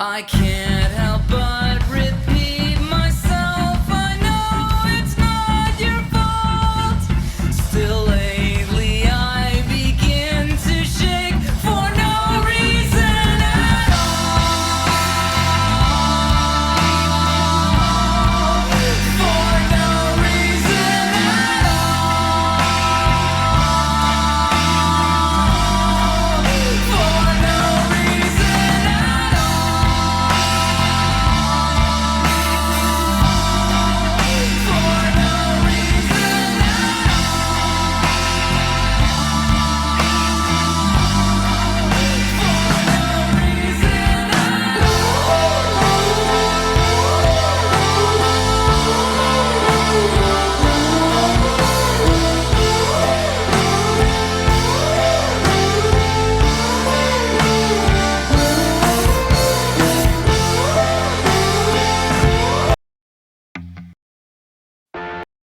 I can't help but repeat myself. I know it's not your fault. Still lately I begin to shake for no reason at all. For no reason at all. For no reason at all.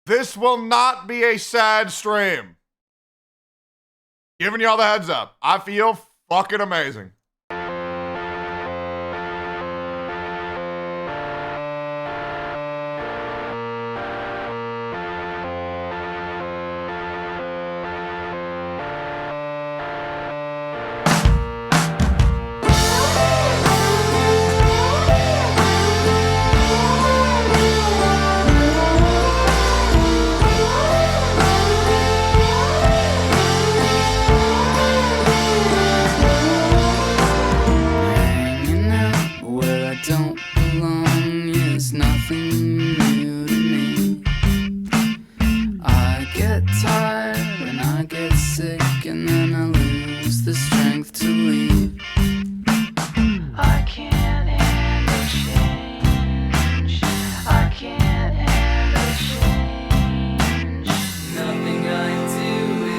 This will not be a sad stream. Giving y'all the heads up. I feel fucking amazing. Don't belong is nothing new to me. I get tired and I get sick and then I lose the strength to leave. I can't handle change. I can't handle change. Nothing I do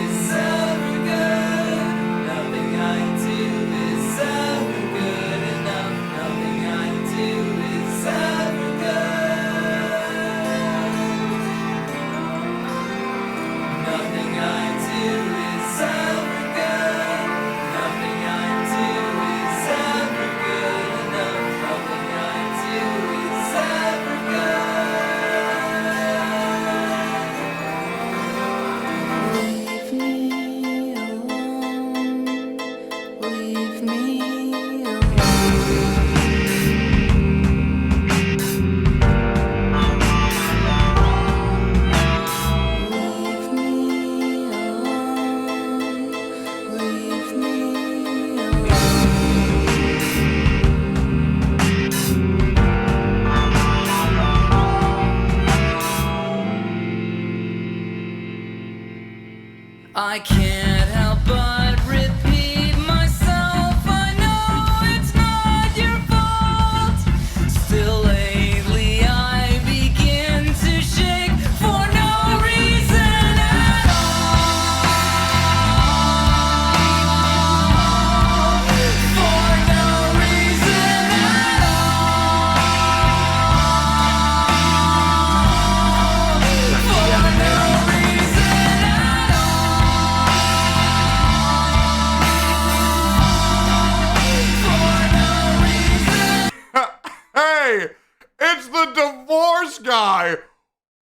is ever good. Nothing I do is ever good enough. Nothing I do is ever good. Nothing I do is ever good. Nothing I do is ever good enough. Nothing I do is ever good. Leave me alone. Leave me I can't help but repeat myself. I know it's not your fault. Still lately I begin to shake for no reason at all. For no reason at all. For no reason at all. Hey, it's the divorce guy.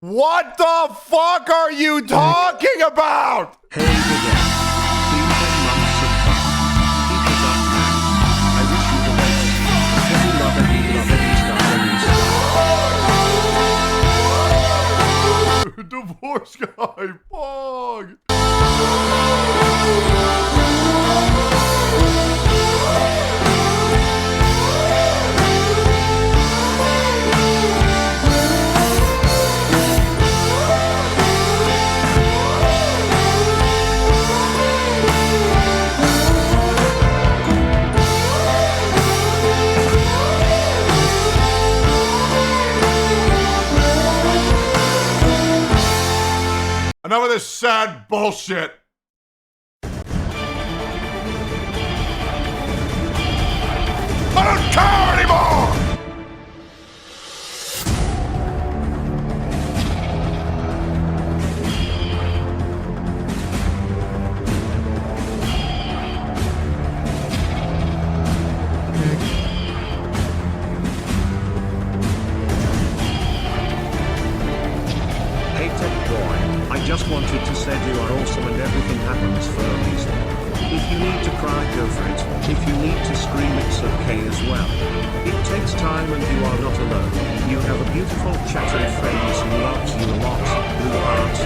What the fuck are you talking about? Hey again. Been 10 months of fun. Keep it up, man. I wish you the best. Heavy love, any star, any star. Divorce guy, fuck. Enough of this sad bullshit. I don't care anymore! Hey tech boy, I just wanted to say you are awesome and everything happens for a reason. If you need to cry, go for it. If you need to scream, it's okay as well. It takes time and you are not alone. You have a beautiful chattery friend who loves you a lot. Blue heart.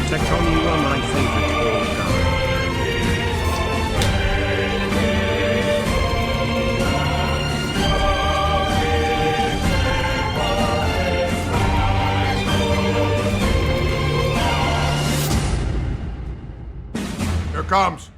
Tectone, you are my favorite all time. Here it comes.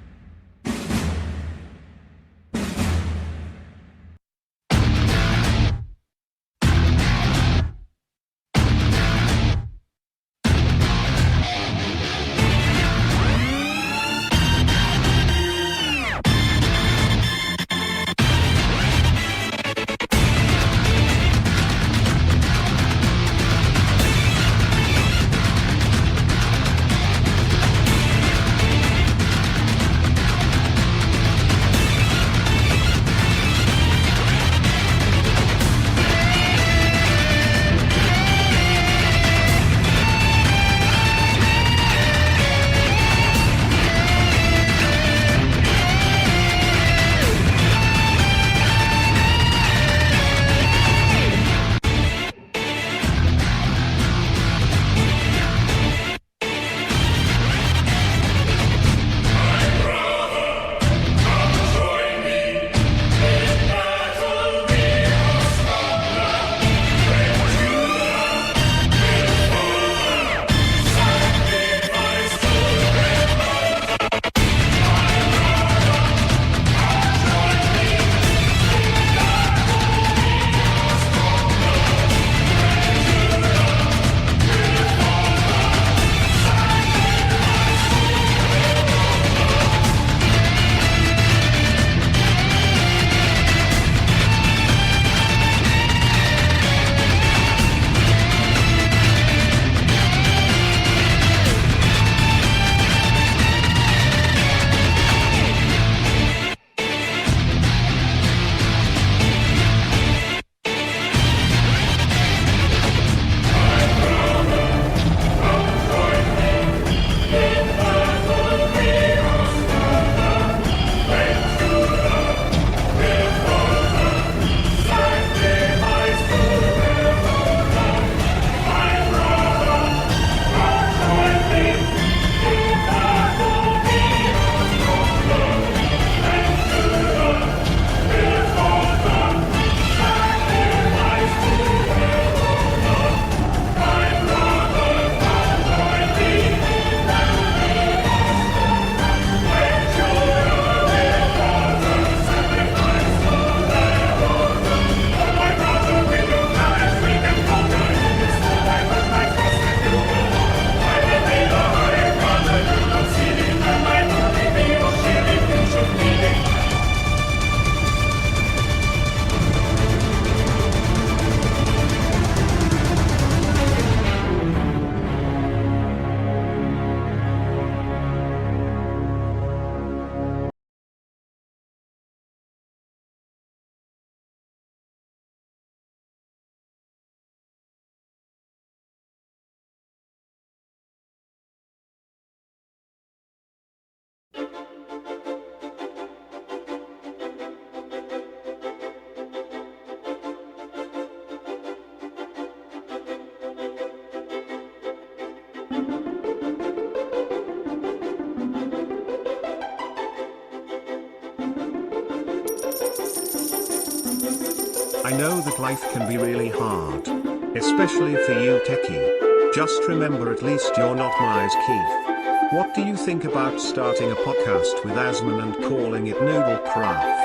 I know that life can be really hard. Especially for you techie. Just remember at least you're not Miles Keith. What do you think about starting a podcast with Asman and calling it Nooblecraft?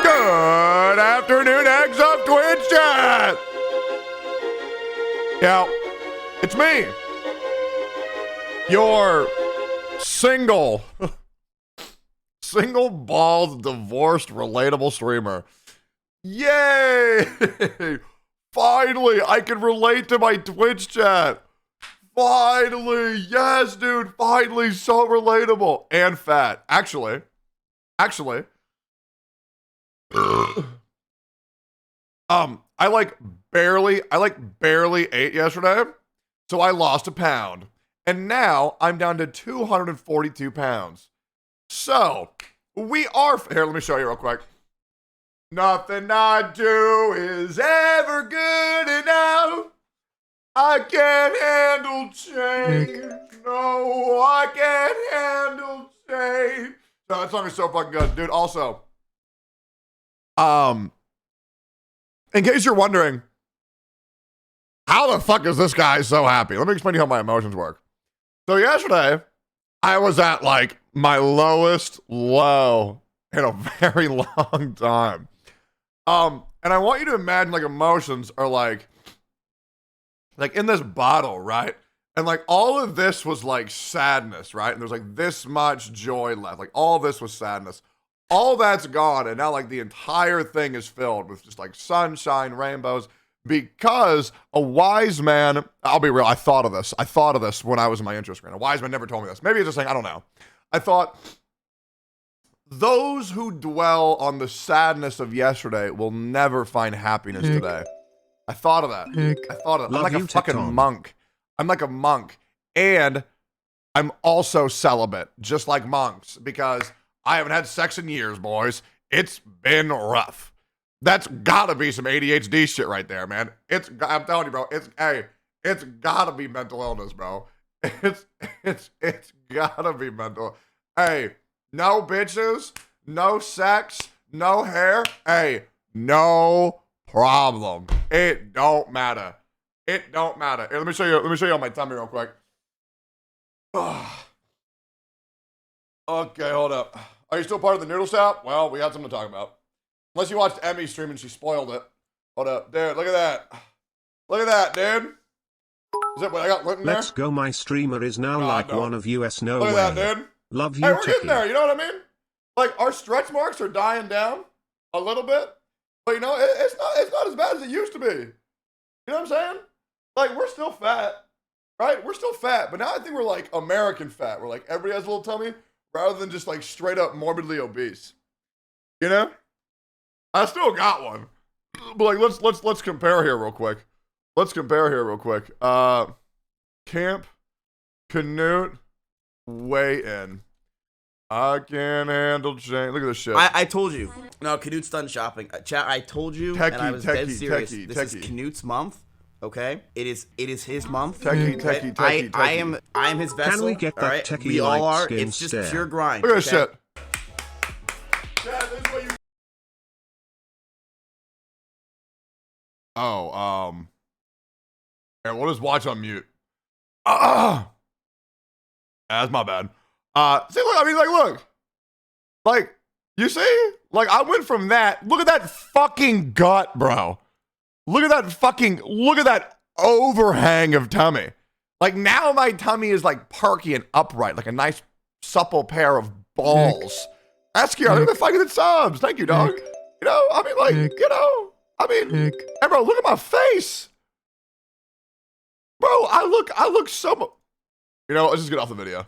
Good afternoon, eggs of Twitch chat. Yeah, it's me. Your single bald, divorced, relatable streamer. Yay! Finally, I can relate to my Twitch chat. Finally, yes, dude. Finally, so relatable and fat. Actually. I barely ate yesterday, so I lost a pound. And now I'm down to 242 pounds. So, we are, here, let me show you real quick. Nothing I do is ever good enough. I can't handle change. No, I can't handle change. No, that song is so fucking good. Dude, also, in case you're wondering, how the fuck is this guy so happy? Let me explain to you how my emotions work. So yesterday, I was at like my lowest low in a very long time. And I want you to imagine like emotions are like in this bottle, right? And like all of this was like sadness, right? And there's like this much joy left. Like all this was sadness. All that's gone, and now like the entire thing is filled with just like sunshine, rainbows, because a wise man, I'll be real, I thought of this when I was in my intro screen. A wise man never told me this. Maybe it's just saying, I don't know. I thought, those who dwell on the sadness of yesterday will never find happiness today. I thought of that. I'm like a fucking monk. I'm like a monk. And I'm also celibate, just like monks, because I haven't had sex in years, boys. It's been rough. That's gotta be some ADHD shit right there, man. I'm telling you, bro. It's gotta be mental illness, bro. It's gotta be mental. Hey, no bitches, no sex, no hair. Hey, no problem. It don't matter. It don't matter. Here, let me show you on my tummy real quick. Okay, hold up. Are you still part of the noodle shop? Well, we got something to talk about. Unless you watched Emmy's stream and she spoiled it. Hold up, dude. Look at that. Look at that, dude. Is that what I got lit in there? Let's go. My streamer is now like one of US no Look way. at that, dude. Love you, hey, we're techie. getting there. You know what I mean? Like our stretch marks are dying down a little bit, but you know it's not as bad as it used to be. You know what I'm saying? Like we're still fat, right? We're still fat, but now I think we're like American fat. We're like everybody has a little tummy, rather than just like straight up morbidly obese. You know? I still got one. But like let's compare here real quick. Camp Canute weigh in. I can't handle change. Look at this shit. I told you. No, Canute's done shopping. Chat, I told you, and I was dead serious. This is Canute's month. Okay, it is his month. Techie. I am his vessel. Can we get that right? techie We all are. light-skinned It's just stare? pure grind. Look at this okay? shit. Chat, this is what you. Oh, here, we'll just watch on mute. That's my bad. See, look, I mean, look. Like, you see? Like, I went from that. Look at that fucking gut, bro. Look at that overhang of tummy. Like, now my tummy is, like, perky and upright, like a nice, supple pair of balls. Ask you, look at the fucking subs. Thank you, dog. You know, I mean, like, you know, I mean, hey, bro, look at my face. Bro, I look so. You know, let's just get off the video.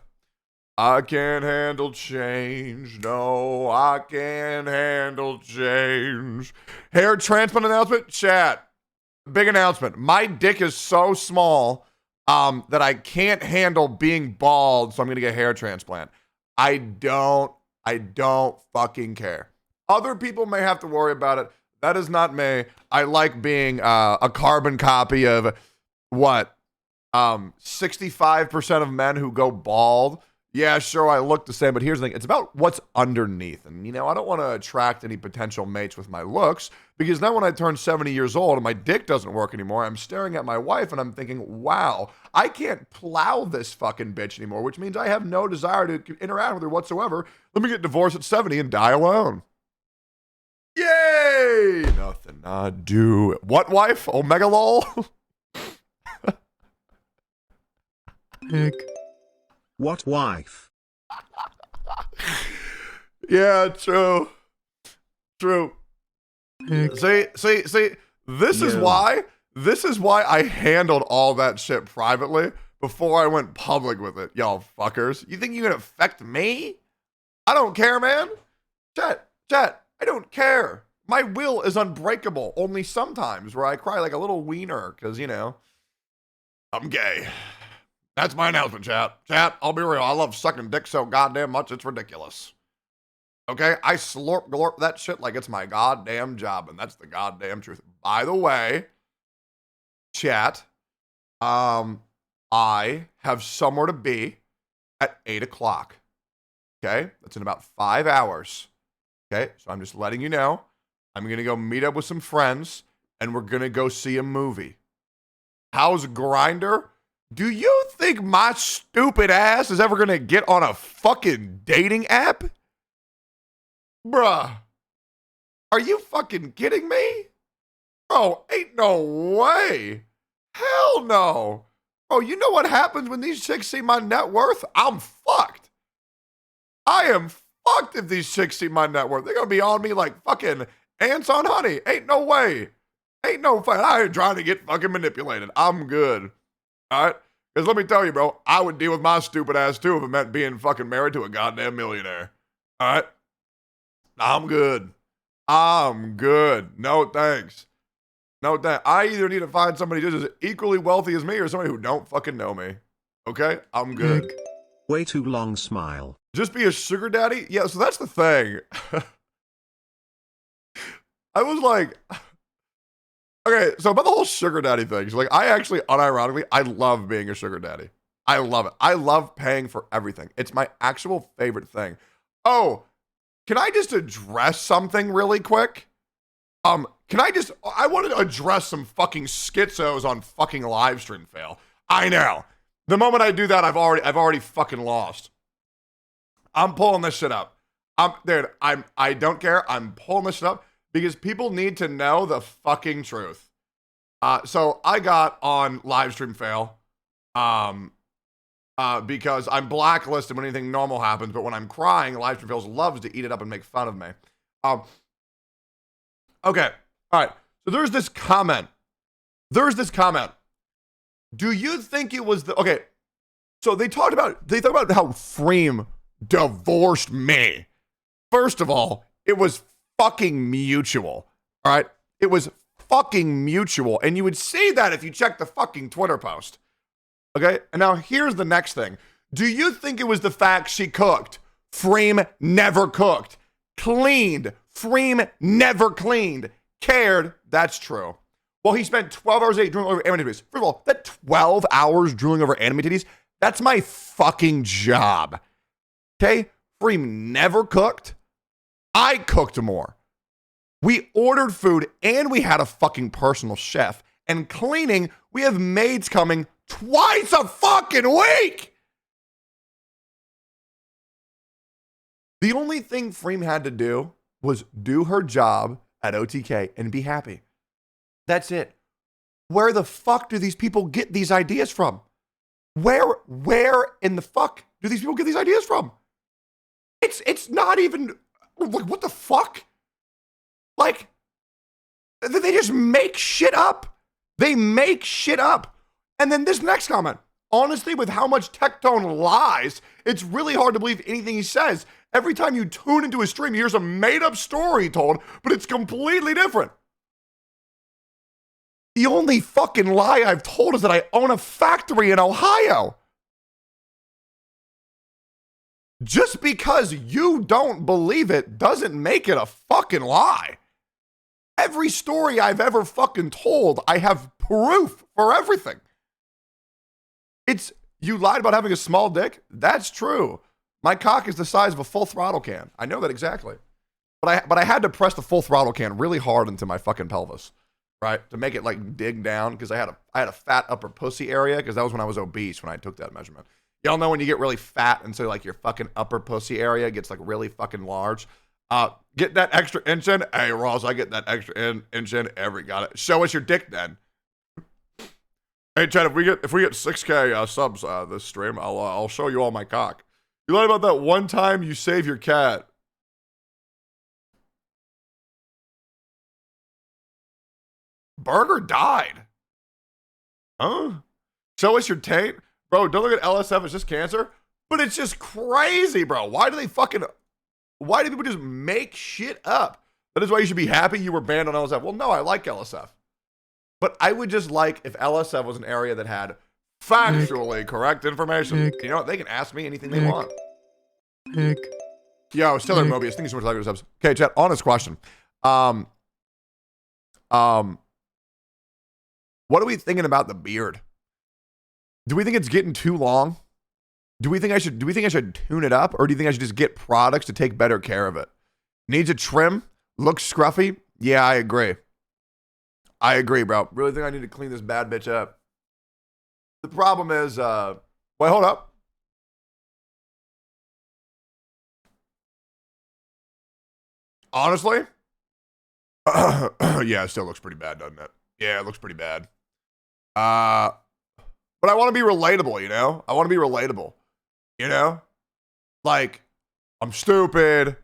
I can't handle change. No, I can't handle change. Hair transplant announcement, chat. Big announcement. My dick is so small. that I can't handle being bald, so I'm gonna get a hair transplant. I don't fucking care. Other people may have to worry about it. That is not me. I like being a carbon copy of what? 65% of men who go bald. Yeah, sure, I look the same, but here's the thing. It's about what's underneath. And, you know, I don't want to attract any potential mates with my looks, because then when I turn 70 years old and my dick doesn't work anymore, I'm staring at my wife and I'm thinking, wow, I can't plow this fucking bitch anymore, which means I have no desire to interact with her whatsoever. Let me get divorced at 70 and die alone. Yay! Nothing I do. What wife? Omega lol? Heck. What wife? Yeah, true. True. Heck. See, this is why I handled all that shit privately before I went public with it, y'all fuckers. You think you can affect me? I don't care, man. Chat, I don't care. My will is unbreakable, only sometimes where I cry like a little wiener, because, you know, I'm gay. That's my announcement, chat. Chat, I'll be real. I love sucking dick so goddamn much, it's ridiculous. Okay? I slurp glorp that shit like it's my goddamn job, and that's the goddamn truth. By the way, chat, I have somewhere to be at 8 o'clock. Okay? That's in about 5 hours. Okay? So I'm just letting you know. I'm going to go meet up with some friends, and we're going to go see a movie. How's Grindr? Do you think my stupid ass is ever gonna get on a fucking dating app? Bruh. Are you fucking kidding me? Bro, ain't no way. Hell no. Bro, you know what happens when these chicks see my net worth? I'm fucked. I am fucked if these chicks see my net worth. They're gonna be on me like fucking ants on honey. Ain't no way. Ain't no fun. I ain't trying to get fucking manipulated. I'm good. All right? Because let me tell you, bro, I would deal with my stupid ass too if it meant being fucking married to a goddamn millionaire. All right? I'm good. I'm good. No thanks. No thanks. I either need to find somebody just as equally wealthy as me or somebody who don't fucking know me. Okay? I'm good. Way too long smile. Just be a sugar daddy? Yeah, so that's the thing. I was like... Okay, so about the whole sugar daddy thing, like, I actually, unironically, I love being a sugar daddy. I love it. I love paying for everything. It's my actual favorite thing. Oh, can I just address something really quick? I wanted to address some fucking schizos on fucking live stream fail. I know. The moment I do that, I've already fucking lost. I'm pulling this shit up. I don't care. I'm pulling this shit up. Because people need to know the fucking truth. So I got on Livestream Fail because I'm blacklisted when anything normal happens, but when I'm crying, Livestream Fails loves to eat it up and make fun of me. Okay, all right. So there's this comment. Do you think it was the... Okay, so they talked about how Freem divorced me. First of all, it was fucking mutual, all right? It was fucking mutual, and you would see that if you check the fucking Twitter post, okay? And now here's the next thing. Do you think it was the fact she cooked? Freem never cooked. Cleaned. Freem never cleaned. Cared. That's true. Well, he spent 12 hours a day drooling over anime titties. First of all, that 12 hours drooling over anime titties, that's my fucking job, okay? Freem never cooked. I cooked more. We ordered food and we had a fucking personal chef. And cleaning, we have maids coming twice a fucking week. The only thing Freem had to do was do her job at OTK and be happy. That's it. Where the fuck do these people get these ideas from? Where in the fuck do these people get these ideas from? It's not even... Like, what the fuck? Like, they just make shit up. They make shit up. And then this next comment. Honestly, with how much Tectone lies, it's really hard to believe anything he says. Every time you tune into his stream, you hear some made-up story told, but it's completely different. The only fucking lie I've told is that I own a factory in Ohio. Just because you don't believe it doesn't make it a fucking lie. Every story I've ever fucking told, I have proof for everything. It's, you lied about having a small dick? That's true. My cock is the size of a full throttle can. I know that exactly. But I had to press the full throttle can really hard into my fucking pelvis, right? To make it like dig down, because I had a fat upper pussy area, because that was when I was obese when I took that measurement. Y'all know when you get really fat and so like your fucking upper pussy area gets like really fucking large. Get that extra inch in. Hey Ross, I get that extra inch in every got it. Show us your dick then. Hey Chad, if we get 6K subs this stream, I'll show you all my cock. You lied about that one time you save your cat. Burger died. Huh? Show us your taint. Bro, don't look at LSF as just cancer. But it's just crazy, bro. Why do people just make shit up? That is why you should be happy you were banned on LSF. Well, no, I like LSF. But I would just like if LSF was an area that had factually correct information. You know what? They can ask me anything they want. Yo, Stellar Mobius, thank you so much for liking subs. Okay, chat, honest question. What are we thinking about the beard? Do we think it's getting too long? Do we think I should tune it up, or do you think I should just get products to take better care of it? Needs a trim? Looks scruffy? Yeah, I agree. I agree, bro. Really think I need to clean this bad bitch up. The problem is, wait, hold up. Honestly, yeah, it still looks pretty bad, doesn't it? Yeah, it looks pretty bad. But I want to be relatable, you know? I want to be relatable, you know? Like, I'm stupid,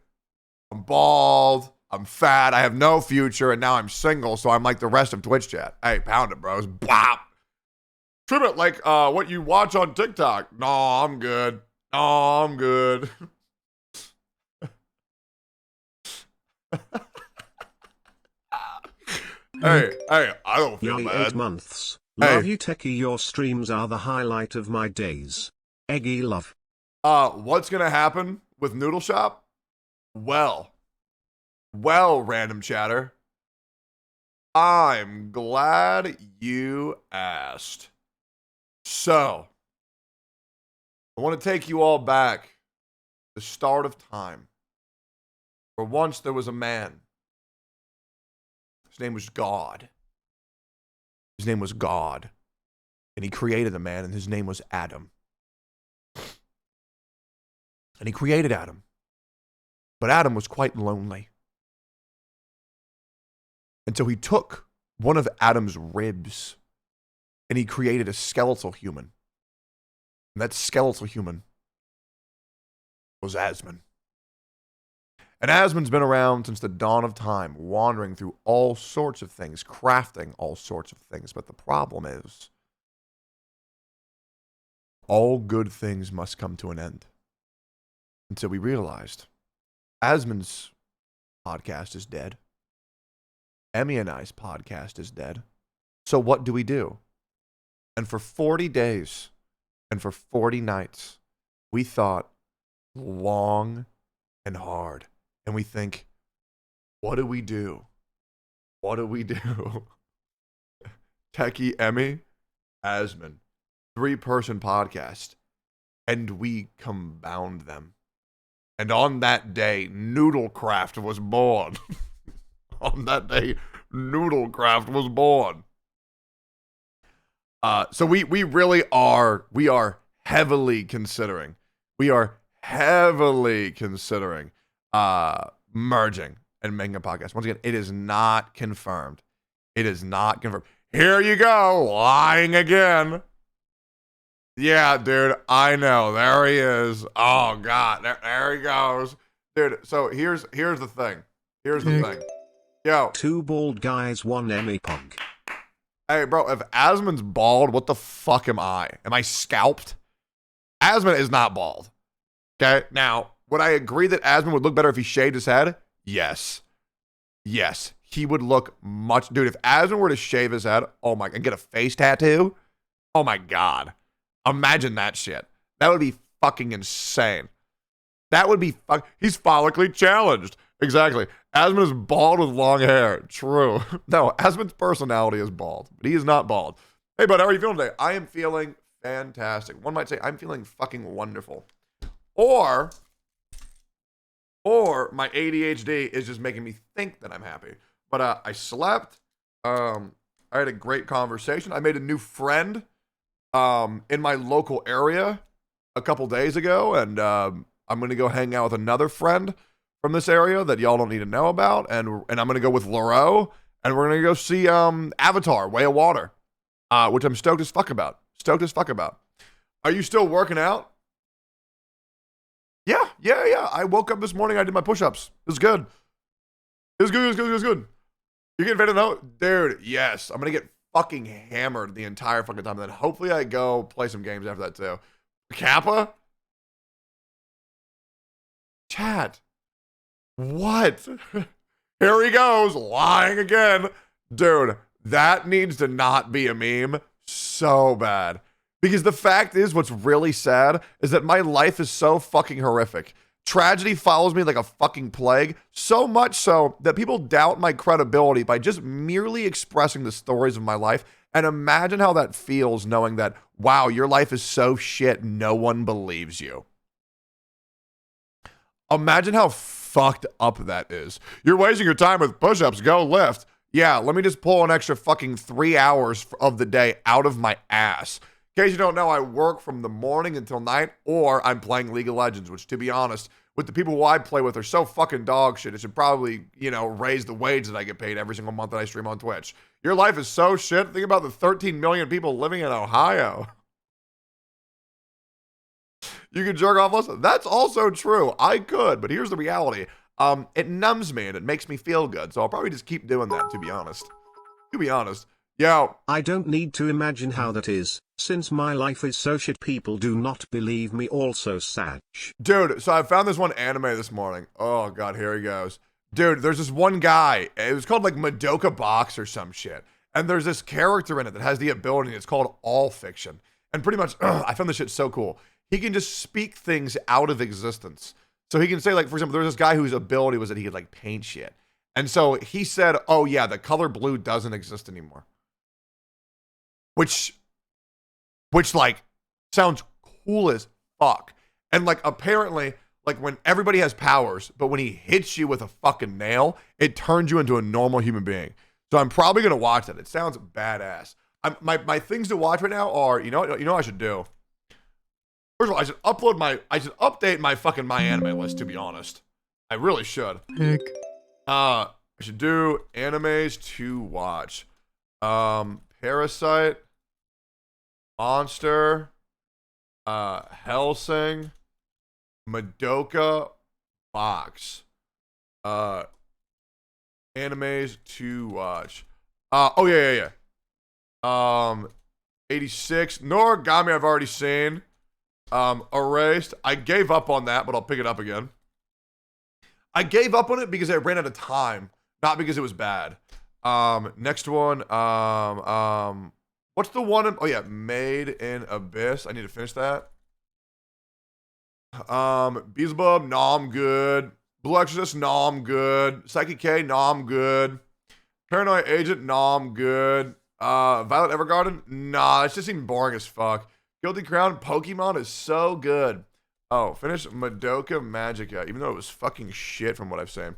I'm bald, I'm fat, I have no future, and now I'm single, so I'm like the rest of Twitch chat. Hey, pound it, bros. Bop. Trim it like what you watch on TikTok. No, I'm good. No, I'm good. Hey, I don't feel Young bad. 8 months. Hey. Love you, Techie. Your streams are the highlight of my days. Eggy love. What's gonna happen with Noodle Shop? Well, random chatter. I'm glad you asked. So, I want to take you all back to the start of time. For once there was a man. His name was God. His name was God. And he created a man, and his name was Adam. And he created Adam. But Adam was quite lonely. And so he took one of Adam's ribs, and he created a skeletal human. And that skeletal human was Asman. And Asman's been around since the dawn of time, wandering through all sorts of things, crafting all sorts of things. But the problem is, all good things must come to an end. And so we realized, Asman's podcast is dead. Emmy and I's podcast is dead. So what do? And for 40 days and for 40 nights, we thought long and hard. And we think, what do we do? What do we do? Techie, Emmy, Asman, 3-person podcast. And we compound them. And on that day, Noodlecraft was born. On that day, Noodlecraft was born. So we really are, we are heavily considering merging and making a podcast. Once again, it is not confirmed. It is not confirmed. Here you go, lying again. Yeah, dude, I know. There he is. Oh God, there he goes, dude. So here's the thing. Here's the thing. Yo, 2 bald guys, 1 Emmy punk. Hey, bro, if Asman's bald, what the fuck am I? Am I scalped? Asman is not bald. Okay, now would I agree that Asman would look better if he shaved his head? Yes. Yes, he would look much, dude, if Asmund were to shave his head, oh my, and get a face tattoo, oh my God. Imagine that shit. That would be fucking insane. That would be he's follically challenged. Exactly. Asmund is bald with long hair. True. No, Asmund's personality is bald, but he is not bald. Hey, bud, how are you feeling today? I am feeling fantastic. One might say I'm feeling fucking wonderful. Or my ADHD is just making me think that I'm happy. But I slept. I had a great conversation. I made a new friend in my local area a couple days ago, and I'm going to go hang out with another friend from this area that y'all don't need to know about, and I'm going to go with Lareau, and we're going to go see Avatar, Way of Water, which I'm stoked as fuck about. Are you still working out? Yeah. I woke up this morning, I did my push-ups. It was good. It was good. You getting ready to know? Dude, yes. I'm going to get fucking hammered the entire fucking time, and then hopefully I go play some games after that too. Kappa? Chat. What? Here he goes, lying again. Dude, that needs to not be a meme so bad. Because the fact is, what's really sad is that my life is so fucking horrific. Tragedy follows me like a fucking plague, so much so that people doubt my credibility by just merely expressing the stories of my life. And imagine how that feels knowing that, wow, your life is so shit, no one believes you. Imagine how fucked up that is. You're wasting your time with push-ups, go lift. Yeah, let me just pull an extra fucking 3 hours of the day out of my ass. In case you don't know, I work from the morning until night, or I'm playing League of Legends, which, to be honest, with the people who I play with are so fucking dog shit, it should probably, raise the wage that I get paid every single month that I stream on Twitch. Your life is so shit. Think about the 13 million people living in Ohio. You could jerk off less? That's also true. I could, but here's the reality. It numbs me and it makes me feel good, so I'll probably just keep doing that, to be honest. Yo. I don't need to imagine how that is, since my life is so shit people do not believe me also Sag. Dude, so I found this one anime this morning. Oh god, here he goes. Dude, there's this one guy, it was called like Madoka Box or some shit. And there's this character in it that has the ability, and it's called All Fiction. And pretty much, I found this shit so cool. He can just speak things out of existence. So he can say, like, for example, there's this guy whose ability was that he could like paint shit. And so he said, oh yeah, the color blue doesn't exist anymore. Which like sounds cool as fuck. And like apparently, like when everybody has powers, but when he hits you with a fucking nail, it turns you into a normal human being. So I'm probably gonna watch that. It sounds badass. My things to watch right now are, you know what I should do? First of all, I should update my fucking My Anime list, to be honest. I really should. I should do animes to watch. Parasite, Monster, Hellsing, Madoka Box. Animes to watch. Oh yeah. 86. Noragami I've already seen. Erased. I gave up on that, but I'll pick it up again. I gave up on it because I ran out of time, not because it was bad. Next one. What's the one? Oh yeah, Made in Abyss. I need to finish that. Beelzebub, Nom good. Blue Exorcist, Nom good. Psychic K, Nom good. Paranoid Agent, Nom good. Violet Evergarden, nah, it's just even boring as fuck. Guilty Crown, Pokemon is so good. Oh, finish Madoka Magica, even though it was fucking shit from what I've seen.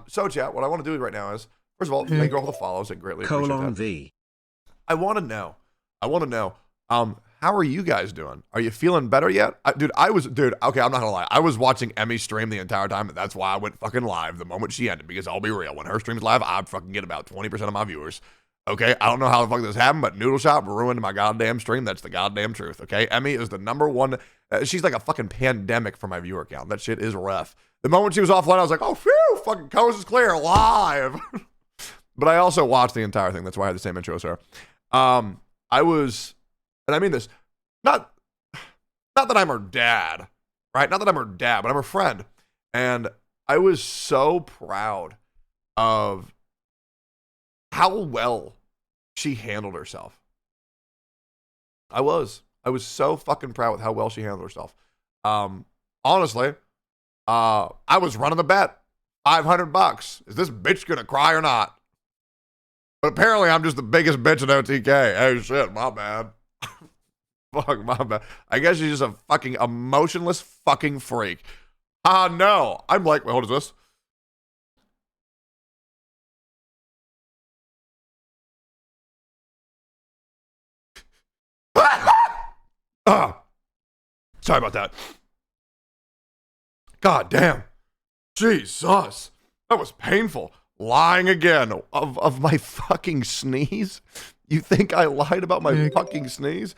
So chat, what I want to do right now is, first of all, thank you all for the follows. I greatly appreciate that. V. I want to know, how are you guys doing? Are you feeling better yet? Okay, I'm not gonna lie. I was watching Emmy stream the entire time, and that's why I went fucking live the moment she ended, because I'll be real, when her stream's live, I fucking get about 20% of my viewers. Okay, I don't know how the fuck this happened, but Noodle Shop ruined my goddamn stream. That's the goddamn truth, okay? Emmy is the number one. She's like a fucking pandemic for my viewer count. That shit is rough. The moment she was offline, I was like, oh, phew, fucking coast is clear, live. But I also watched the entire thing. That's why I had the same intro as her. I was, and I mean this, not that I'm her dad, right? Not that I'm her dad, but I'm her friend. And I was so proud of how well she handled herself. I was so fucking proud with how well she handled herself. Honestly, I was running the bet. $500. Is this bitch gonna cry or not? But apparently I'm just the biggest bitch in OTK. Hey, shit, my bad. Fuck, my bad. I guess she's just a fucking emotionless fucking freak. No. I'm like, wait, what is this? Sorry about that. God damn. Jesus. That was painful. Lying again of my fucking sneeze? You think I lied about my fucking sneeze?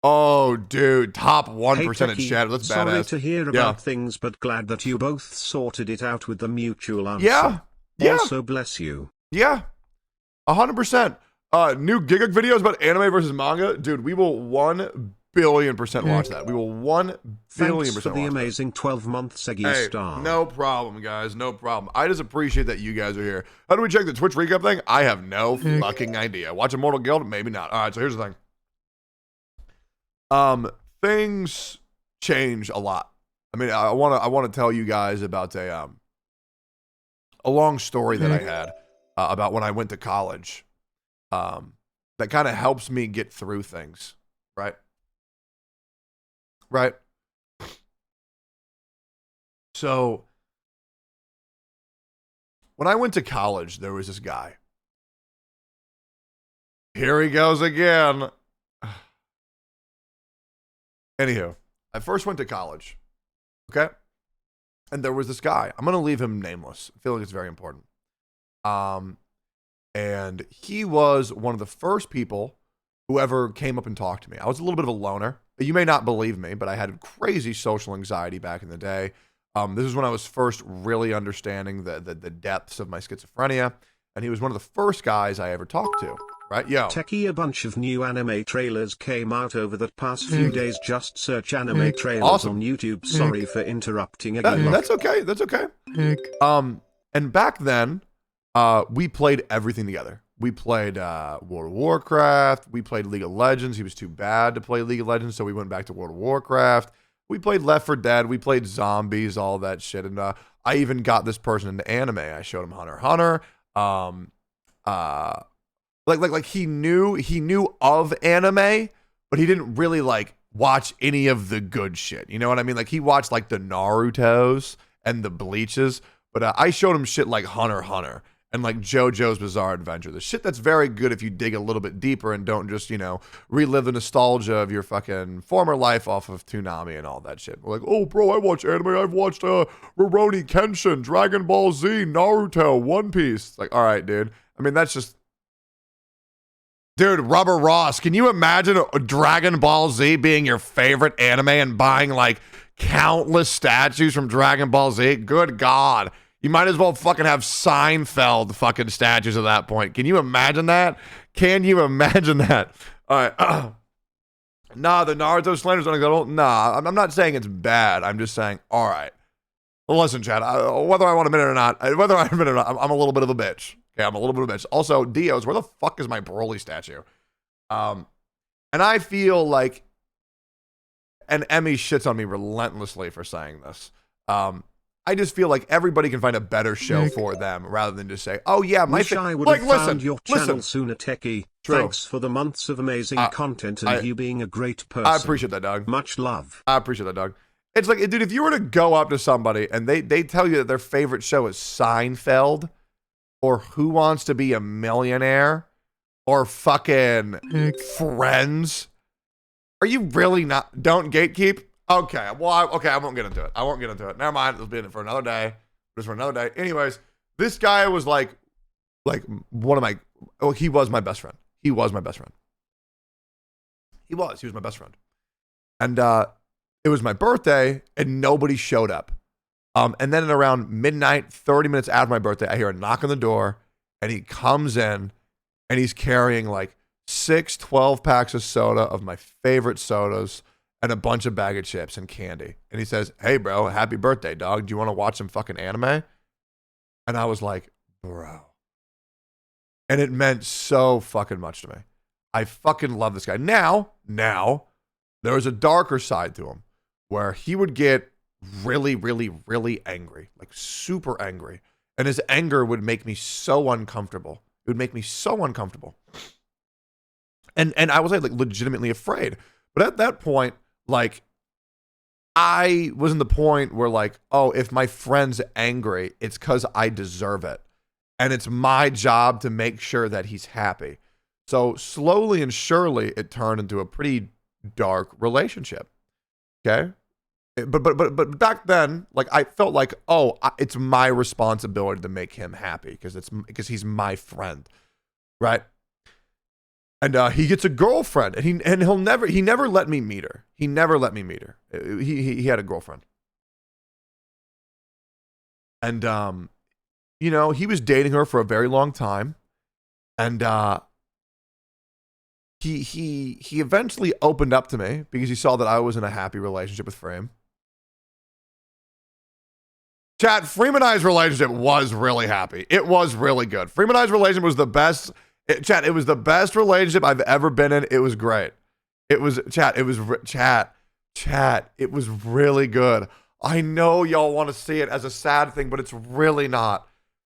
Oh, dude. Top 1% in chat. That's sorry badass. Sorry to hear about things, but glad that you both sorted it out with the mutual answer. Yeah. Also, bless you. Yeah. 100%. New Gigak videos about anime versus manga. Dude, we will 1 billion% watch that. We will 1 billion% Thanks for the amazing 12-month Segi star. No problem, guys. No problem. I just appreciate that you guys are here. How do we check the Twitch recap thing? I have no fucking idea. Watch Immortal Guild? Maybe not. All right, so here's the thing. Things change a lot. I mean, I want to tell you guys about a long story that I had about when I went to college. That kind of helps me get through things, right? Right. So when I went to college, there was this guy. Here he goes again. Anywho, I first went to college. Okay. And there was this guy. I'm going to leave him nameless. I feel like it's very important. And he was one of the first people who ever came up and talked to me. I was a little bit of a loner. You may not believe me, but I had crazy social anxiety back in the day. This is when I was first really understanding the depths of my schizophrenia. And he was one of the first guys I ever talked to. Right? Yo. Techie, a bunch of new anime trailers came out over the past few days. Just search anime trailers on YouTube. Sorry for interrupting again. That's okay. That's okay. And back then, we played everything together. We played World of Warcraft. We played League of Legends. He was too bad to play League of Legends, so we went back to World of Warcraft. We played Left 4 Dead. We played zombies, all that shit. And I even got this person into anime. I showed him Hunter x Hunter. Like he knew of anime, but he didn't really like watch any of the good shit. You know what I mean? Like he watched like the Narutos and the Bleaches, but I showed him shit like Hunter x Hunter and like JoJo's Bizarre Adventure. The shit that's very good if you dig a little bit deeper and don't just, you know, relive the nostalgia of your fucking former life off of Toonami and all that shit. We're like, oh, bro, I watch anime. I've watched Rurouni Kenshin, Dragon Ball Z, Naruto, One Piece. Like, all right, dude. I mean, that's just... Dude, Rubber Ross, can you imagine a Dragon Ball Z being your favorite anime and buying like countless statues from Dragon Ball Z? Good God. You might as well fucking have Seinfeld fucking statues at that point. Can you imagine that? Can you imagine that? All right. Nah, the Naruto slanders don't go. Nah, I'm not saying it's bad. I'm just saying, all right. Listen, Chad, whether I want to admit it or not, I'm a little bit of a bitch. Okay, I'm a little bit of a bitch. Also, Dios, where the fuck is my Broly statue? And I feel like, and Emmy shits on me relentlessly for saying this. I just feel like everybody can find a better show for them rather than just say, "Oh yeah, my I would have found your channel sooner, Techie. True. Thanks for the months of amazing content and you being a great person. I appreciate that, dog. Much love. I appreciate that, dog. It's like, dude, if you were to go up to somebody and they tell you that their favorite show is Seinfeld or Who Wants to Be a Millionaire or fucking Friends, are you really not? Don't gatekeep. Okay, well, I won't get into it. Never mind. Let's be in it for another day. Just for another day. Anyways, this guy was like one of my. Oh, he was my best friend. He was my best friend. He was my best friend. And it was my birthday, and nobody showed up. And then at around midnight, 30 minutes after my birthday, I hear a knock on the door, and he comes in, and he's carrying like 6 12-packs of soda of my favorite sodas and a bunch of bag of chips and candy. And he says, "Hey, bro, happy birthday, dog. Do you want to watch some fucking anime?" And I was like, bro, And it meant so fucking much to me. I fucking love this guy. Now, there was a darker side to him where he would get really, really, really angry, like super angry. And his anger would make me so uncomfortable. It would make me so uncomfortable. And I was like legitimately afraid. But at that point, like, I was in the point where like, oh, if my friend's angry, it's because I deserve it. And it's my job to make sure that he's happy. So slowly and surely, it turned into a pretty dark relationship. Okay? But back then, like, I felt like, oh, it's my responsibility to make him happy because he's my friend, right? And he gets a girlfriend, and he never let me meet her. He never let me meet her. He had a girlfriend, and you know, he was dating her for a very long time, and he eventually opened up to me because he saw that I was in a happy relationship with Frame. Chat, Freeman and I's relationship was really happy. It was really good. Freeman and I's relationship was the best. It was the best relationship I've ever been in. It was great. It was, chat, it was really good. I know y'all want to see it as a sad thing, but it's really not.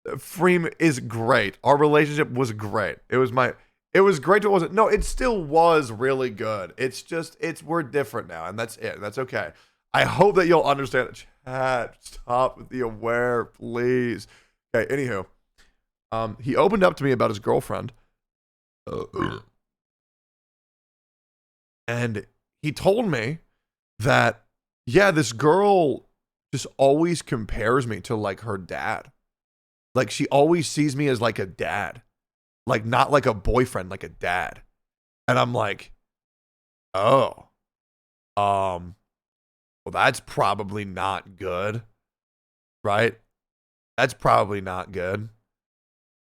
Freem is great. Our relationship was great. It was great. It wasn't. No, it still was really good. It's just, we're different now, and that's it. That's okay. I hope that you'll understand it. Chat, stop with the aware, please. Okay, anywho. He opened up to me about his girlfriend. And he told me that, yeah, this girl just always compares me to like her dad. Like she always sees me as like a dad. Like not like a boyfriend, like a dad. And I'm like, oh. Well, that's probably not good. Right? That's probably not good.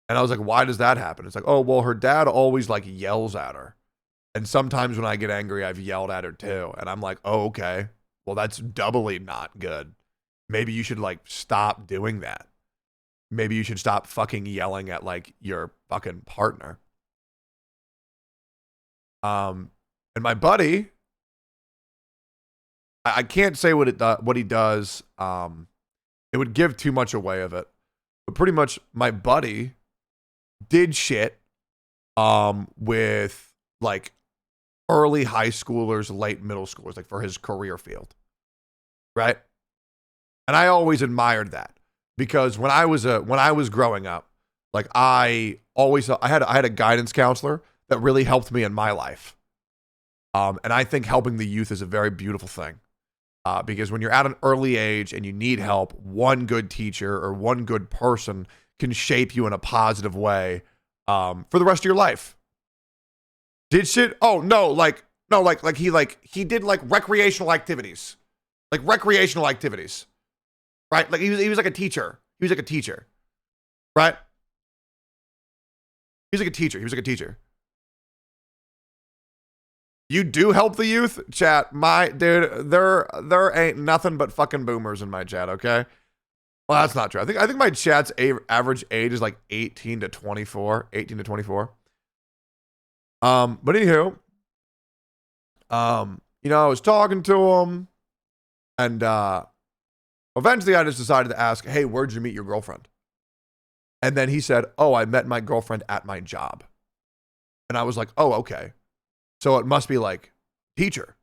And I was like, why does that happen? It's like, oh, well, her dad always like yells at her. And sometimes when I get angry, I've yelled at her too. And I'm like, oh, okay. Well, that's doubly not good. Maybe you should like stop doing that. Maybe you should stop fucking yelling at like your fucking partner. And my buddy, I can't say what he does. It would give too much away of it. But pretty much my buddy did shit with like early high schoolers, late middle schoolers, like for his career field. Right? And I always admired that because when I was growing up, like I had a guidance counselor that really helped me in my life. And I think helping the youth is a very beautiful thing. Because when you're at an early age and you need help, one good teacher or one good person can shape you in a positive way for the rest of your life. Did shit? Oh no, like he did like recreational activities. Like recreational activities. Right? Like he was like a teacher. He was like a teacher. Right? He was like a teacher. You do help the youth? Chat, my dude, there ain't nothing but fucking boomers in my chat, okay? Well, that's not true. I think my chat's average age is like 18 to 24. But anywho, you know, I was talking to him, and eventually I just decided to ask, hey, where'd you meet your girlfriend? And then he said, oh, I met my girlfriend at my job. And I was like, oh, okay. So it must be like teacher,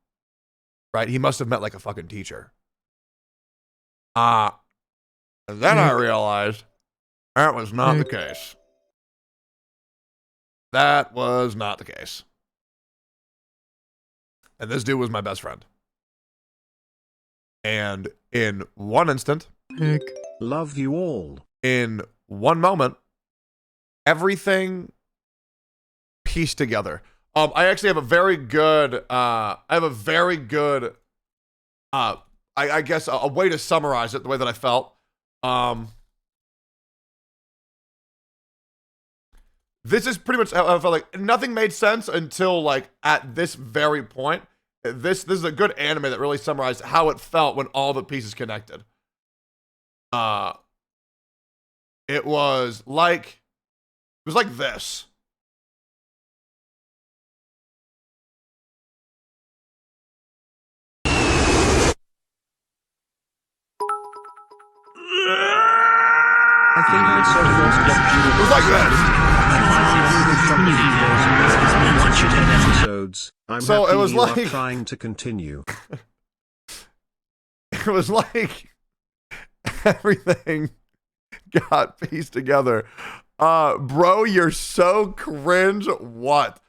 right? He must have met like a fucking teacher. And then I realized that was not the case. That was not the case. And this dude was my best friend. And in one instant, love you all. In one moment, everything pieced together. I actually have a very good, I guess a way to summarize it the way that I felt. This is pretty much how I felt. Like nothing made sense until like at this very point. This is a good anime that really summarized how it felt when all the pieces connected. It was like was like this. I think that's so first It was like this. episodes. I'm So happy it was you are like trying to continue. It was like everything got pieced together. Bro, you're so cringe. What,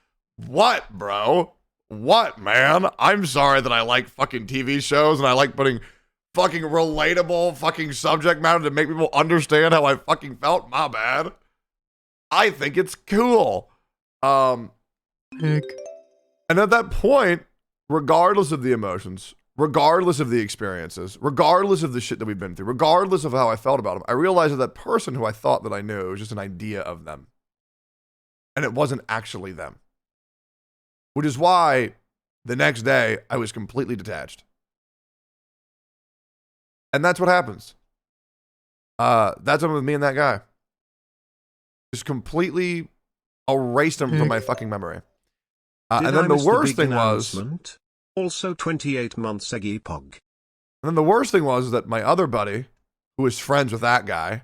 bro? What, man? I'm sorry that I like fucking TV shows and I like putting fucking relatable fucking subject matter to make people understand how I fucking felt. My bad. I think it's cool. Heck. And at that point, regardless of the emotions, regardless of the experiences, regardless of the shit that we've been through, regardless of how I felt about them, I realized that that person who I thought that I knew was just an idea of them. And it wasn't actually them. Which is why the next day I was completely detached. And that's what happens. That's what with me and that guy. Just completely erased him from my fucking memory. And then the worst thing was... Also 28 months Eggy Pog. And then the worst thing was that my other buddy, who was friends with that guy,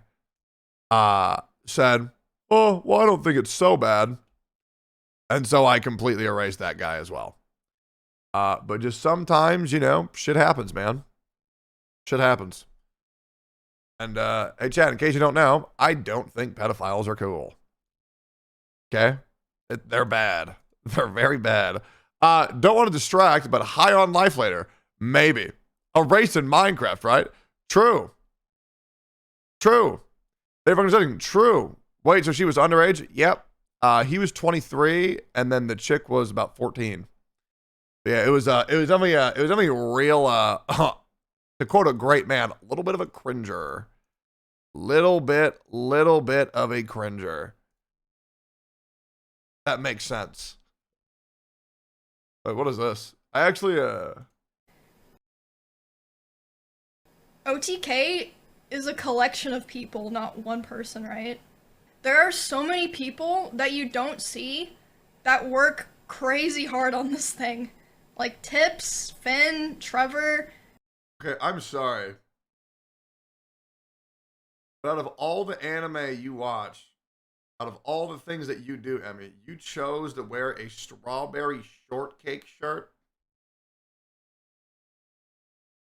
said, oh, well, I don't think it's so bad. And so I completely erased that guy as well. But just sometimes, you know, shit happens, man. Shit happens. And, hey, Chad, in case you don't know, I don't think pedophiles are cool. Okay? They're bad. They're very bad. Don't want to distract, but high on life later. Maybe. A race in Minecraft, right? True. True. They're fucking saying true. Wait, so she was underage? Yep. He was 23, and then the chick was about 14. Yeah, it was definitely a real, to quote a great man, a little bit of a cringer. Little bit of a cringer. That makes sense. Wait, what is this? I actually, OTK is a collection of people, not one person, right? There are so many people that you don't see that work crazy hard on this thing. Like Tips, Finn, Trevor. Okay, I'm sorry. But out of all the anime you watch, out of all the things that you do, Emmy, you chose to wear a strawberry shortcake shirt?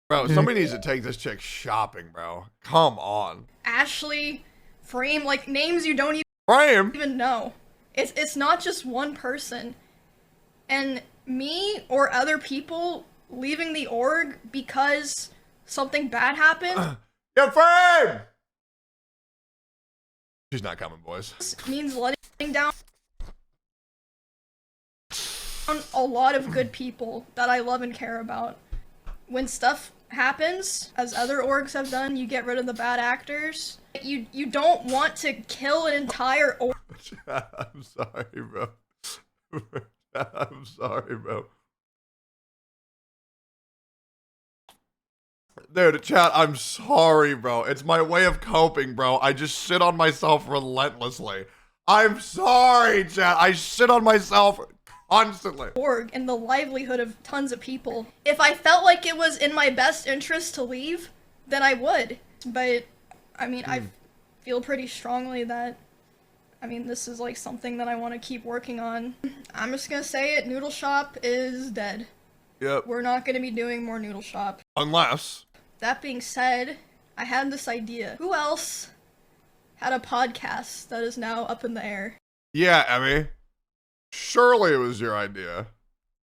Bro, somebody needs to take this chick shopping, bro. Come on. Ashley, Frame, like names you don't Frame? even know. It's not just one person. And me or other people leaving the org because something bad happened. Yeah, Frame! She's not coming, boys. Means letting down a lot of good people that I love and care about. When stuff happens, as other orgs have done, you get rid of the bad actors. You don't want to kill an entire org. I'm sorry, bro. I'm sorry, bro. Dude, chat, I'm sorry, bro. It's my way of coping, bro. I just shit on myself relentlessly. I'm sorry, chat. I shit on myself constantly. Org and the livelihood of tons of people. If I felt like it was in my best interest to leave, then I would. But, I mean, I feel pretty strongly that, I mean, this is like something that I want to keep working on. I'm just gonna say it, Noodle Shop is dead. Yep. We're not gonna be doing more Noodle Shop. Unless... That being said, I had this idea. Who else had a podcast that is now up in the air? Yeah, Emmy. Surely it was your idea.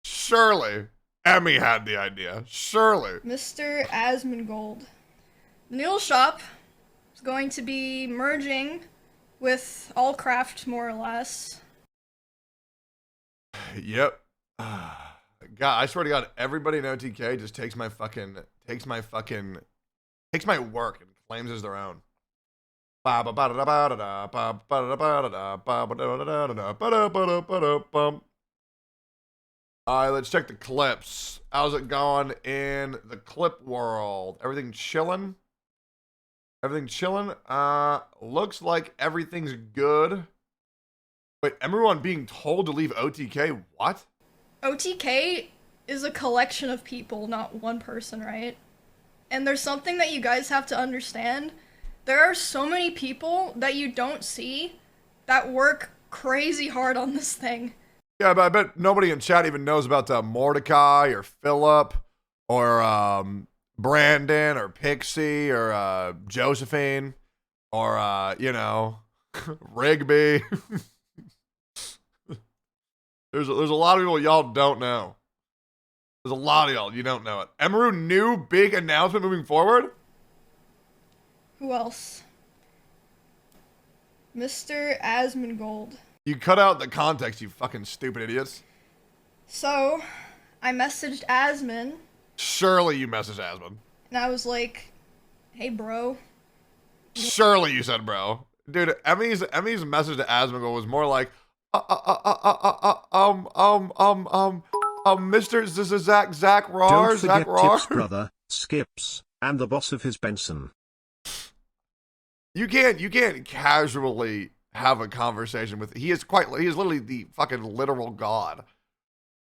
Surely. Emmy had the idea. Surely. Mr. Asmongold. The Noodle Shop is going to be merging with Allcraft, more or less. Yep. God, I swear to God, everybody in OTK just takes my work and claims as their own. Alright, let's check the clips. How's it going in the clip world? Everything chilling? Everything chilling? Looks like everything's good. Wait, everyone being told to leave OTK? What? OTK is a collection of people, not one person, right? And there's something that you guys have to understand. There are so many people that you don't see that work crazy hard on this thing. Yeah, but I bet nobody in chat even knows about Mordecai or Philip or Brandon or Pixie or Josephine or, you know, Rigby. There's a lot of people y'all don't know. There's a lot of y'all, you don't know it. Emeru, new big announcement moving forward? Who else? Mr. Asmongold. You cut out the context, you fucking stupid idiots. So, I messaged Asmon. Surely you messaged Asmon. And I was like, hey, bro. Surely you said bro. Dude, Emmy's message to Asmongold was more like, Mr. Zach Rar, Don't Zach forget Rar. Tip's brother, Skips, and the boss of his Benson. You can't casually have a conversation with. He is literally the fucking literal god.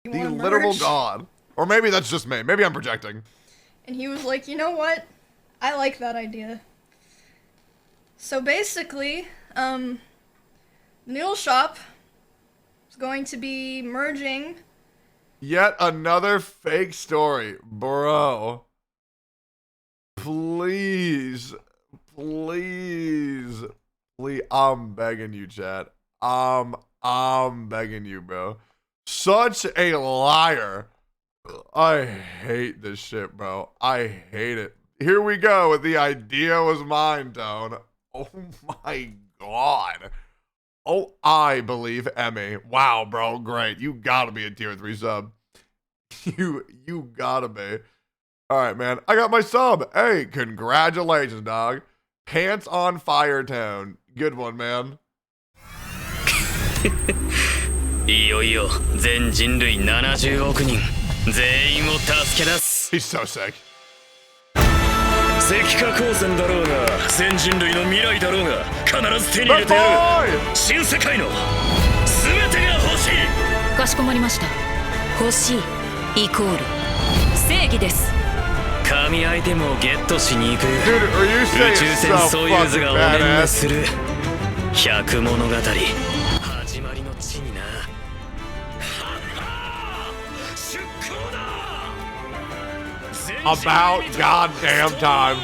The literal god. Or maybe that's just me. Maybe I'm projecting. And he was like, you know what? I like that idea. So basically, the noodle shop is going to be merging. Yet another fake story, bro. Please, I'm begging you, chat. I'm begging you, bro. Such a liar. I hate this shit, bro. I hate it. Here we go with the idea was mine tone. Oh my god. Oh, I believe Emmy. Wow, bro, great. You gotta be a tier 3 sub. You gotta be. All right, man. I got my sub. Hey, congratulations, dog. Pants on fire tone. Good one, man. いよいよ全人類70億人全員を助け出す He's so sick. 石化光線だろうが全人類の未来だろうが必ず手に入れてやる新世界の全てが欲しいかしこまりました欲しいイコール正義です神アイテムをゲットしに行く Dude, are you 宇 saying 宙船 so ソユーズ fucking がおねんね badass? する百物語始まりの地にな出航だ About goddamn time.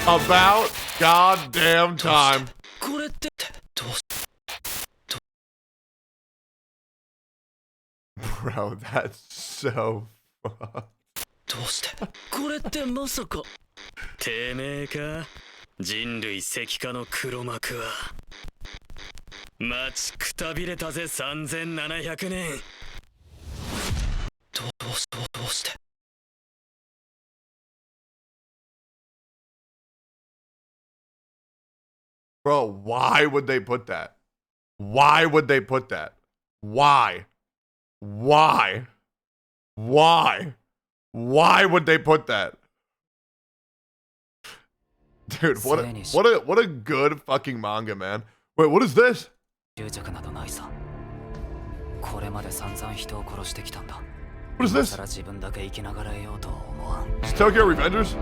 About goddamn time. これってどう Bro, that's so fucked. どうしてこれってまさかてめえか人類石化の黒幕は待ちくたびれたぜ3700年どうして Bro, why would they put that? Why would they put that? Why? Why? Why? Why would they put that? Dude, what a good fucking manga, man. Wait, what is this? 執着などないさ。これまで散々人を殺してきたんだ。 What is this? さら自分だけ生きながらえようとは思わん。 It's Tokyo Revengers?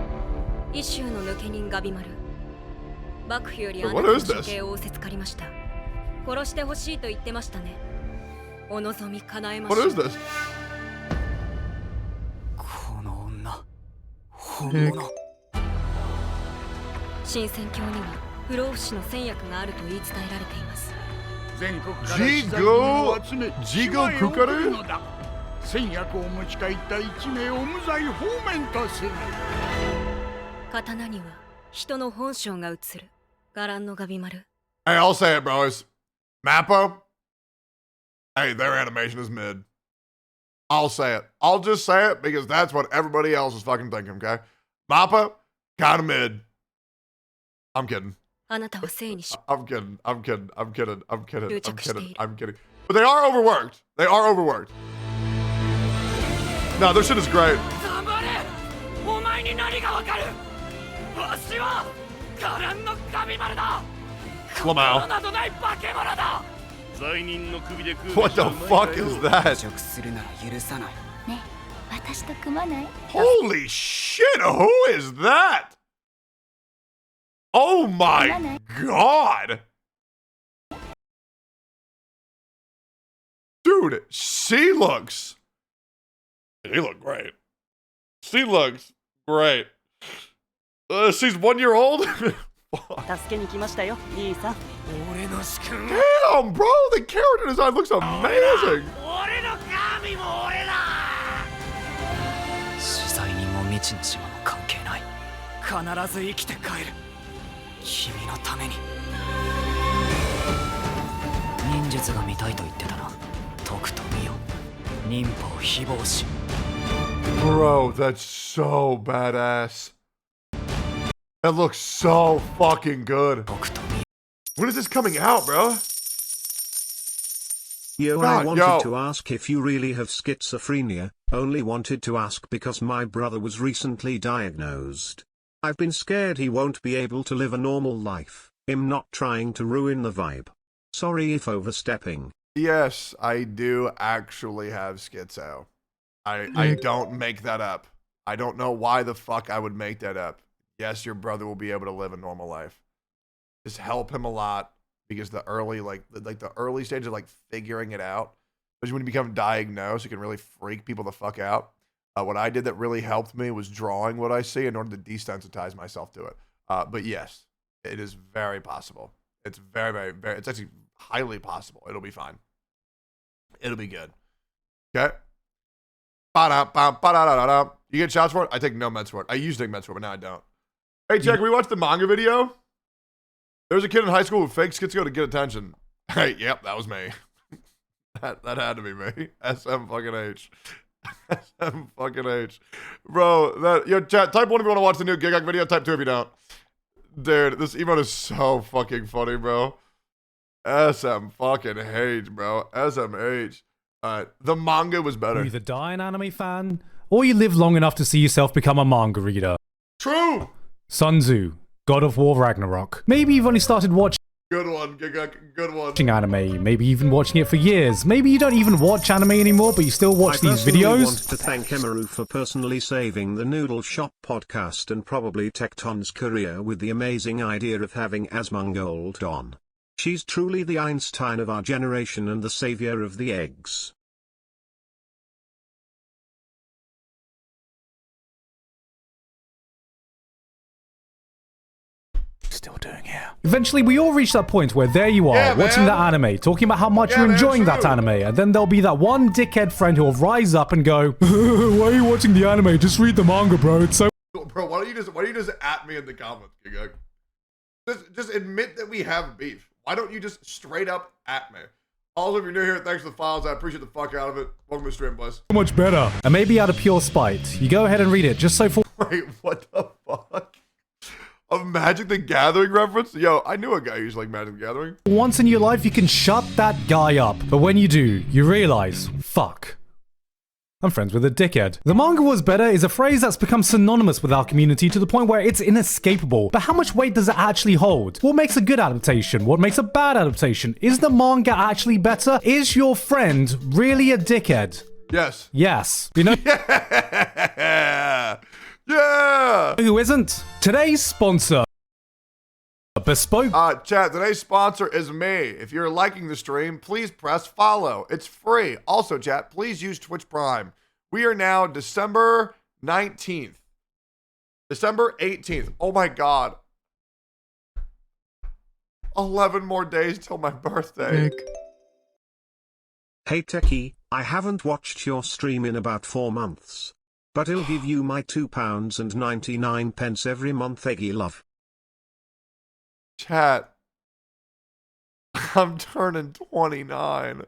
一州の抜け人ガビマル幕府よりあな What たの is this? 処刑を仰せつかりました殺してほしいと言ってましたねお望み叶えまし What ょ is う this? この女、本物。新戦況には不老不死の戦薬があると言い伝えられています Jigo Kukaru? 戦薬を持ち帰った1名を無罪放免とする刀には人の本性が映る伽藍のガビマル Hey, I'll say it, bros. Mappo? Hey, their animation is mid. I'll say it. I'll just say it because that's what everybody else is fucking thinking, okay? Mappa, kinda mid. I'm kidding. あなたは生にし I'm kidding. I'm kidding. I'm kidding. I'm kidding. I'm kidding. I'm kidding. But they are overworked. They are overworked. No, their shit is great. 頑張れお前に何がわかるわしは Lamau. What the fuck is that? Holy shit, who is that? Oh my god! Dude, she looks great. She looks great. She's 1 year old? Damn, bro, the character design looks amazing. Bro, that's so badass. That looks so fucking good. When is this coming out, bro? I wanted to ask if you really have schizophrenia. Only wanted to ask because my brother was recently diagnosed. I've been scared he won't be able to live a normal life. I'm not trying to ruin the vibe. Sorry if overstepping. Yes, I do actually have schizo. I don't make that up. I don't know why the fuck I would make that up. Yes, your brother will be able to live a normal life. Just help him a lot because the early the early stage of like figuring it out, especially when you become diagnosed, it can really freak people the fuck out. What I did that really helped me was drawing what I see in order to desensitize myself to it. But yes, it is very possible. It's very, very, very, it's actually highly possible. It'll be fine. It'll be good. Okay? Ba-da-ba-ba-da-da-da. You get shots for it? I take no meds for it. I used to take meds for it, but now I don't. Hey, check, we watched the manga video. There was a kid in high school who faked schizo to get attention. Hey, yep, that was me. that had to be me. SM fucking H. SM fucking H. Bro, yo, chat, type 1 if you want to watch the new Gigak video, type 2 if you don't. Dude, this emote is so fucking funny, bro. SM fucking H, bro. SMH. The manga was better. You either die an anime fan, or you live long enough to see yourself become a manga reader. True! Sun Tzu, God of War Ragnarok. Maybe you've only started watching Good one, good one. Anime, maybe even watching it for years. Maybe you don't even watch anime anymore, but you still watch these videos. I want to thank Emaru for personally saving the Noodle Shop podcast and probably Tectone's career with the amazing idea of having Asmongold on. She's truly the Einstein of our generation and the savior of the eggs. Still doing here. Eventually, we all reach that point where there you are, watching that anime, talking about how much you're enjoying that anime, and then there'll be that one dickhead friend who'll rise up and go, "Why are you watching the anime? Just read the manga, bro. It's so." Bro, why don't you just at me in the comments, Gigak? Just admit that we have beef. Why don't you just straight up at me? Also, if you're new here, thanks for the files. I appreciate the fuck out of it. Welcome to the stream, boys. So much better. And maybe out of pure spite, you go ahead and read it just so for. Wait, what the fuck? A Magic the Gathering reference? Yo, I knew a guy who used to like Magic the Gathering. Once in your life, you can shut that guy up. But when you do, you realize, fuck. I'm friends with a dickhead. The manga was better is a phrase that's become synonymous with our community to the point where it's inescapable. But how much weight does it actually hold? What makes a good adaptation? What makes a bad adaptation? Is the manga actually better? Is your friend really a dickhead? Yes. Yes. You know? Yeah. Yeah. Who isn't? Today's sponsor. Bespoke. Chat, today's sponsor is me. If you're liking the stream, please press follow. It's free. Also, chat, please use Twitch Prime. We are now December 19th. December 18th. Oh my God. 11 more days till my birthday. Hey Techie, I haven't watched your stream in about 4 months. But I'll give you my £2.99 every month, Eggy love. Chat. I'm turning 29.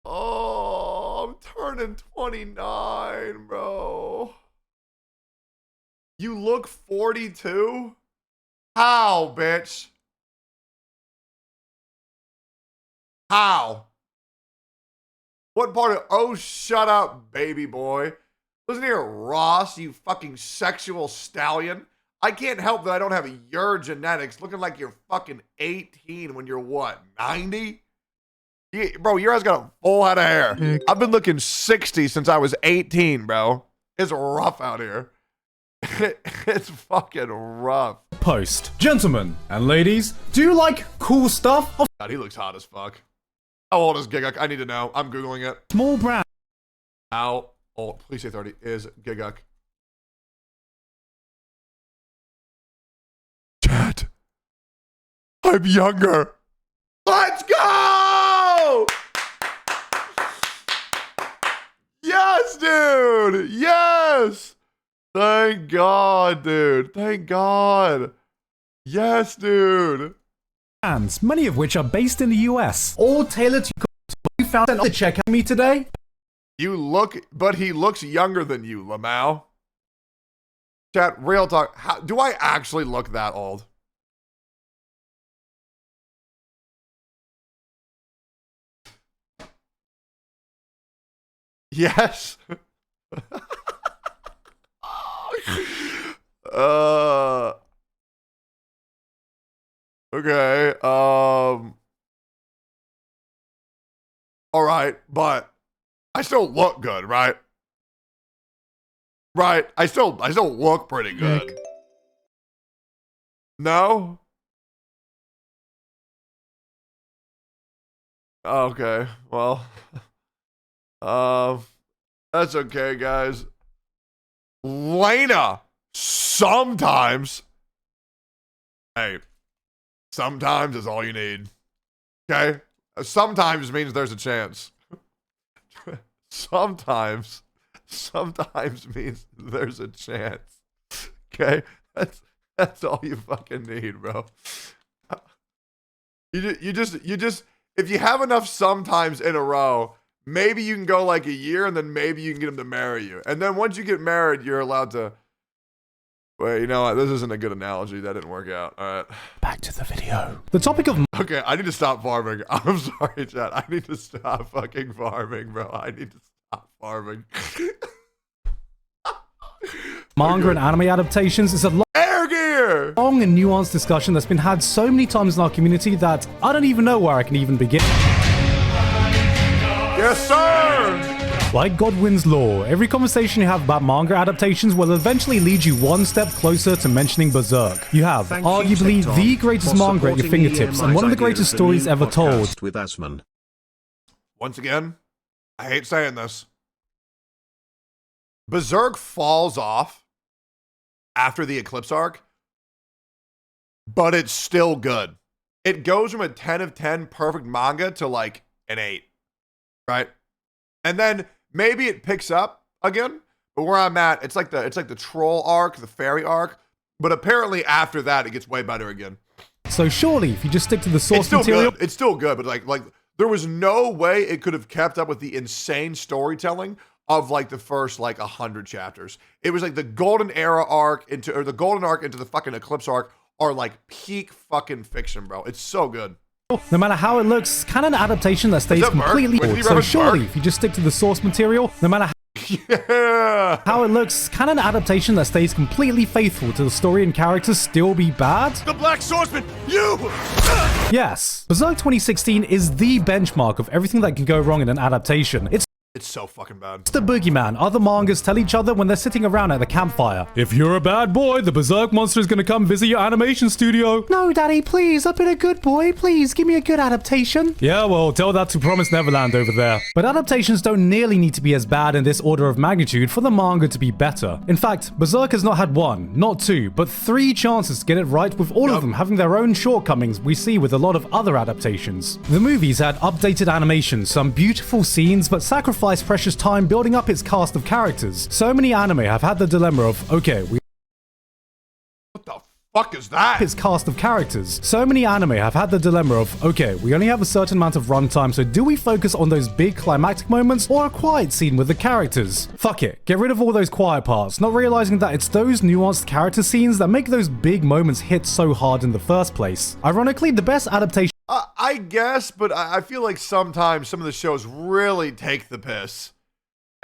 Oh, I'm turning 29, bro. You look 42? How, bitch? How? What part of, oh, shut up, baby boy. Listen here, Ross, you fucking sexual stallion. I can't help that I don't have your genetics looking like you're fucking 18 when you're what, 90? Bro, your ass got a full head of hair. I've been looking 60 since I was 18, bro. It's rough out here. It's fucking rough. Post. Gentlemen and ladies, do you like cool stuff? God, he looks hot as fuck. How old is Giguk? I need to know. I'm Googling it. Small brand. How old, please say 30, is Giguk? Chat. I'm younger. Let's go! Yes, dude! Yes! Thank God, dude. Thank God. Yes, dude. Brands, many of which are based in the US, all tailored to you found to check out me today. You look, but he looks younger than you, Lamau. Chat, real talk. How, do I actually look that old? Yes. Okay. All right, but I still look good, right? Right. I still look pretty good. No? Okay. Well, that's okay, guys. Lena, sometimes. Hey, sometimes is all you need. Okay? Sometimes means there's a chance. Sometimes means there's a chance. Okay? That's all you fucking need, bro. You just if you have enough sometimes in a row, maybe you can go like a year and then maybe you can get him to marry you. And then once you get married, you're allowed to wait, you know what? This isn't a good analogy. That didn't work out. All right. Back to the video. The topic of okay, I need to stop farming. I'm sorry, chat. I need to stop fucking farming, bro. I need to stop farming. manga and anime adaptations is a long and nuanced discussion that's been had so many times in our community that I don't even know where I can even begin. Yes, sir! Like Godwin's law, every conversation you have about manga adaptations will eventually lead you one step closer to mentioning Berserk. You have arguably the greatest manga at your fingertips and one of the greatest stories ever told. With Asman. Once again, I hate saying this. Berserk falls off after the Eclipse arc, but it's still good. It goes from a 10 of 10 perfect manga to like an 8, right? And then maybe it picks up again, but where I'm at, it's like the troll arc, the fairy arc, but apparently after that it gets way better again. So surely if you just stick to the source material, it's still good, but like there was no way it could have kept up with the insane storytelling of like the first like 100 chapters. It was like the golden era arc into the golden arc into the fucking Eclipse arc are like peak fucking fiction, bro. It's so good. No matter how it looks, canon adaptation that stays completely so surely if you just stick to the source material, no matter how it looks, canon adaptation that stays completely faithful to the story and characters still be bad? The Black Swordsman, you! Yes. Berserk 2016 is the benchmark of everything that can go wrong in an adaptation. It's so fucking bad. It's the boogeyman other mangas tell each other when they're sitting around at the campfire. If you're a bad boy, the Berserk monster is gonna come visit your animation studio. No, Daddy, please. I've been a good boy. Please, give me a good adaptation. Yeah, well, tell that to Promised Neverland over there. But adaptations don't nearly need to be as bad in this order of magnitude for the manga to be better. In fact, Berserk has not had 1, not 2, but 3 chances to get it right, with all of them having their own shortcomings we see with a lot of other adaptations. The movies had updated animations, some beautiful scenes, but sacrificed precious time building up its cast of characters. So many anime have had the dilemma of, okay, what the fuck is that? Its cast of characters. So many anime have had the dilemma of, okay, we only have a certain amount of runtime, so do we focus on those big climactic moments or a quiet scene with the characters? Fuck it, get rid of all those quiet parts, not realizing that it's those nuanced character scenes that make those big moments hit so hard in the first place. Ironically, the best adaptation I guess, but I feel like sometimes some of the shows really take the piss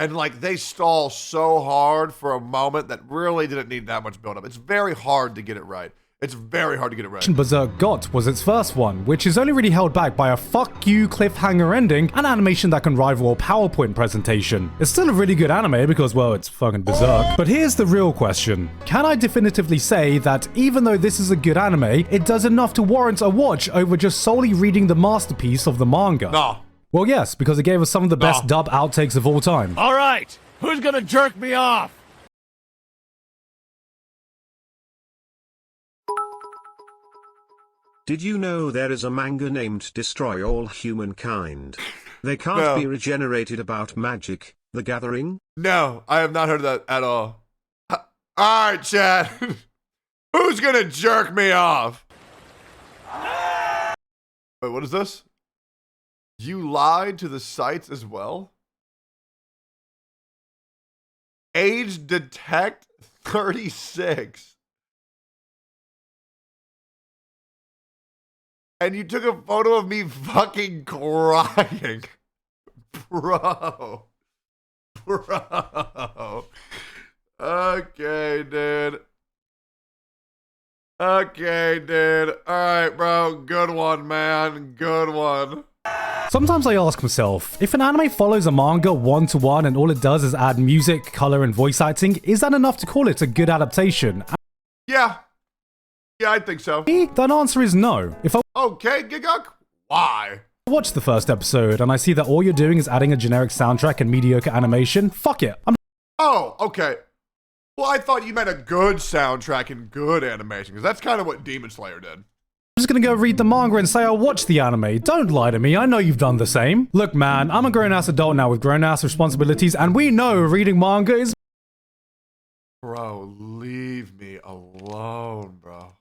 And like they stall so hard for a moment that really didn't need that much build up. It's very hard to get it right. It's very hard to get it right. Berserk got was its first one, which is only really held back by a fuck you cliffhanger ending and animation that can rival a PowerPoint presentation. It's still a really good anime because, well, it's fucking Berserk. But here's the real question. Can I definitively say that even though this is a good anime, it does enough to warrant a watch over just solely reading the masterpiece of the manga? No. Well, yes, because it gave us some of the best dub outtakes of all time. All right, who's gonna jerk me off? Did you know there is a manga named Destroy All Humankind? They can't be regenerated about magic, the gathering? No, I have not heard of that at all. Alright, Chad. Who's gonna jerk me off? Wait, what is this? You lied to the sites as well? Age detect 36. And you took a photo of me fucking crying. Bro. Okay, dude. Alright, bro. Good one, man. Good one. Sometimes I ask myself, if an anime follows a manga one-to-one and all it does is add music, color, and voice acting, is that enough to call it a good adaptation? Yeah. Yeah, I think so. That answer is no. If I Giguk, why? watch the first episode and I see that all you're doing is adding a generic soundtrack and mediocre animation, fuck it. Oh, okay. Well, I thought you meant a good soundtrack and good animation, because that's kind of what Demon Slayer did. I'm just gonna go read the manga and say I watched the anime. Don't lie to me, I know you've done the same. Look man, I'm a grown-ass adult now with grown-ass responsibilities, and we know reading manga is— Bro, leave me alone, bro.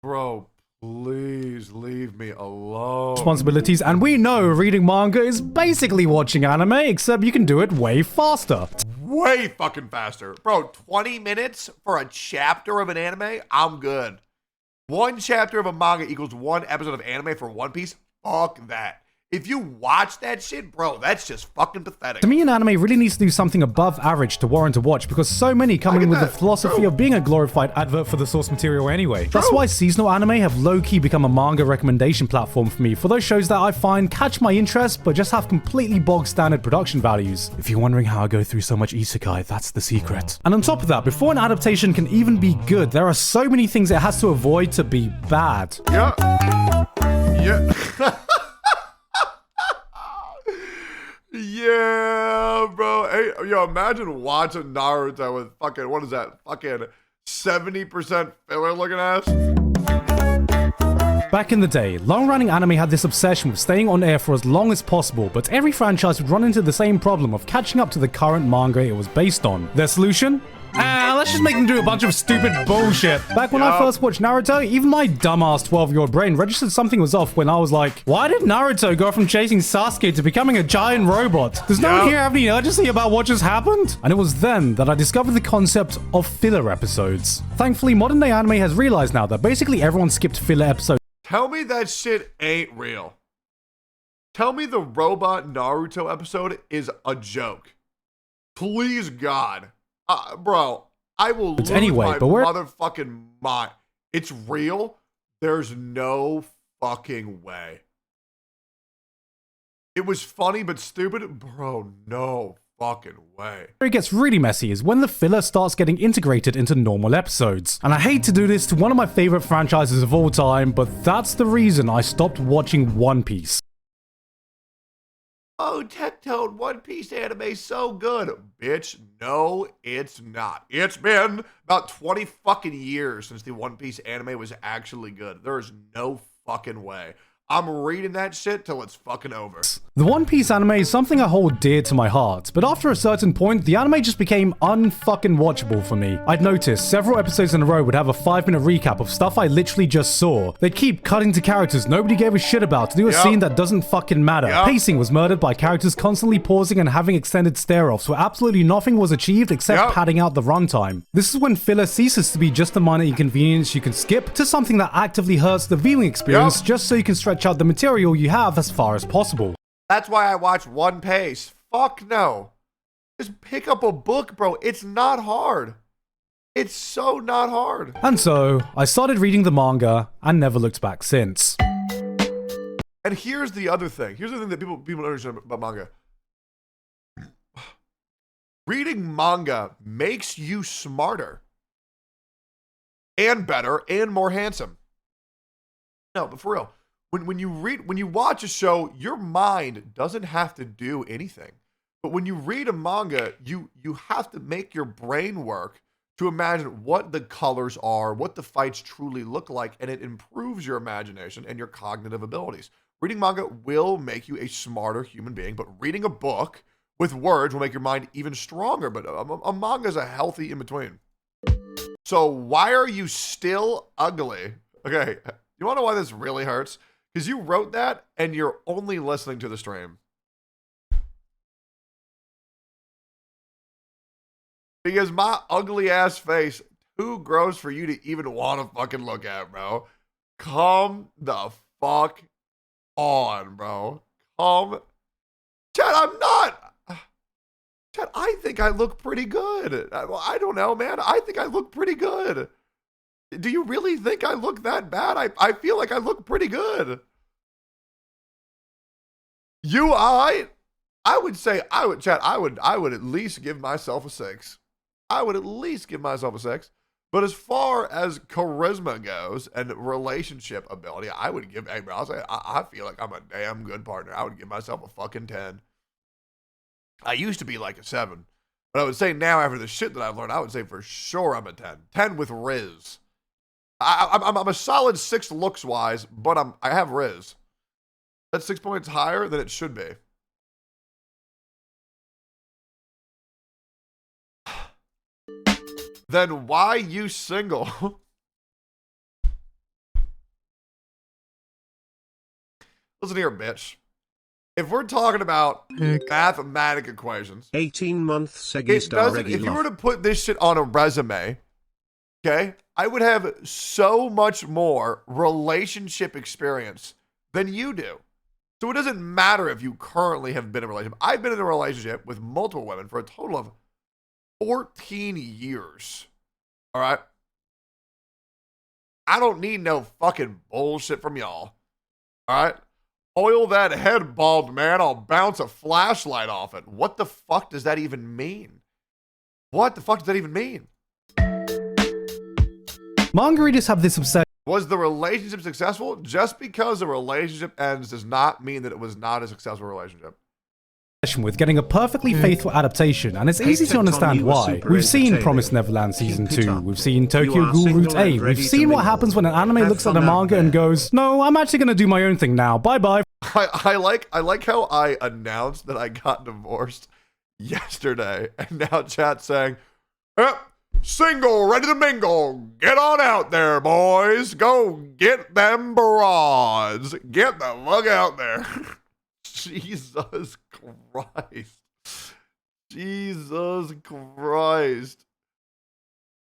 Bro, please leave me alone. responsibilities, and we know reading manga is basically watching anime, except you can do it way faster. Way fucking faster. Bro, 20 minutes for a chapter of an anime? I'm good. One chapter of a manga equals one episode of anime for One Piece? Fuck that. If you watch that shit, bro, that's just fucking pathetic. To me, an anime really needs to do something above average to warrant a watch, because so many come in with the philosophy of being a glorified advert for the source material anyway. That's why seasonal anime have low-key become a manga recommendation platform for me, for those shows that I find catch my interest, but just have completely bog-standard production values. If you're wondering how I go through so much isekai, that's the secret. And on top of that, before an adaptation can even be good, there are so many things it has to avoid to be bad. Yeah. Yeah, bro. Hey, yo, imagine watching Naruto with fucking, what is that? Fucking 70% filler looking ass. Back in the day, long-running anime had this obsession with staying on air for as long as possible, but every franchise would run into the same problem of catching up to the current manga it was based on. Their solution? Let's just make them do a bunch of stupid bullshit. Back when I first watched Naruto, even my dumbass 12-year-old brain registered something was off when I was like, why did Naruto go from chasing Sasuke to becoming a giant robot? Does no one here have any urgency about what just happened? And it was then that I discovered the concept of filler episodes. Thankfully, modern day anime has realized now that basically everyone skipped filler episodes. Tell me that shit ain't real. Tell me the robot Naruto episode is a joke. Please, God. Bro, I will lose my motherfucking mind. It's real? There's no fucking way. It was funny but stupid? Bro, no fucking way. Where it gets really messy is when the filler starts getting integrated into normal episodes. And I hate to do this to one of my favorite franchises of all time, but that's the reason I stopped watching One Piece. Oh, Tectone One Piece anime so good. Bitch, no, it's not. It's been about 20 fucking years since the One Piece anime was actually good. There's no fucking way. I'm reading that shit till it's fucking over. The One Piece anime is something I hold dear to my heart, but after a certain point, the anime just became unfucking watchable for me. I'd noticed several episodes in a row would have a 5-minute recap of stuff I literally just saw. They'd keep cutting to characters nobody gave a shit about to do a scene that doesn't fucking matter. Pacing was murdered by characters constantly pausing and having extended stare-offs where absolutely nothing was achieved except padding out the runtime. This is when filler ceases to be just a minor inconvenience you can skip to something that actively hurts the viewing experience just so you can stretch out the material you have as far as possible. That's why I watch One Piece. Fuck no. Just pick up a book, bro. It's not hard. It's so not hard. And so, I started reading the manga and never looked back since. And here's the other thing. Here's the thing that people don't understand about manga. Reading manga makes you smarter and better and more handsome. No, but for real, when you watch a show, your mind doesn't have to do anything. But when you read a manga, you have to make your brain work to imagine what the colors are, what the fights truly look like, and it improves your imagination and your cognitive abilities. Reading manga will make you a smarter human being, but reading a book with words will make your mind even stronger. But a manga is a healthy in-between. So why are you still ugly? Okay, you want to know why this really hurts? Because you wrote that and you're only listening to the stream. Because my ugly ass face, too gross for you to even want to fucking look at, bro. Come the fuck on, bro. Chad, I'm not. Chad, I think I look pretty good. I don't know, man. I think I look pretty good. Do you really think I look that bad? I feel like I look pretty good. I would say, Chad, I would at least give myself a 6. I would at least give myself a 6. But as far as charisma goes and relationship ability, I would give, hey, bro, I'll say, I feel like I'm a damn good partner. I would give myself a fucking 10. I used to be like a 7. But I would say now, after the shit that I've learned, I would say for sure I'm a 10. 10 with Riz. I'm a solid 6 looks-wise, but I have Riz. That's 6 points higher than it should be. Then why you single? Listen here, bitch. If we're talking about mathematic equations, 18-month Segi it star doesn't. If you were to put this shit on a resume, okay, I would have so much more relationship experience than you do. So it doesn't matter if you currently have been in a relationship. I've been in a relationship with multiple women for a total of 14 years. All right? I don't need no fucking bullshit from y'all. All right? Oil that head, bald man. I'll bounce a flashlight off it. What the fuck does that even mean? What the fuck does that even mean? Manga readers have this obsession. Was the relationship successful? Just because the relationship ends does not mean that it was not a successful relationship. With getting a perfectly faithful adaptation, and it's easy to understand why. We've seen Promised Neverland Season 2, we've seen Tokyo Ghoul Route A, we've seen what happens when an anime looks at a manga and goes, no, I'm actually going to do my own thing now, bye-bye. I like how I announced that I got divorced yesterday, and now chat's saying, single, ready to mingle, get on out there, boys, go get them broads, get the fuck out there. Jesus Christ. Jesus Christ.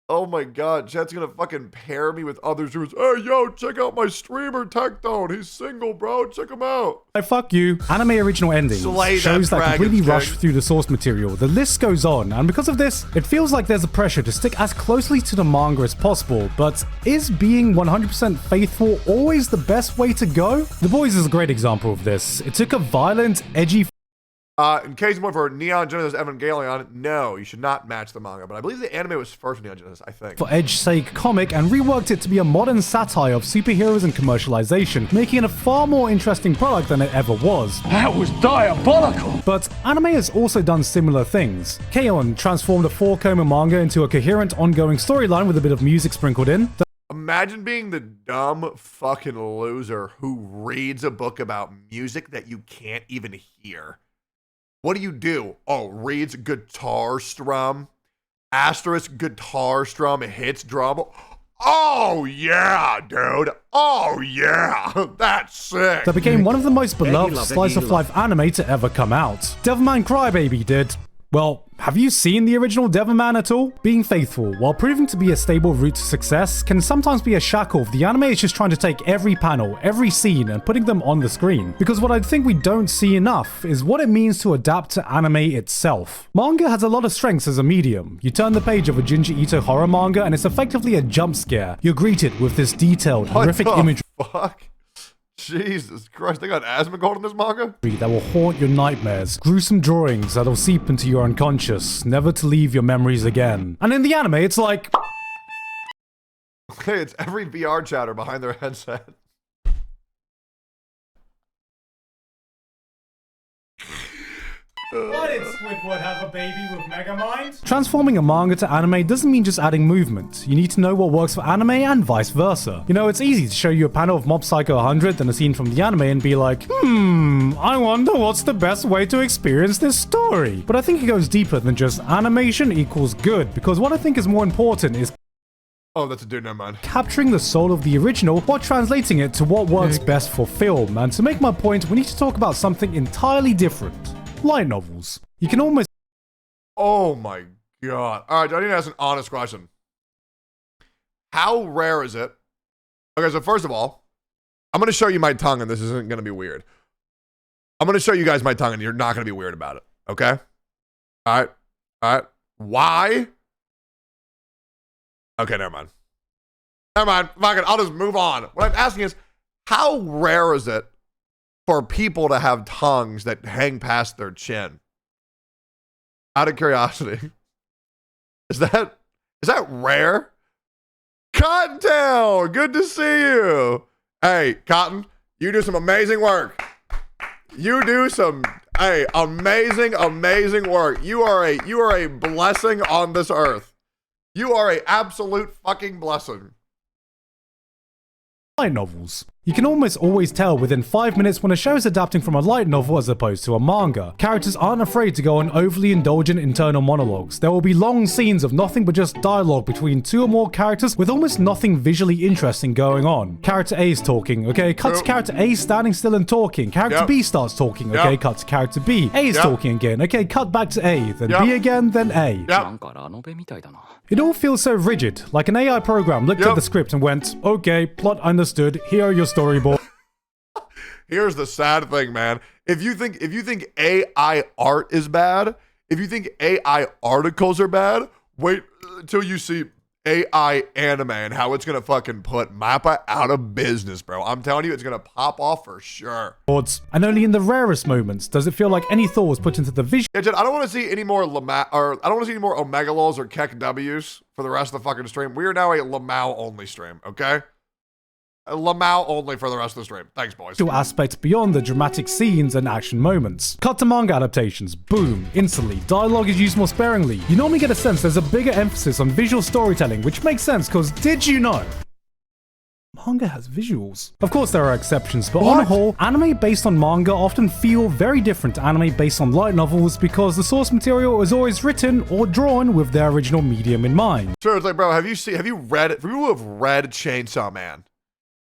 Oh my god, chat's gonna fucking pair me with other streamers. Hey, yo, check out my streamer, Tectone. He's single, bro. Check him out. Hey, fuck you. Anime original endings, shows that completely rush through the source material. The list goes on, and because of this, it feels like there's a pressure to stick as closely to the manga as possible. But is being 100% faithful always the best way to go? The Boys is a great example of this. It took a violent, edgy in case more for Neon Genesis Evangelion, no, you should not match the manga. But I believe the anime was first Neon Genesis, I think. For edge's sake comic and reworked it to be a modern satire of superheroes and commercialization, making it a far more interesting product than it ever was. That was diabolical! But anime has also done similar things. K-On! Transformed a 4-koma manga into a coherent, ongoing storyline with a bit of music sprinkled in. Imagine being the dumb fucking loser who reads a book about music that you can't even hear. What do? Oh, reads guitar strum, asterisk guitar strum, hits drum. Oh yeah, dude. Oh yeah, that's sick. That became one of the most beloved slice of life anime to ever come out. Devilman Crybaby did, well, Have you seen the original Devilman at all? Being faithful, while proving to be a stable route to success, can sometimes be a shackle if the anime is just trying to take every panel, every scene, and putting them on the screen. Because what I think we don't see enough is what it means to adapt to anime itself. Manga has a lot of strengths as a medium. You turn the page of a Junji Ito horror manga and it's effectively a jump scare. You're greeted with this detailed, horrific imagery. Fuck? Jesus Christ, they got Asmongold in this manga? That will haunt your nightmares, gruesome drawings that'll seep into your unconscious, never to leave your memories again. And in the anime, it's like... Hey, it's every VR chatter behind their headset. Why did Squidward have a baby with Megamind? Transforming a manga to anime doesn't mean just adding movement. You need to know what works for anime and vice versa. You know, it's easy to show you a panel of Mob Psycho 100 and a scene from the anime and be like, I wonder what's the best way to experience this story. But I think it goes deeper than just animation equals good, because what I think is more important is oh, that's a dude, never mind. capturing the soul of the original while translating it to what works best for film. And to make my point, we need to talk about something entirely different. Light novels. You can almost... Oh my god. Alright, I need to ask an honest question. How rare is it? Okay, so first of all, I'm going to show you my tongue and this isn't going to be weird. I'm going to show you guys my tongue and you're not going to be weird about it. Okay? Alright? Alright? Why? Okay, never mind. Never mind. Fuck it. I'll just move on. What I'm asking is, how rare is it for people to have tongues that hang past their chin? Out of curiosity. Is that rare? Cottontail, good to see you. Hey, Cotton, you do some amazing work. You do some amazing work. You are a blessing on this earth. You are a absolute fucking blessing. Light novels. You can almost always tell within 5 minutes when a show is adapting from a light novel as opposed to a manga. Characters aren't afraid to go on overly indulgent internal monologues. There will be long scenes of nothing but just dialogue between 2 or more characters with almost nothing visually interesting going on. Character A is talking, okay, cut to character A standing still and talking. Character B starts talking, okay, cut to character B. A is talking again, okay, cut back to A, then B again, then A. It all feels so rigid, like an AI program looked at the script and went, okay, plot understood, here are your storyboard. Here's the sad thing, man. If you think AI art is bad, if you think AI articles are bad, wait till you see AI anime and how it's gonna fucking put MAPPA out of business, bro. I'm telling you, it's gonna pop off for sure. And only in the rarest moments does it feel like any thought was put into the vision. Yeah, Jed, I don't want to see any more I don't want to see any more Omega Laws or Keck W's for the rest of the fucking stream. We are now a Lamau only stream, okay? Lamau only for the rest of the stream. Thanks, boys. Aspects beyond the dramatic scenes and action moments. Cut to manga adaptations. Boom. Instantly. Dialogue is used more sparingly. You normally get a sense there's a bigger emphasis on visual storytelling, which makes sense because did you know? Manga has visuals. Of course there are exceptions, but on the whole, anime based on manga often feel very different to anime based on light novels because the source material is always written or drawn with their original medium in mind. Sure, it's like, bro, have you read it? For people who have read Chainsaw Man,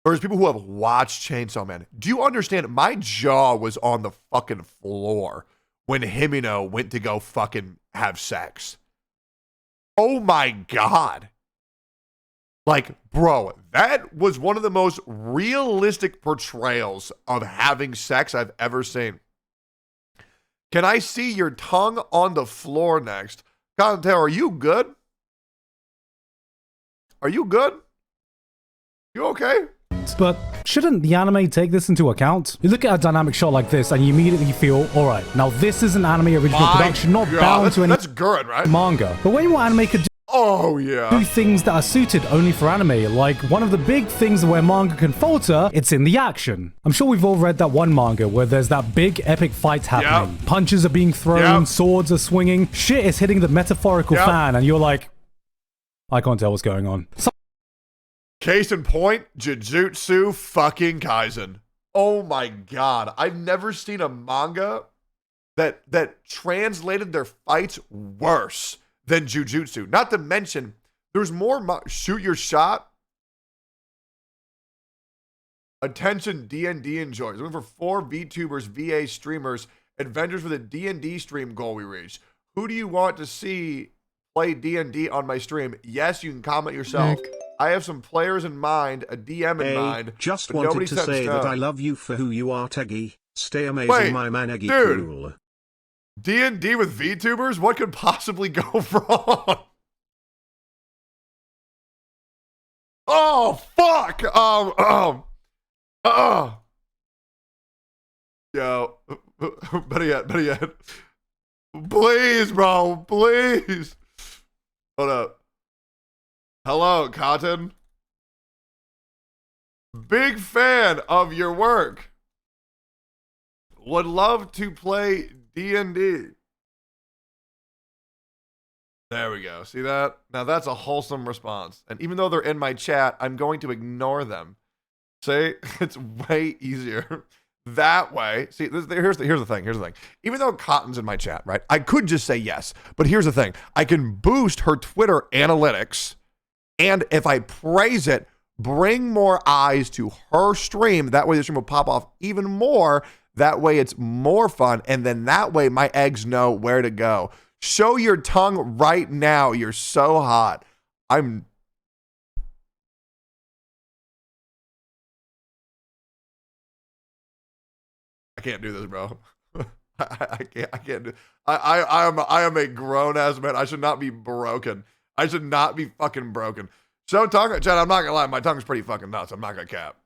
or as people who have watched Chainsaw Man, do you understand? My jaw was on the fucking floor when Himino went to go fucking have sex. Oh my God. Like, bro, that was one of the most realistic portrayals of having sex I've ever seen. Can I see your tongue on the floor next? Cottontail, are you good? Are you good? You okay? But shouldn't the anime take this into account? You look at a dynamic shot like this and you immediately feel, alright, now this is an anime original production, not bound to any that's good, right? manga. But when your anime could do things that are suited only for anime, like one of the big things where manga can falter, it's in the action. I'm sure we've all read that one manga where there's that big epic fight happening. Punches are being thrown, swords are swinging, shit is hitting the metaphorical fan, and you're like, I can't tell what's going on. Case in point, Jujutsu fucking Kaisen. Oh my God. I've never seen a manga that translated their fights worse than Jujutsu. Not to mention, there's more shoot your shot. Attention D&D enjoyers. Looking for 4 VTubers, VA streamers, adventures with a D&D stream goal we reached. who do you want to see play D&D on my stream? Yes, you can comment yourself. I have some players in mind, a DM in mind. Just wanted to say that I love you for who you are, Teggy. Stay amazing, Wait, my man, Eggy. dude. Cool. D&D with VTubers? What could possibly go wrong? Oh, fuck! Yo, better yet. Please, bro, please. Hold up. Hello, Cotton. Big fan of your work. Would love to play D&D. There we go. See that? Now that's a wholesome response. And even though they're in my chat, I'm going to ignore them. See? It's way easier that way. See, here's the thing. Even though Cotton's in my chat, right? I could just say yes. But here's the thing. I can boost her Twitter analytics. And if I praise it, bring more eyes to her stream. That way the stream will pop off even more. That way it's more fun. And then that way my eggs know where to go. Show your tongue right now. You're so hot. I can't do this, bro. I can't do. I am a grown ass man. I should not be broken. I should not be fucking broken. Show tongue, Chad. I'm not gonna lie. My tongue's pretty fucking nuts. I'm not gonna cap.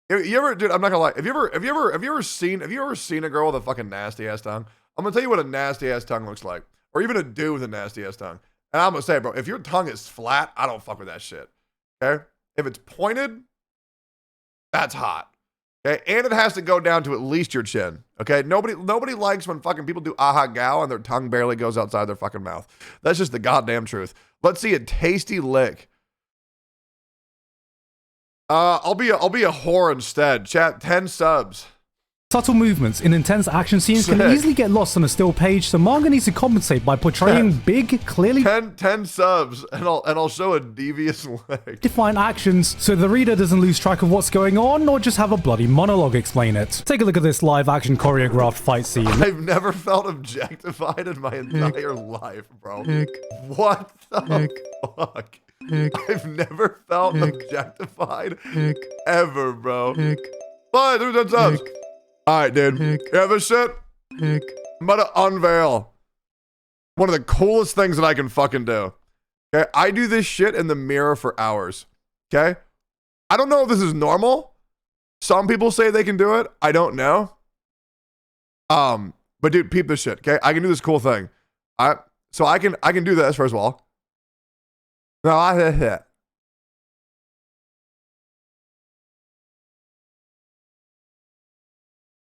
You ever, dude? I'm not gonna lie. Have you ever seen a girl with a fucking nasty ass tongue? I'm gonna tell you what a nasty ass tongue looks like. Or even a dude with a nasty ass tongue. And I'm gonna say, bro, if your tongue is flat, I don't fuck with that shit. Okay? If it's pointed, that's hot. Okay? And it has to go down to at least your chin. Okay? Nobody likes when fucking people do aha gow and their tongue barely goes outside their fucking mouth. That's just the goddamn truth. Let's see a tasty lick. I'll be a whore instead. Chat 10 subs. Subtle movements in intense action scenes can easily get lost on a still page, so manga needs to compensate by portraying big, clearly 10 subs, and I'll show a devious leg. Define actions so the reader doesn't lose track of what's going on or just have a bloody monologue explain it. Take a look at this live action choreographed fight scene. I've never felt objectified in my entire life, bro. What the fuck? I've never felt objectified ever, bro. Fine, there's 10 subs. All right, dude. You have this shit? I'm about to unveil one of the coolest things that I can fucking do. Okay? I do this shit in the mirror for hours. Okay? I don't know if this is normal. Some people say they can do it. I don't know. But dude, peep this shit. Okay? I can do this cool thing. So I can do this first of all. No, I hit it.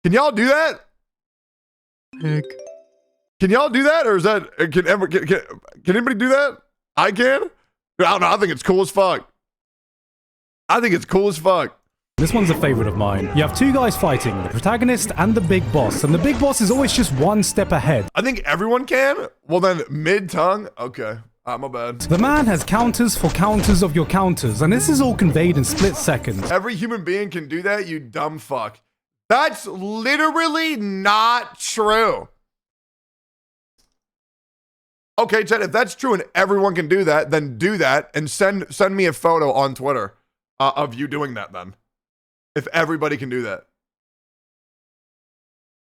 Can y'all do that? Can y'all do that? Or is that, can anybody do that? I can? I don't know. I think it's cool as fuck. This one's a favorite of mine. You have two guys fighting, the protagonist and the big boss, and the big boss is always just one step ahead. I think everyone can. Well then, mid-tongue? Okay. My bad. The man has counters for counters of your counters, and this is all conveyed in split seconds. Every human being can do that, you dumb fuck. That's literally not true. Okay, Chad, if that's true and everyone can do that, then do that and send me a photo on Twitter of you doing that then. If everybody can do that.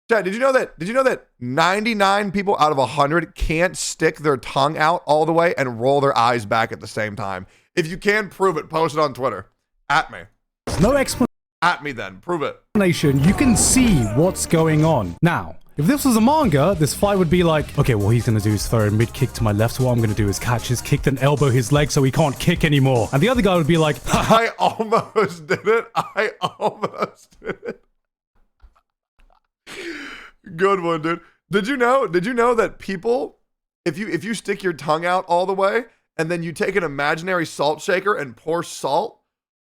Chad, did you know that 99 people out of 100 can't stick their tongue out all the way and roll their eyes back at the same time? If you can prove it, post it on Twitter. At me. There's no explanation. At me then. Prove it. You can see what's going on. Now, if this was a manga, this fight would be like, okay, what he's going to do is throw a mid-kick to my left, so what I'm going to do is catch his kick, then elbow his leg so he can't kick anymore. And the other guy would be like, I almost did it. Good one, dude. Did you know that people, if you stick your tongue out all the way and then you take an imaginary salt shaker and pour salt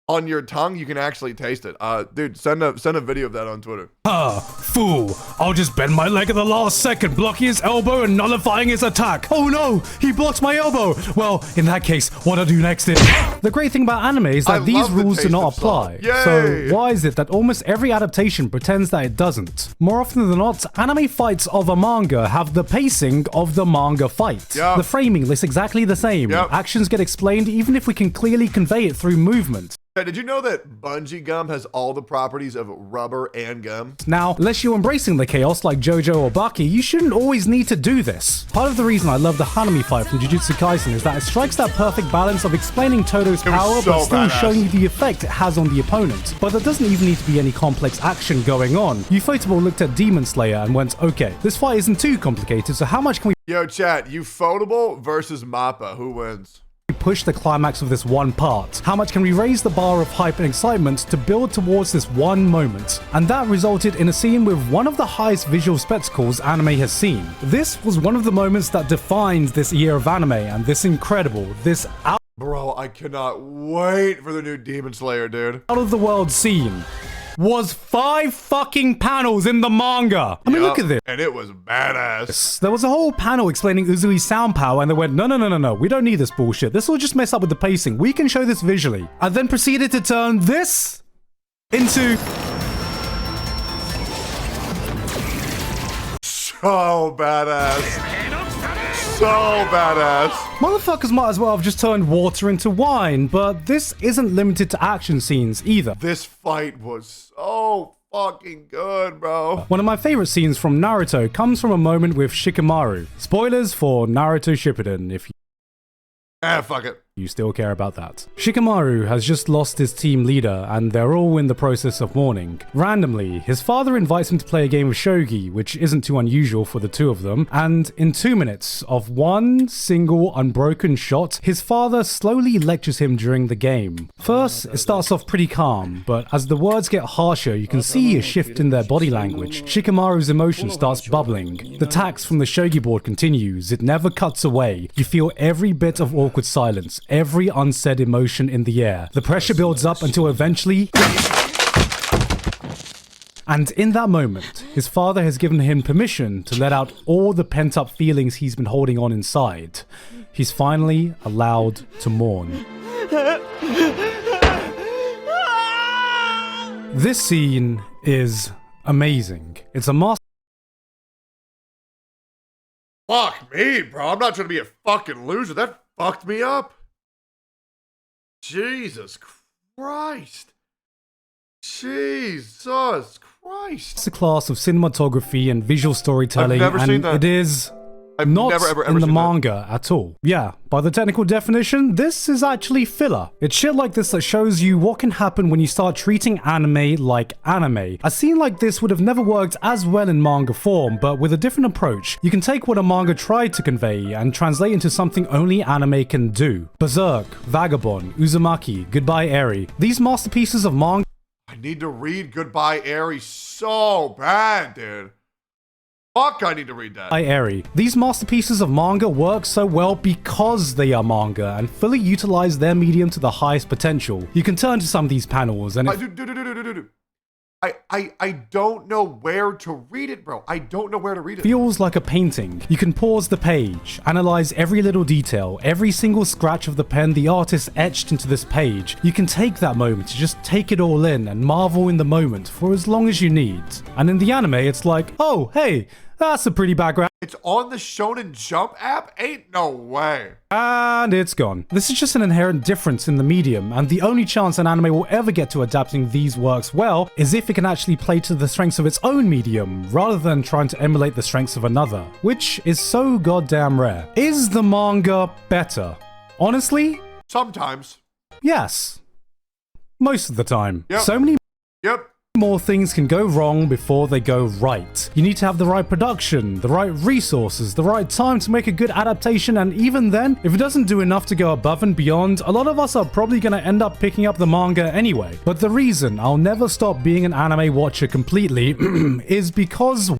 on your tongue, you can actually taste it. Dude, send a video of that on Twitter. Fool. I'll just bend my leg at the last second, blocking his elbow and nullifying his attack. Oh no, he blocked my elbow. Well, in that case, what I'll do next is... The great thing about anime is that these rules do not apply. So why is it that almost every adaptation pretends that it doesn't? More often than not, anime fights of a manga have the pacing of the manga fight. The framing looks exactly the same. Actions get explained even if we can clearly convey it through movement. Did you know that bungee gum has all the properties of rubber and gum? Now, unless you're embracing the chaos like JoJo or Baki, you shouldn't always need to do this. Part of the reason I love the Hanami fight from Jujutsu Kaisen is that it strikes that perfect balance of explaining Todo's power but still showing you the effect it has on the opponent. But there doesn't even need to be any complex action going on. Ufotable looked at Demon Slayer and went, okay, this fight isn't too complicated, so how much can we... Yo, chat, Ufotable versus Mappa, who wins? Push the climax of this one part? How much can we raise the bar of hype and excitement to build towards this one moment? And that resulted in a scene with one of the highest visual spectacles anime has seen. This was one of the moments that defined this year of anime, and this incredible, this Bro, I cannot wait for the new Demon Slayer, dude. Out of the world scene was 5 fucking panels in the manga. I mean, look at this. And it was badass. There was a whole panel explaining Uzui's sound power, and they went, no, we don't need this bullshit. This will just mess up with the pacing. We can show this visually. And then proceeded to turn this into... So badass. So badass. Motherfuckers might as well have just turned water into wine, but this isn't limited to action scenes either. This fight was so fucking good, bro. One of my favorite scenes from Naruto comes from a moment with Shikamaru. Spoilers for Naruto Shippuden if fuck it. You still care about that. Shikamaru has just lost his team leader and they're all in the process of mourning. Randomly, his father invites him to play a game of shogi, which isn't too unusual for the two of them, and in 2 minutes of one single unbroken shot, his father slowly lectures him during the game. First, it starts off pretty calm, but as the words get harsher, you can see a shift in their body language. Shikamaru's emotion starts bubbling. The tax from the shogi board continues. It never cuts away. You feel every bit of awkward silence, every unsaid emotion in the air. The pressure builds up until eventually... And in that moment, his father has given him permission to let out all the pent-up feelings he's been holding on inside. He's finally allowed to mourn. This scene is amazing. It's a master... Fuck me, bro. I'm not trying to be a fucking loser. That fucked me up. Jesus Christ. Jesus Christ. It's a class of cinematography and visual storytelling, I've never seen that. It is I've not never in the manga at all. Yeah, by the technical definition, this is actually filler. It's shit like this that shows you what can happen when you start treating anime like anime. A scene like this would have never worked as well in manga form, but with a different approach, you can take what a manga tried to convey and translate into something only anime can do. Berserk, Vagabond, Uzumaki, Goodbye Eri. These masterpieces of manga... I need to read Goodbye Eri so bad, dude. Fuck, I need to read that. Eri. These masterpieces of manga work so well because they are manga and fully utilize their medium to the highest potential. You can turn to some of these panels and... I don't know where to read it, bro. I don't know where to read it. Feels like a painting. You can pause the page, analyze every little detail, every single scratch of the pen the artist etched into this page. You can take that moment to just take it all in and marvel in the moment for as long as you need. And in the anime, it's like, oh, hey, that's a pretty background. It's on the Shonen Jump app? Ain't no way. And it's gone. This is just an inherent difference in the medium, and the only chance an anime will ever get to adapting these works well is if it can actually play to the strengths of its own medium, rather than trying to emulate the strengths of another, which is so goddamn rare. Is the manga better? Honestly? Sometimes. Yes. Most of the time. Yep. So many more things can go wrong before they go right. You need to have the right production, the right resources, the right time to make a good adaptation, and even then, if it doesn't do enough to go above and beyond, a lot of us are probably going to end up picking up the manga anyway. But the reason I'll never stop being an anime watcher completely is because...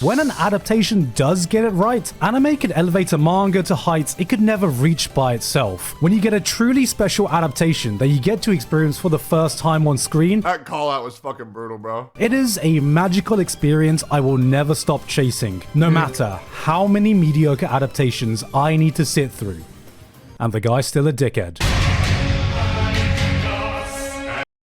when an adaptation does get it right, anime can elevate a manga to heights it could never reach by itself. When you get a truly special adaptation that you get to experience for the first time on screen, that call out was fucking brutal, bro. It is a magical experience I will never stop chasing, no matter how many mediocre adaptations I need to sit through. And the guy's still a dickhead.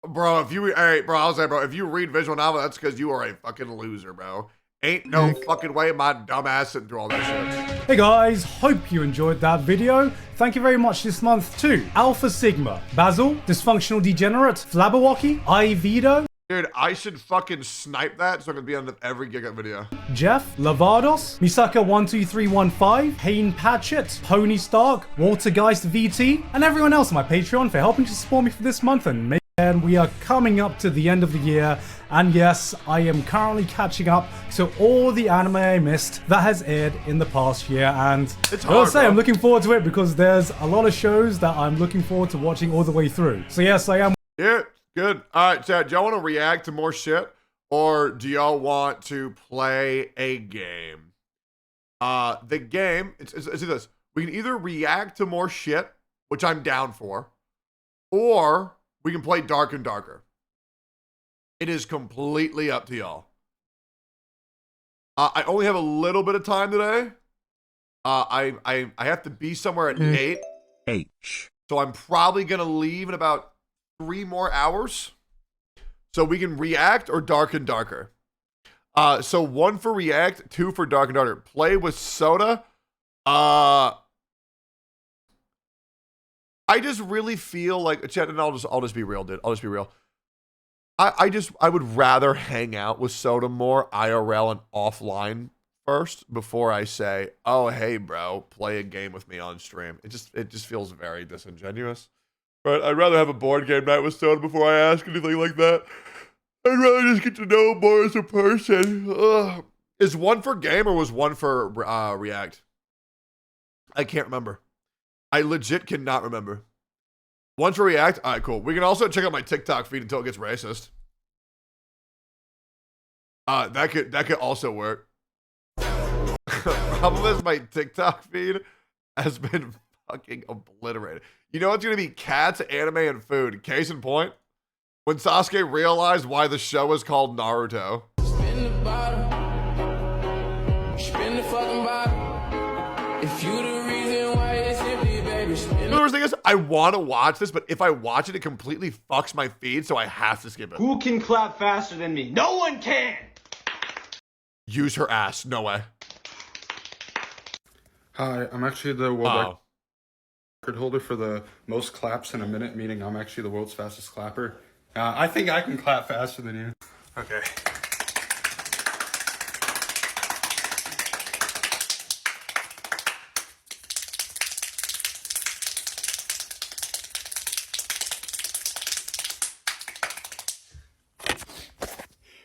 Bro, if you, hey, bro, I'll say, bro, if you read visual novel, that's because you are a fucking loser, bro. Ain't no fucking way my dumb ass sitting through all that shit. Hey guys, hope you enjoyed that video. Thank you very much this month to Alpha Sigma, Basil, Dysfunctional Degenerate, Flabberwocky, Ivido, dude, I should fucking snipe that so I can be on every Giga video. Jeff, Lavados, Misaka12315, Hayne Patchett, Pony Stark, Waltergeist VT, and everyone else on my Patreon for helping to support me for this month. And we are coming up to the end of the year, and yes, I am currently catching up to all the anime I missed that has aired in the past year, and I'll say I'm looking forward to it because there's a lot of shows that I'm looking forward to watching all the way through. So yes, I am. Yeah, good. All right, chat, do y'all want to react to more shit, or do y'all want to play a game? The game, it's this. We can either react to more shit, which I'm down for, or we can play Dark and Darker. It is completely up to y'all. I only have a little bit of time today. I have to be somewhere at 8. So I'm probably going to leave in about 3 more hours. So we can react or Dark and Darker. So 1 for react, 2 for Dark and Darker. Play with soda. I just really feel like, chat, and I'll just be real, dude. I'll just be real. I would rather hang out with Soda more IRL and offline first before I say, oh, hey, bro, play a game with me on stream. It just feels very disingenuous. Right? I'd rather have a board game night with Soda before I ask anything like that. I'd rather just get to know him more as a person. Ugh. Is 1 for game or was 1 for react? I can't remember. I legit cannot remember. 1 for react? All right, cool. We can also check out my TikTok feed until it gets racist. That could also work. Problem is my TikTok feed has been fucking obliterated. You know what's gonna be cats, anime, and food. Case in point, when Sasuke realized why the show is called Naruto. Spin the bottom. Spin the fucking bottom. If you the reason why it's empty, baby. Spin The worst thing is, I want to watch this, but if I watch it, it completely fucks my feed, so I have to skip it. Who can clap faster than me? No one can! Use her ass. No way. Hi, I'm actually the world record holder for the most claps in a minute, meaning I'm actually the world's fastest clapper. I think I can clap faster than you. Okay.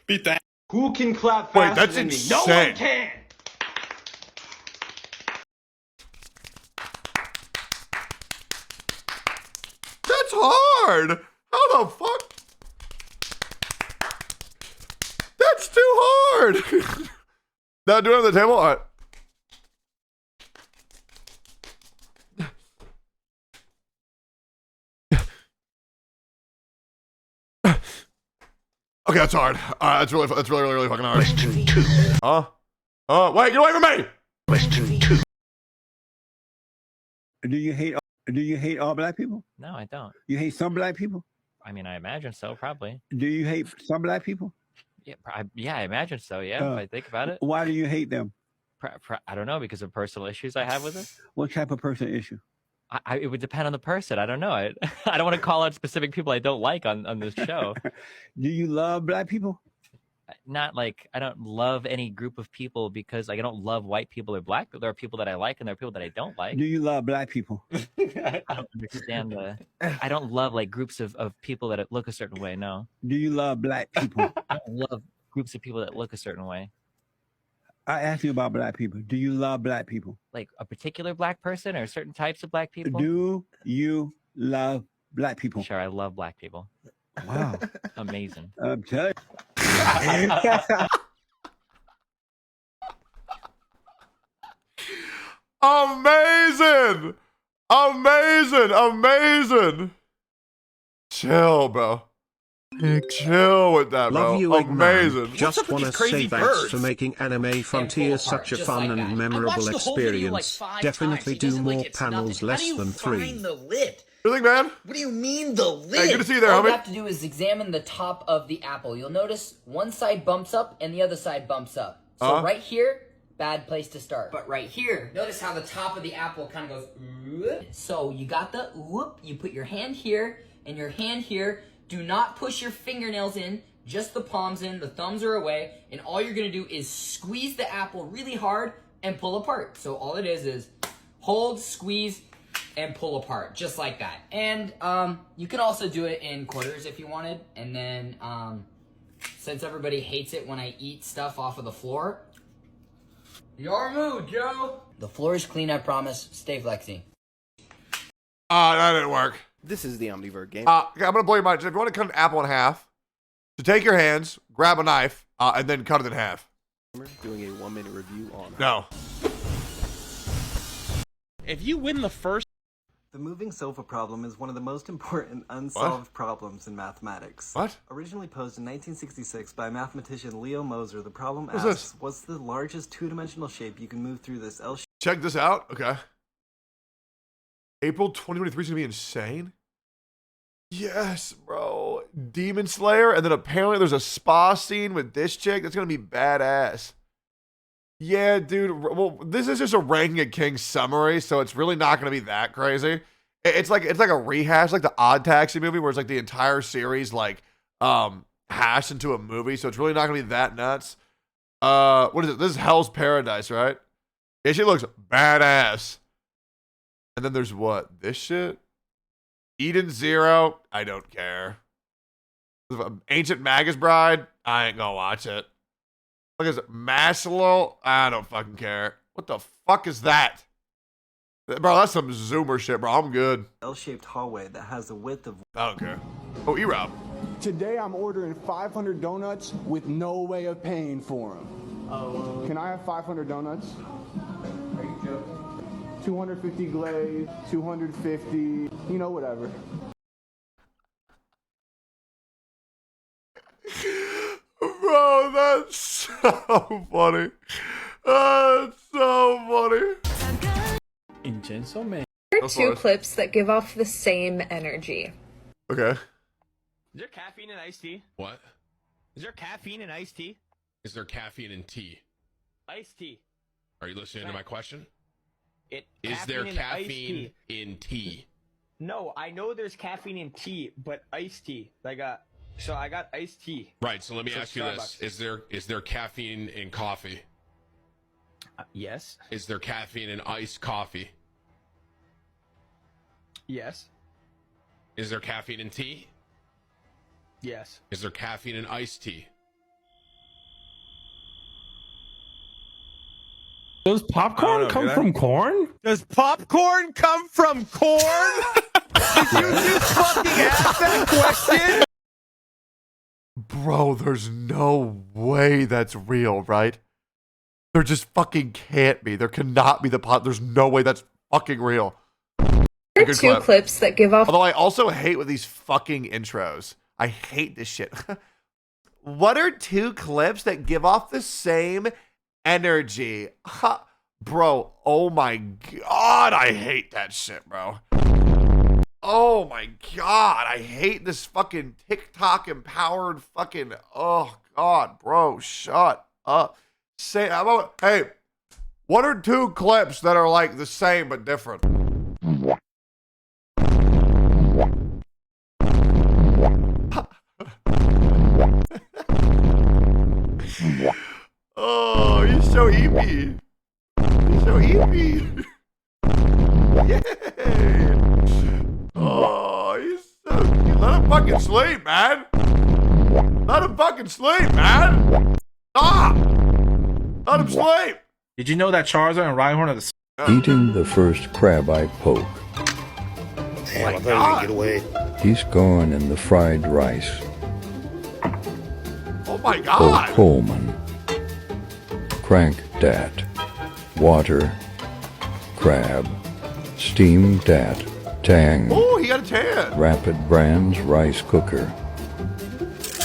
Beat that. Who can clap faster that's than insane. me? No one can! That's hard. How the fuck? That's too hard. Now do it on the table. All right. Okay, that's hard. That's really fucking hard. Question 2. Wait, get away from me! Question 2. Do you hate all black people? No, I don't. You hate some black people? I mean, I imagine so, probably. Do you hate some black people? Yeah, I imagine so, yeah, if I think about it. Why do you hate them? I don't know, because of personal issues I have with it. What type of personal issue? It would depend on the person. I don't know. I don't want to call out specific people I don't like on this show. Do you love black people? Not like I don't love any group of people because like I don't love white people or black people. There are people that I like and there are people that I don't like. Do you love black people? I don't understand I don't love like groups of people that look a certain way. No. Do you love black people? I don't love groups of people that look a certain way. I asked you about black people. Do you love black people? Like a particular black person or certain types of black people? Do you love black people? Sure, I love black people. Wow. Amazing. I'm telling Amazing! Amazing! Amazing! Chill, bro. Chill with that, bro. Love you, amazing. Just want to say thanks for making Anime Frontier such a fun and memorable experience. Definitely do more panels less than 3. Really, man? What do you mean the lid? Hey, good to see you there, All homie. you have to do is examine the top of the apple. You'll notice one side bumps up and the other side bumps up. So right here, bad place to start. But right here, notice how the top of the apple kind of goes. So you got the whoop. You put your hand here and your hand here. Do not push your fingernails in. Just the palms in. The thumbs are away. And all you're gonna do is squeeze the apple really hard and pull apart. So all it is hold, squeeze, and pull apart, just like that. And you can also do it in quarters if you wanted. And then, since everybody hates it when I eat stuff off of the floor, your mood, Joe. The floor is clean, I promise. Stay flexy. That didn't work. This is the Omnivert game. I'm gonna blow your mind. If you want to cut an apple in half, so take your hands, grab a knife, and then cut it in half. Doing a 1-minute review on. No. If you win the first. The moving sofa problem is one of the most important unsolved problems in mathematics. What? Originally posed in 1966 by mathematician Leo Moser, the problem What's asks, this? what's the largest two-dimensional shape you can move through this L shape? Check this out. Okay. April 2023 is gonna be insane. Yes, bro. Demon Slayer, and then apparently there's a spa scene with this chick. That's gonna be badass. Yeah, dude. Well, this is just a Ranking of Kings summary, so it's really not gonna be that crazy. It's like a rehash, like the Odd Taxi movie, where it's like the entire series like hashed into a movie. So it's really not gonna be that nuts. What is it? This is Hell's Paradise, right? Yeah, she looks badass. And then there's what? This shit? Eden Zero? I don't care. Ancient Magus Bride? I ain't gonna watch it. Look at Maslow? I don't fucking care. What the fuck is that? Bro, that's some Zoomer shit, bro. I'm good. L-shaped hallway that has a width of... I don't care. Oh, E-Rob. Today I'm ordering 500 donuts with no way of paying for them. Oh. Can I have 500 donuts? Are you joking? 250 glaze, 250, you know, whatever. Bro, that's so funny. That's so funny. Intenso man. There are two clips that give off the same energy. Okay. Is there caffeine in iced tea? What? Is there caffeine in iced tea? Is there caffeine in tea? Iced tea. Are you listening to my question? Is there caffeine in tea? No, I know there's caffeine in tea, but iced tea. So I got iced tea. Right. So let me ask you this: Is there caffeine in coffee? Yes. Is there caffeine in iced coffee? Yes. Is there caffeine in tea? Yes. Is there caffeine in iced tea? Does popcorn come from corn? Does popcorn come from corn? Did you just fucking ask that question? Bro, there's no way that's real, right? There just fucking can't be. There cannot be the pot. There's no way that's fucking real. There are two clips that give off... Although I also hate with these fucking intros. I hate this shit. What are two clips that give off the same energy? Bro, oh my god, I hate that shit, bro. Oh my god, I hate this fucking TikTok empowered fucking, oh god, bro, shut up. Hey, what are two clips that are like the same but different? Oh, you're so eepy. You're so eepy. Yay. Oh, you're so cute. Let him fucking sleep, man. Let him fucking sleep, man. Stop. Let him sleep. Did you know that Charizard and Rhyhorn are the Eating the first crab I poke. Damn, I thought he would get away. He's gone in the fried rice. Oh my god. Coleman. Crank dat. Water. crab, steam dat, tang. Oh, he got a tan. Rapid Brands rice cooker.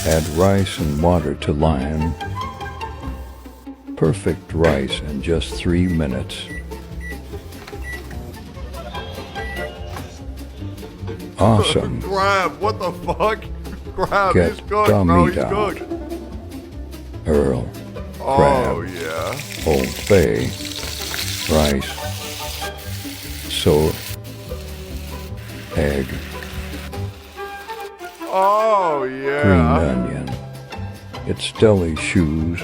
Add rice and water to line. Perfect rice in just 3 minutes. Awesome. Grab, what the fuck? Grab, Get he's cooked, bro, he's dummy cooked. Earl. Oh, Crab. yeah. Old Bay. Rice. So. Egg. Oh, yeah. Green onion. It's deli shoes.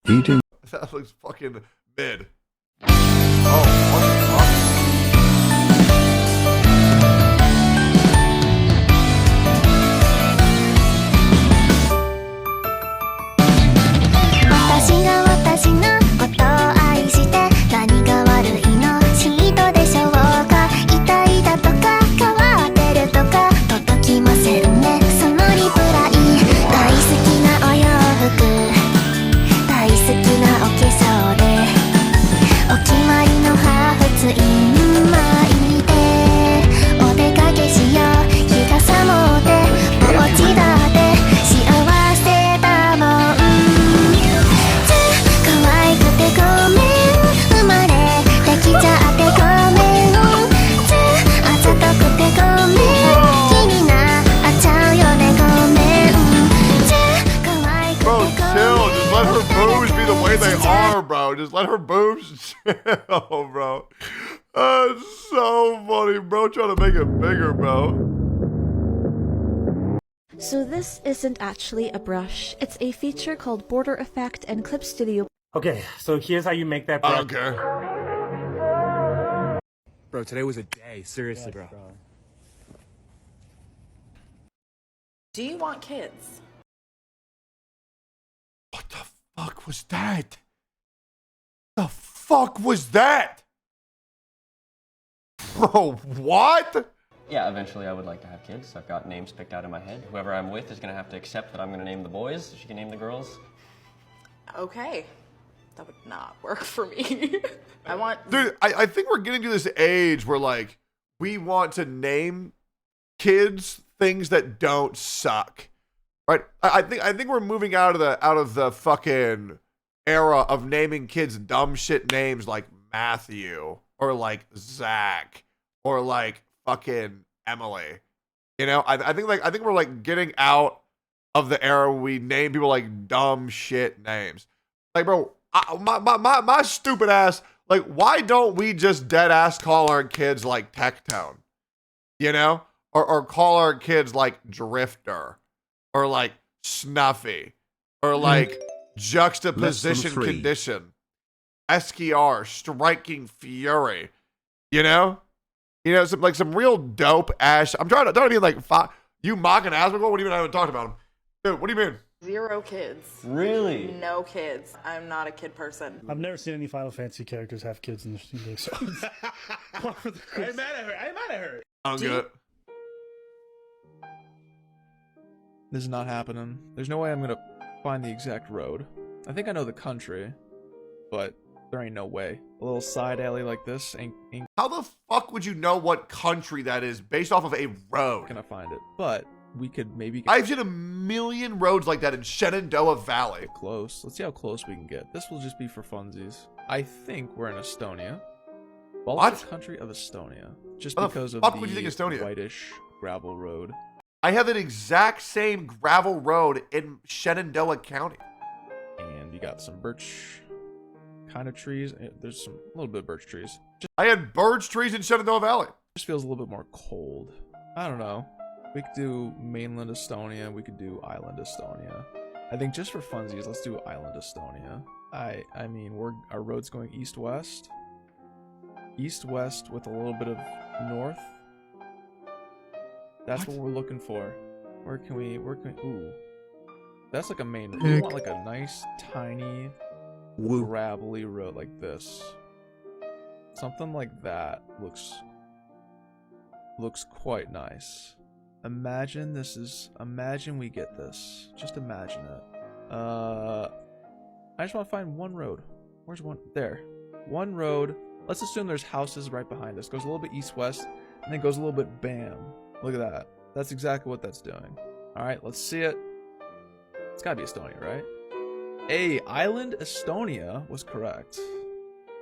Eating. That looks fucking mid. Oh, what the fuck? 私が私のことを愛して何が悪いの嫉妬でしょうか痛いだとか変わってるとか届きませんねそのリプライ大好きなお洋服大好きなお化粧でお決まりのハーフツイン巻いてお出かけしよう日がさもってぼっちだって幸せだもん可愛くてごめん生まれてきちゃってごめんあざとくてごめん気になっちゃうよねごめん可愛くてごめん Bro, chill. Just let her boobs be the way they are, bro. Just let her boobs chill, bro. It's so funny, bro. Trying to make it bigger, bro. So this isn't actually a brush. It's a feature called Border Effect and Clip Studio. Okay, so here's how you make that brush. I don't care. Bro, today was a day. Seriously, bro. Do you want kids? What the fuck was that? The fuck was that? Bro, what? Yeah, eventually I would like to have kids. I've got names picked out in my head. Whoever I'm with is gonna have to accept that I'm gonna name the boys. She can name the girls. Okay. That would not work for me. I want... Dude, I think we're getting to this age where, like, we want to name kids things that don't suck. Right? I think we're moving out of the fucking era of naming kids dumb shit names like Matthew or like Zach or like fucking Emily. You know, I think we're like getting out of the era where we name people like dumb shit names. Like, bro, my stupid ass, like, why don't we just dead ass call our kids like Tectone? You know? Or call our kids like Drifter or like Snuffy or like Juxtaposition Condition, SKR, Striking Fury. You know? You know, some real dope ass. I'm trying to be like, you mocking Asmongold? What do you mean I haven't talked about him? Dude, what do you mean? 0 kids. Really? No kids. I'm not a kid person. I've never seen any Final Fantasy characters have kids in their games. So. I'm mad at her. I'm good. This is not happening. There's no way I'm gonna find the exact road. I think I know the country, but there ain't no way. A little side alley like this ain't How the fuck would you know what country that is based off of a road? gonna find it. But we could maybe get I've seen a million roads like that in Shenandoah Valley. close. Let's see how close we can get. This will just be for funsies. I think we're in Estonia. Baltic What? country of Estonia. Just How the because of fuck the would you think Estonia? whitish gravel road. I have an exact same gravel road in Shenandoah County. And you got some birch kind of trees. There's some little bit of birch trees. I had birch trees in Shenandoah Valley. Just feels a little bit more cold. I don't know. We could do mainland Estonia. We could do island Estonia. I think just for funsies, let's do island Estonia. I mean, our road's going east-west. East-west with a little bit of north. That's what we're looking for. Where can we, ooh. That's like a main road. We want like a nice, tiny, gravelly road like this. Something like that looks quite nice. Imagine we get this. Just imagine it. I just want to find one road. Where's one? There. One road. Let's assume there's houses right behind us. Goes a little bit east-west, and then goes a little bit bam. Look at that. That's exactly what that's doing. All right, let's see it. It's gotta be Estonia, right? Island Estonia was correct.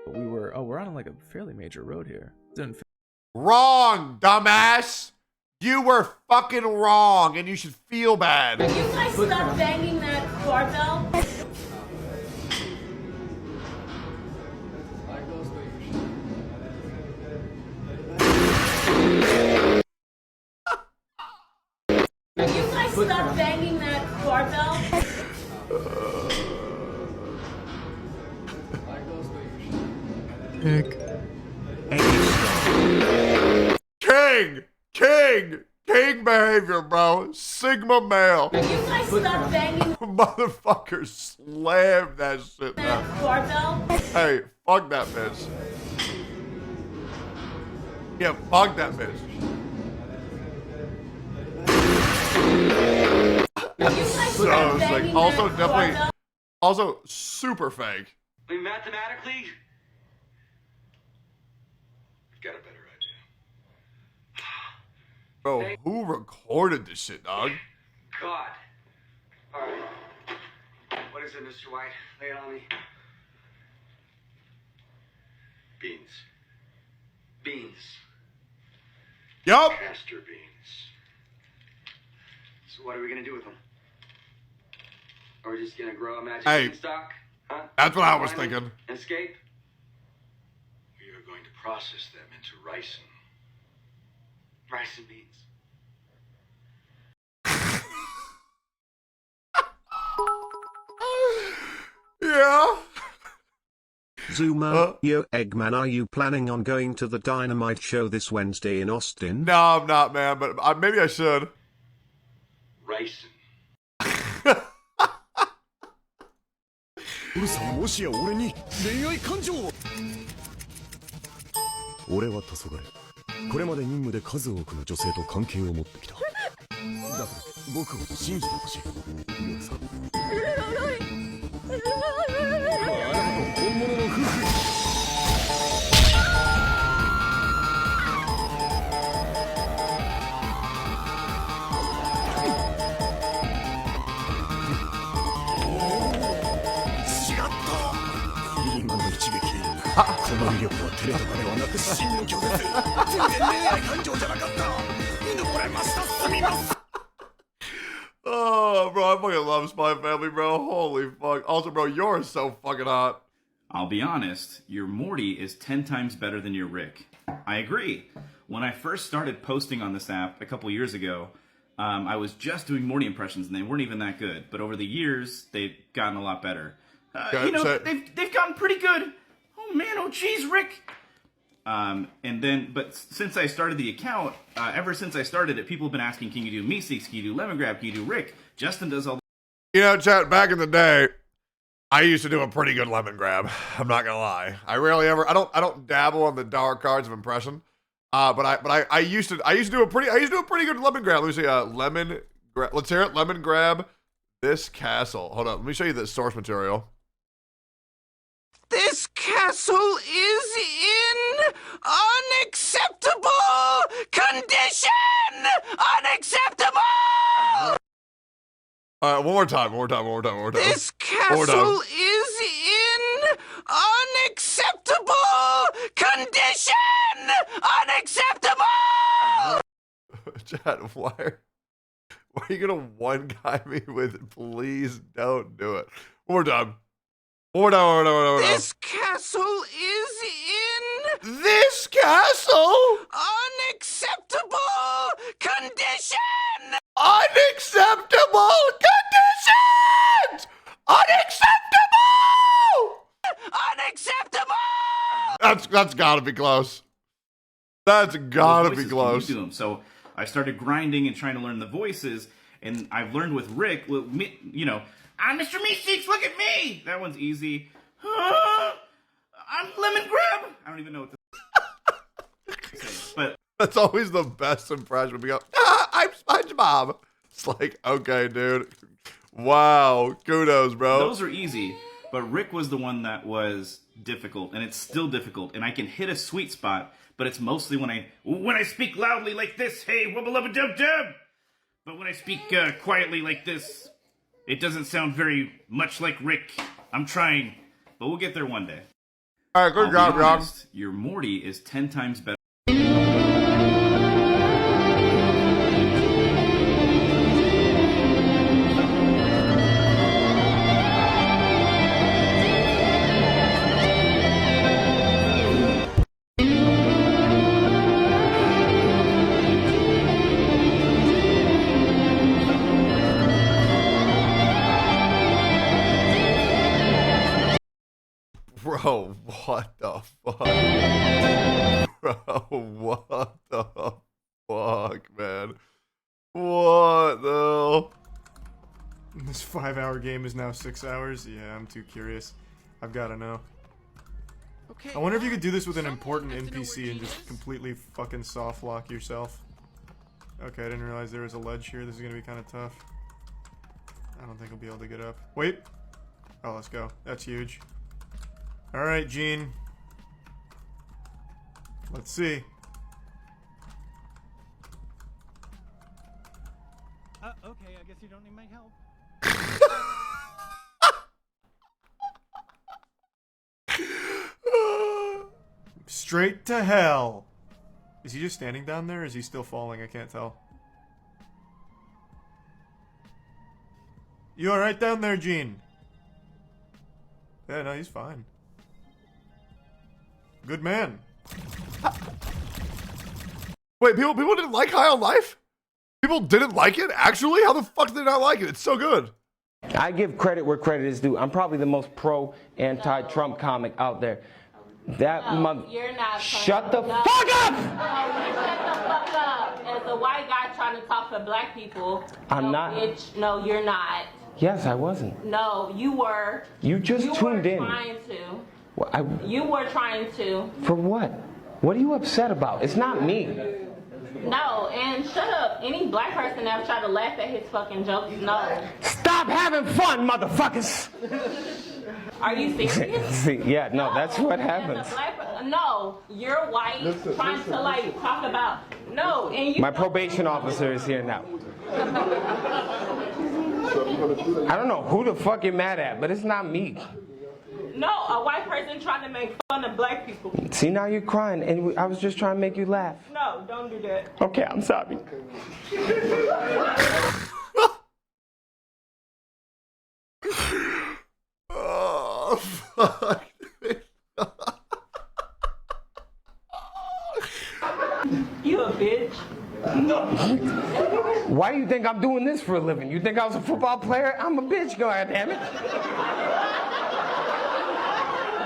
But we're on like a fairly major road here. Wrong, dumbass. You were fucking wrong, and you should feel bad. Can you guys stop banging that barbell? Can you guys stop banging that barbell? King behavior, bro. Sigma male. Can you guys stop banging Motherfucker slam that shit now. barbell? Hey, fuck that bitch. Yeah, fuck that bitch. So sick. Also, definitely, also super fake. I mean, mathematically, I've got a better idea. Bro, who recorded this shit, dog? God. All right. What is it, Mr. White? Lay it on me. Beans. Beans. Yup. Castor beans. So what are we gonna do with them? Are we just gonna grow a magic beanstalk? Huh? That's what I was thinking. And escape? We are going to process them into ricin. Ricin beans. Yeah. Zuma, yo Eggman, are you planning on going to the Dynamite show this Wednesday in Austin? No, I'm not, man, but maybe I should. Ricin. ウルさんもしや俺に恋愛感情を。俺は黄昏。これまで任務で数多くの女性と関係を持ってきた。だから僕を信じてほしい。ウルさん。あなたと本物の夫婦。この魅力はテレとかではなく真の拒絶。全然恋愛感情じゃなかった。抜かれました。すみません。 Oh, bro, I fucking love Spy Family, bro. Holy fuck. Also, bro, you're so fucking hot. I'll be honest, your Morty is 10 times better than your Rick. I agree. When I first started posting on this app a couple years ago, I was just doing Morty impressions, and they weren't even that good. But over the years, they've gotten a lot better. They've gotten pretty good. Oh man, oh geez, Rick. But since I started the account, ever since I started it, people have been asking, can you do Meeseeks, can you do Lemon Grab, can you do Rick? Justin does all. You know, chat, back in the day, I used to do a pretty good lemon grab. I'm not gonna lie. I don't dabble on the dark cards of impression. But I used to do a pretty good lemon grab. Let me see, lemon grab. Let's hear it. Lemon grab this castle. Hold on, let me show you the source material. This castle is in unacceptable condition! Unacceptable! One more time. This castle is in unacceptable condition! Unacceptable! Chad, why are you gonna one guy me with please don't do it? One more time. This castle is in this castle unacceptable condition. Unacceptable conditions. Unacceptable. That's gotta be close. That's gotta be close. You do them. So I started grinding and trying to learn the voices, and I've learned with Rick. You know. I'm Mr. Meeseeks, look at me! That one's easy. I'm Lemon Grab! I don't even know what this is. But that's always the best impression. We go, I'm SpongeBob. It's like, okay, dude. Wow. Kudos, bro. Those are easy. But Rick was the one that was difficult, and it's still difficult, and I can hit a sweet spot, but it's mostly when I speak loudly like this, hey, wubba lubba dub dub. But when I speak quietly like this, it doesn't sound very much like Rick. I'm trying, but we'll get there one day. All right, good job, Rob. Your Morty is 10 times better. Bro, what the fuck? Bro, what the fuck, man? What the? This 5-hour game is now 6 hours? Yeah, I'm too curious. I've gotta know. Okay, I wonder if you could do this with an important NPC and just completely fucking soft lock yourself. Okay, I didn't realize there was a ledge here. This is gonna be kind of tough. I don't think I'll be able to get up. Wait! Oh, let's go. That's huge. Alright, Gene. Let's see. Okay, I guess you don't need my help. Straight to hell. Is he just standing down there or is he still falling? I can't tell. You alright down there, Gene? Yeah, no, he's fine. Good man. Wait, people didn't like High on Life? People didn't like it? Actually? How the fuck did they not like it? It's so good. I give credit where credit is due. I'm probably the most pro anti-Trump comic out there. That mother. You're not. Shut the fuck up! No, you shut the fuck up. As a white guy trying to talk to black people. I'm not. Bitch, no, you're not. Yes, I wasn't. No, you were. You just tuned in. You were trying to. Well, you were trying to. For what? What are you upset about? It's not me. No, and shut up. Any black person that tried to laugh at his fucking jokes, no. Stop having fun, motherfuckers! Are you serious? Yeah, no, that's what happens. No, you're white, trying to like talk about. No, and you. My probation officer is here now. I don't know who the fuck you're mad at, but it's not me. No, a white person trying to make fun of black people. See, now you're crying, and I was just trying to make you laugh. No, don't do that. Okay, I'm sorry. Oh, fuck. You a bitch. Why do you think I'm doing this for a living? You think I was a football player? I'm a bitch, goddammit.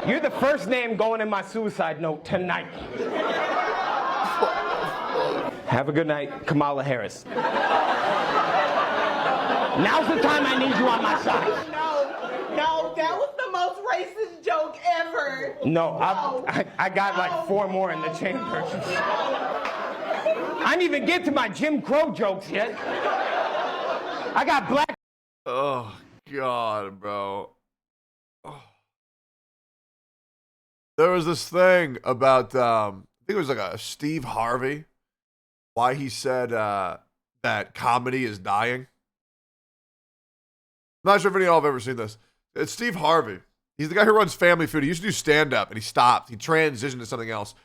You're the first name going in my suicide note tonight. Have a good night, Kamala Harris. Now's the time I need you on my side. No, that was the most racist joke ever. No, I got like 4 more in the chamber. I didn't even get to my Jim Crow jokes yet. I got black. Oh, God, bro. Oh. There was this thing about, I think it was like a Steve Harvey, why he said that comedy is dying. I'm not sure if any of y'all have ever seen this. It's Steve Harvey. He's the guy who runs Family Food. He used to do stand-up, and he stopped. He transitioned to something else.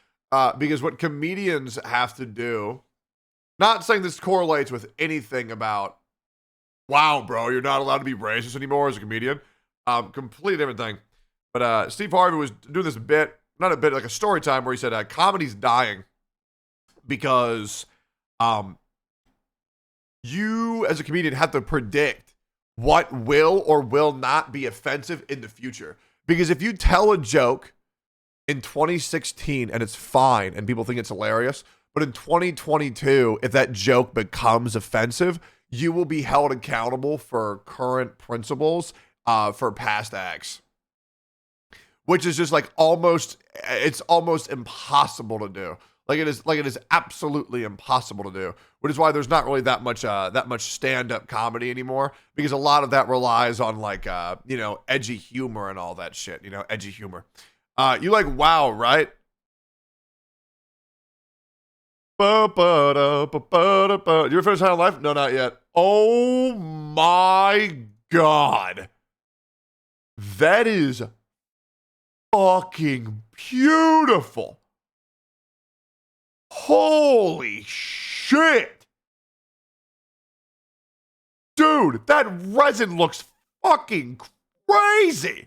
Because what comedians have to do, not saying this correlates with anything about, wow, bro, you're not allowed to be racist anymore as a comedian. Completely different thing. But Steve Harvey was doing this bit, not a bit, like a story time where he said comedy's dying because you as a comedian have to predict what will or will not be offensive in the future. Because if you tell a joke in 2016 and it's fine and people think it's hilarious, but in 2022, if that joke becomes offensive, you will be held accountable for current principles for past acts. Which is just like it's almost impossible to do. Like it is absolutely impossible to do. Which is why there's not really that much stand-up comedy anymore, because a lot of that relies on like edgy humor and all that shit. Edgy humor. You like WoW, right? You ever finished High on Life? No, not yet. Oh my god. That is fucking beautiful. Holy shit. Dude, that resin looks fucking crazy.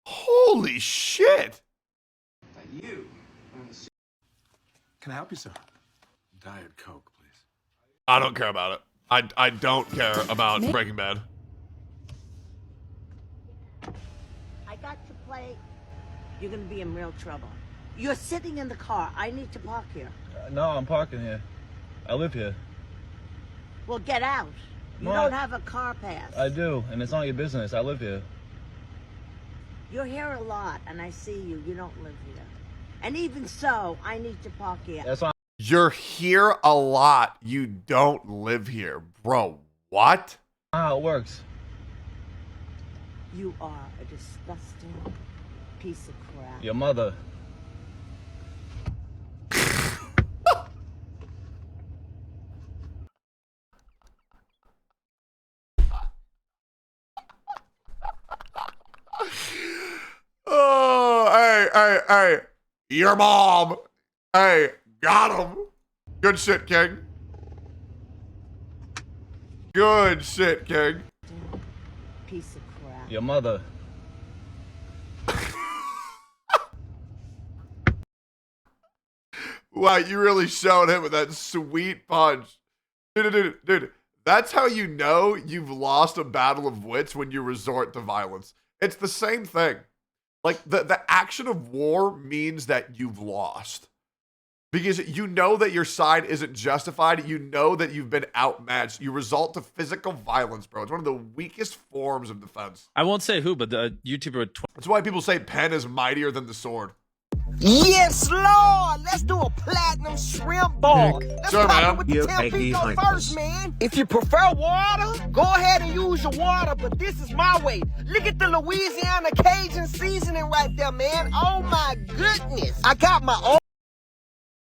Holy shit. Can I help you, sir? Diet Coke, please. I don't care about it. I don't care about Breaking Bad. I got to play. You're gonna be in real trouble. You're sitting in the car. I need to park here. No, I'm parking here. I live here. Well, get out. You What? don't have a car pass. I do, and it's not your business. I live here. You're here a lot, and I see you. You don't live here. And even so, I need to park here. That's why. You're here a lot. You don't live here. Bro, what? How it works. You are a disgusting piece of crap. Your mother. Oh, hey. Your mom. Hey, got him. Good shit, King. Good shit, King. Piece of crap. Your mother. Wow, you really showed him with that sweet punch. Dude, that's how you know you've lost a battle of wits, when you resort to violence. It's the same thing. Like, the action of war means that you've lost. Because you know that your side isn't justified. You know that you've been outmatched. You resort to physical violence, bro. It's one of the weakest forms of defense. I won't say who, but the YouTuber. That's why people say pen is mightier than the sword. Yes, Lord! Let's do a platinum shrimp ball. Let's Sure, pop man. it with the You Tampico hypers. first, man. If you prefer water, go ahead and use your water, but this is my way. Look at the Louisiana Cajun seasoning right there, man. Oh my goodness. I got my own.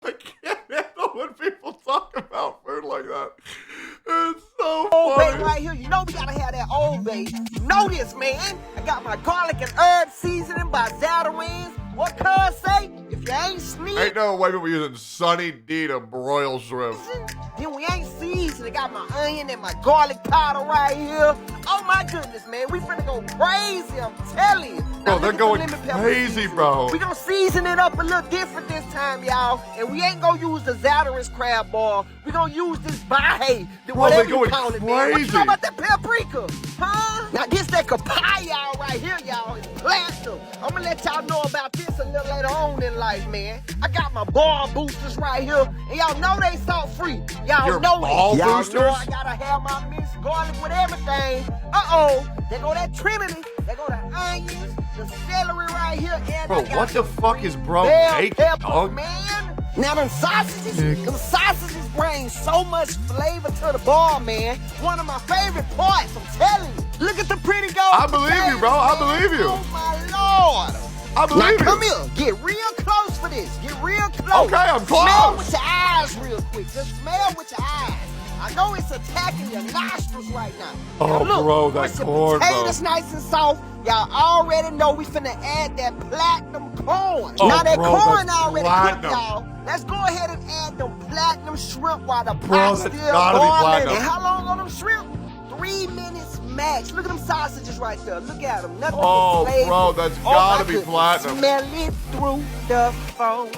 I can't handle when people talk about food like that. It's so Old Bay funny. right here. You know we gotta have that Old Bay. You know this, man. I got my garlic and herb seasoning by Zatarans. What cuz say? If you ain't sneezing, Ain't no way people using Sunny D to broil shrimp. then we ain't seasoned. I got my onion and my garlic powder right here. Oh my goodness, man. We finna go crazy, I'm telling you. Bro, they're look at the going lemon pepper crazy, seasoning. bro. We gonna season it up a little different this time, y'all. And we ain't gonna use the Zatarans crab ball. We gonna use this Bahay. Bro, they're Whatever going you call it, man. What you crazy. know about that paprika? Huh? Now this that papaya right here, y'all. It's platinum. I'm gonna let y'all know about this a little later on in life, man. I got my ball boosters right here. And y'all know they salt free. Y'all Your know ball it. Y'all boosters? know I gotta have my minced garlic with everything. Uh-oh. There go that Trinity. There go the onions, the celery right here. And Bro, I got what the fuck is bro bell making, pepper, dog? man. Now them sausages bring so much flavor to the ball, man. One of my favorite parts, I'm telling you. Look at the pretty gold. I believe you, bro. I believe you. Oh my Lord. I believe now come you. here. Get real close for this. Get real close. Okay, I'm Smell close. with your eyes real quick. Just smell with your eyes. I know it's attacking your nostrils right now. Oh, Now look, bro, that once your corn, bro. potatoes nice and soft, y'all already know we finna add that platinum corn. Oh, now that bro, corn that's already platinum. cooked, y'all. Let's go ahead and add them platinum shrimp while the Bro, pot's that's still gotta be boiling. platinum. And how long on them shrimp? 3 minutes max. Look at them sausages right there. Look at them. Nothing Oh, but flavor. bro, that's Oh, gotta my be goodness. platinum. Smell it through the phone.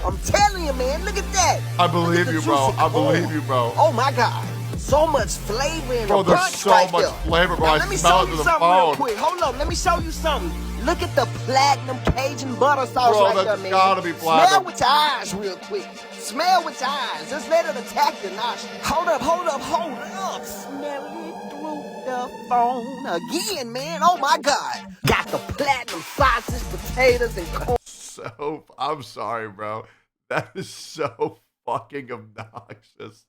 I'm telling you, man. Look at that. I believe you, bro. juicy I believe corn. you, bro. Oh my God. So much flavor in Bro, the there's bunch so right much there. flavor, bro. Now, I let me smell show it you to the something real phone. quick. Hold up. Let me show you something. Look at the platinum Cajun butter sauce Bro, right that's there, man. gotta be Smell platinum. with your eyes real quick. Smell with your eyes. Just let it attack your nostrils. Hold up. Smell it through the phone. Again, man. Oh my God. Got the platinum sausage, potatoes, and corn. So, I'm sorry, bro. That is so fucking obnoxious.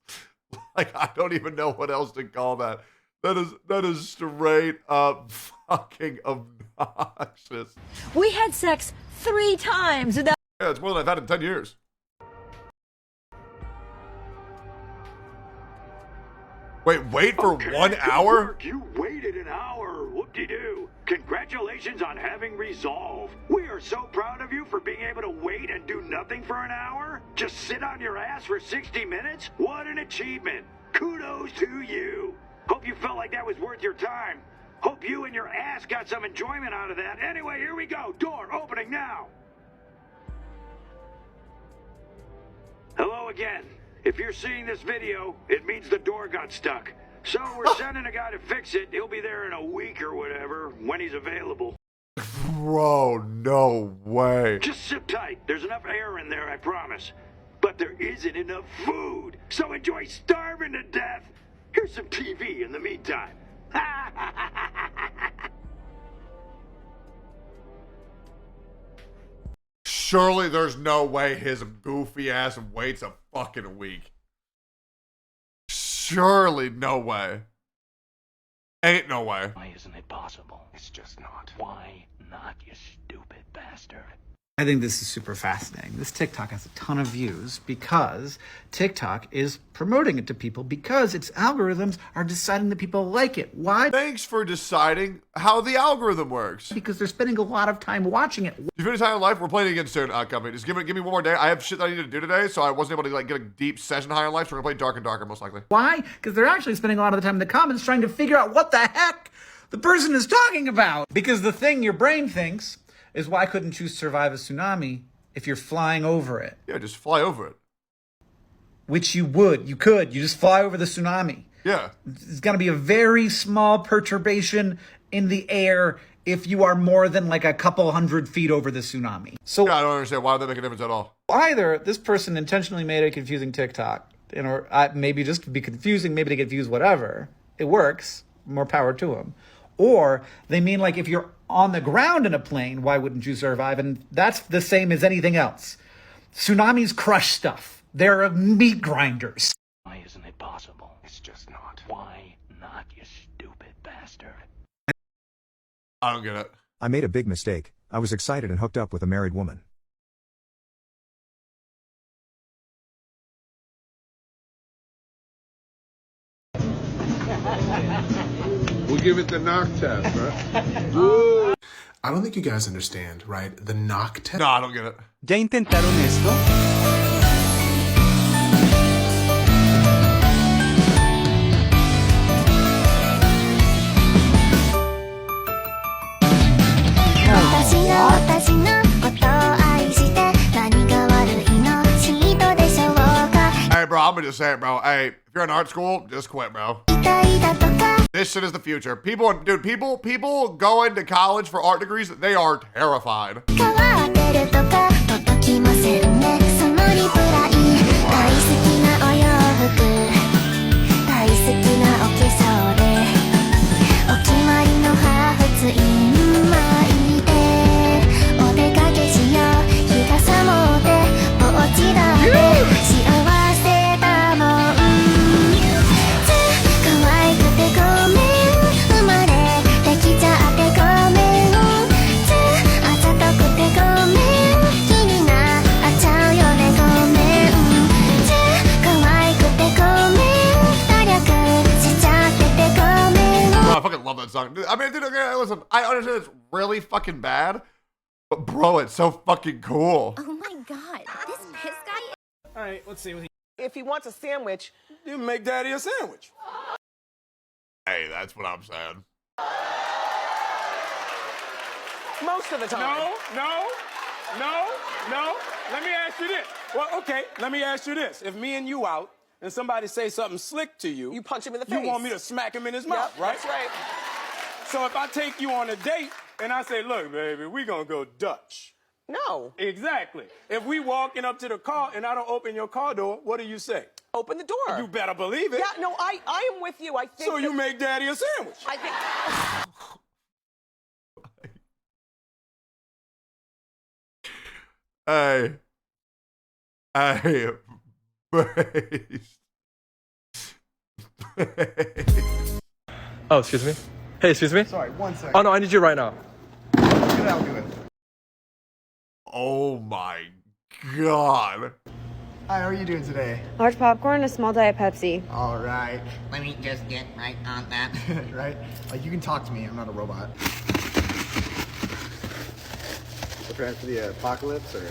Like, I don't even know what else to call that. That is straight up fucking obnoxious. We had sex 3 times without. Yeah, it's more than I've had in 10 years. Wait for 1 hour? You waited an hour. Whoop-de-doo. Congratulations on having resolve. We are so proud of you for being able to wait and do nothing for an hour. Just sit on your ass for 60 minutes? What an achievement. Kudos to you. Hope you felt like that was worth your time. Hope you and your ass got some enjoyment out of that. Anyway, here we go. Door opening now. Hello again. If you're seeing this video, it means the door got stuck. So we're sending a guy to fix it. He'll be there in a week or whatever, when he's available. Bro, no way. Just sit tight. There's enough air in there, I promise. But there isn't enough food. So enjoy starving to death. Here's some TV in the meantime. Surely there's no way his goofy ass waits a fucking week. Surely no way. Ain't no way. Why isn't it possible? It's just not. Why not, you stupid bastard? I think this is super fascinating. This TikTok has a ton of views because TikTok is promoting it to people because its algorithms are deciding that people like it. Why? Thanks for deciding how the algorithm works. Because they're spending a lot of time watching it. You finish High on Life? We're playing again soon, company. Just give me one more day. I have shit that I need to do today, so I wasn't able to like get a deep session High on Life, so we're gonna play Dark and Darker most likely. Why? Because they're actually spending a lot of the time in the comments trying to figure out what the heck the person is talking about. Because the thing your brain thinks is, why couldn't you survive a tsunami if you're flying over it? Yeah, just fly over it. Which you would. You could. You just fly over the tsunami. Yeah. It's going to be a very small perturbation in the air if you are more than like a couple 100 feet over the tsunami. So yeah, I don't understand why they make a difference at all. Either this person intentionally made a confusing TikTok, or maybe just to be confusing, maybe to confuse whatever. It works. More power to them. Or they mean like if you're on the ground in a plane, why wouldn't you survive? And that's the same as anything else. Tsunamis crush stuff. They're meat grinders. Why isn't it possible? It's just not. Why not, you stupid bastard? I don't get it. I made a big mistake. I was excited and hooked up with a married woman. We'll give it the knock test, right? I don't think you guys understand, right? The knock test. No, I don't get it. ¿Ya intentaron esto? Hey, bro, I'm gonna just say it, bro. Hey, if you're in art school, just quit, bro. This shit is the future. People going to college for art degrees, they are terrified. Love that song. I mean, dude, okay, listen, I understand it's really fucking bad, but bro, it's so fucking cool. Oh my god, this piss guy. Alright, let's see what he. If he wants a sandwich, you make daddy a sandwich. Hey, that's what I'm saying. most of the time. No. Let me ask you this. Well, okay, let me ask you this. If me and you out, and somebody say something slick to you, you punch him in the face. You want me to smack him in his mouth, right? That's right. So if I take you on a date and I say, look, baby, we gonna go Dutch. No. Exactly. If we walking up to the car and I don't open your car door, what do you say? Open the door. You better believe it. Yeah, no, I am with you. I think. So you make daddy a sandwich. I think. Hey, please. Oh, excuse me. Hey, excuse me. Sorry, 1 second. Oh no, I need you right now. I'll do it. Oh my god. Hi, how are you doing today? Large popcorn, a small diet Pepsi. All right. Let me just get right on that. Right? Like, you can talk to me. I'm not a robot. Preparing for the apocalypse, or?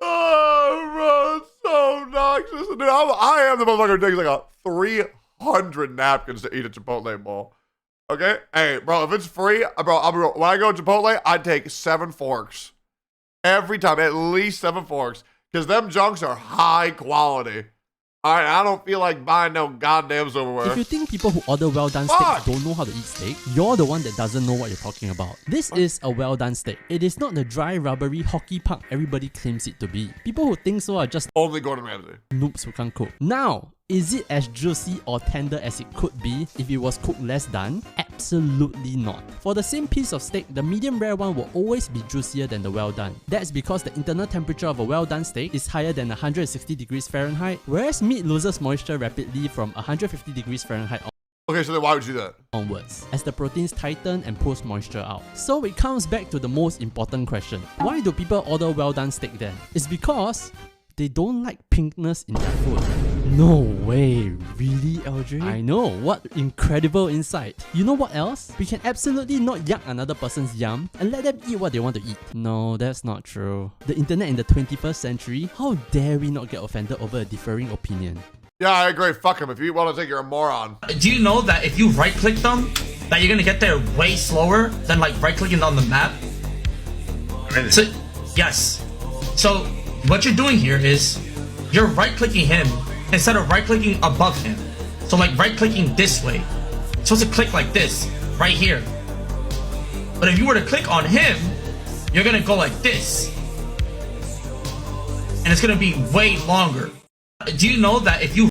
Oh, bro, it's so obnoxious. Dude, I am the motherfucker who takes like 300 napkins to eat at Chipotle bowl. Okay? Hey, bro, if it's free, bro, when I go to Chipotle, I take 7 forks. Every time, at least 7 forks. Because them junks are high quality. Alright, I don't feel like buying no goddamn silverware. If you think people who order well-done steak don't know how to eat steak, you're the one that doesn't know what you're talking about. This is a well-done steak. It is not the dry, rubbery hockey puck everybody claims it to be. People who think so are just only Gordon Ramsay noobs who can't cook. Now, is it as juicy or tender as it could be if it was cooked less done? Absolutely not. For the same piece of steak, the medium rare one will always be juicier than the well done. That's because the internal temperature of a well done steak is higher than 160 degrees Fahrenheit, whereas meat loses moisture rapidly from 150 degrees Fahrenheit Okay, so then why would you do that? Onwards, as the proteins tighten and push moisture out. So it comes back to the most important question. Why do people order well done steak then? It's because they don't like pinkness in their food. No way, really, LJ? I know, what incredible insight. You know what else? We can absolutely not yuck another person's yum and let them eat what they want to eat. No, that's not true. The internet in the 21st century, how dare we not get offended over a differing opinion? Yeah, I agree. Fuck him. If you want to think you're a moron. Do you know that if you right-click them, that you're gonna get there way slower than like right-clicking on the map? Really? So, yes. So what you're doing here is you're right-clicking him instead of right-clicking above him. So like right-clicking this way. You're supposed to click like this, right here. But if you were to click on him, you're gonna go like this. And it's gonna be way longer. Do you know that if you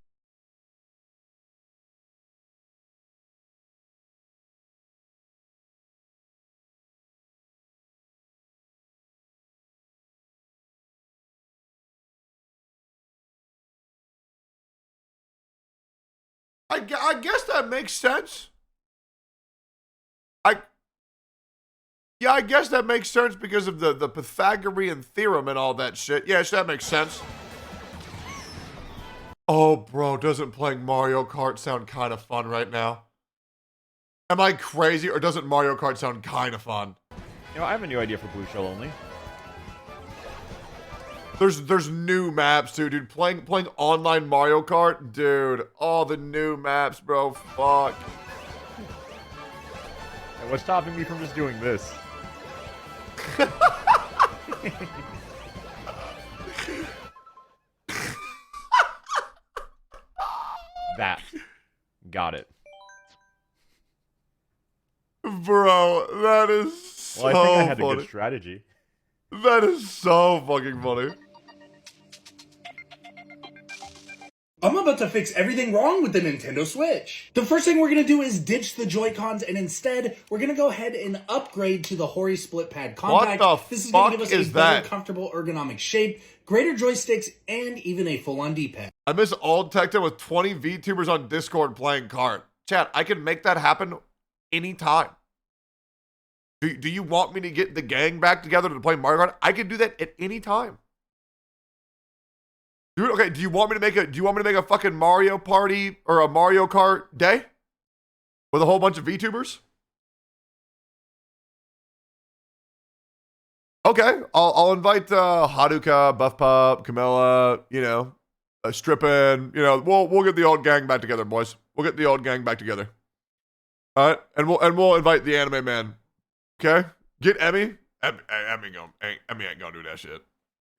I guess that makes sense. Yeah, I guess that makes sense because of the Pythagorean theorem and all that shit. Yes, that makes sense. Oh, bro, doesn't playing Mario Kart sound kind of fun right now? Am I crazy, or doesn't Mario Kart sound kind of fun? You know, I have a new idea for Blue Shell only. There's new maps too, dude. Playing online Mario Kart, dude. All the new maps, bro. Fuck. And what's stopping me from just doing this? That. Got it. Bro, that is so Well, I think I had funny. a good strategy. That is so fucking funny. I'm about to fix everything wrong with the Nintendo Switch. The first thing we're going to do is ditch the Joy-Cons, and instead, we're going to go ahead and upgrade to the Hori Split Pad Compact. What the This is going to fuck give us is a better, that? comfortable ergonomic shape, greater joysticks, and even a full-on D-pad. I miss old Tectone with 20 VTubers on Discord playing kart. Chat, I can make that happen anytime. Do you want me to get the gang back together to play Mario Kart? I can do that at any time. Dude, okay, do you want me to make a fucking Mario Party or a Mario Kart day? With a whole bunch of VTubers? Okay, I'll invite Haruka, Buff Pup, Camilla, you know, Strippin', you know, we'll get the old gang back together, boys. We'll get the old gang back together. All right, and we'll invite the anime man. Okay, get Emmy. Emmy ain't gonna do that shit.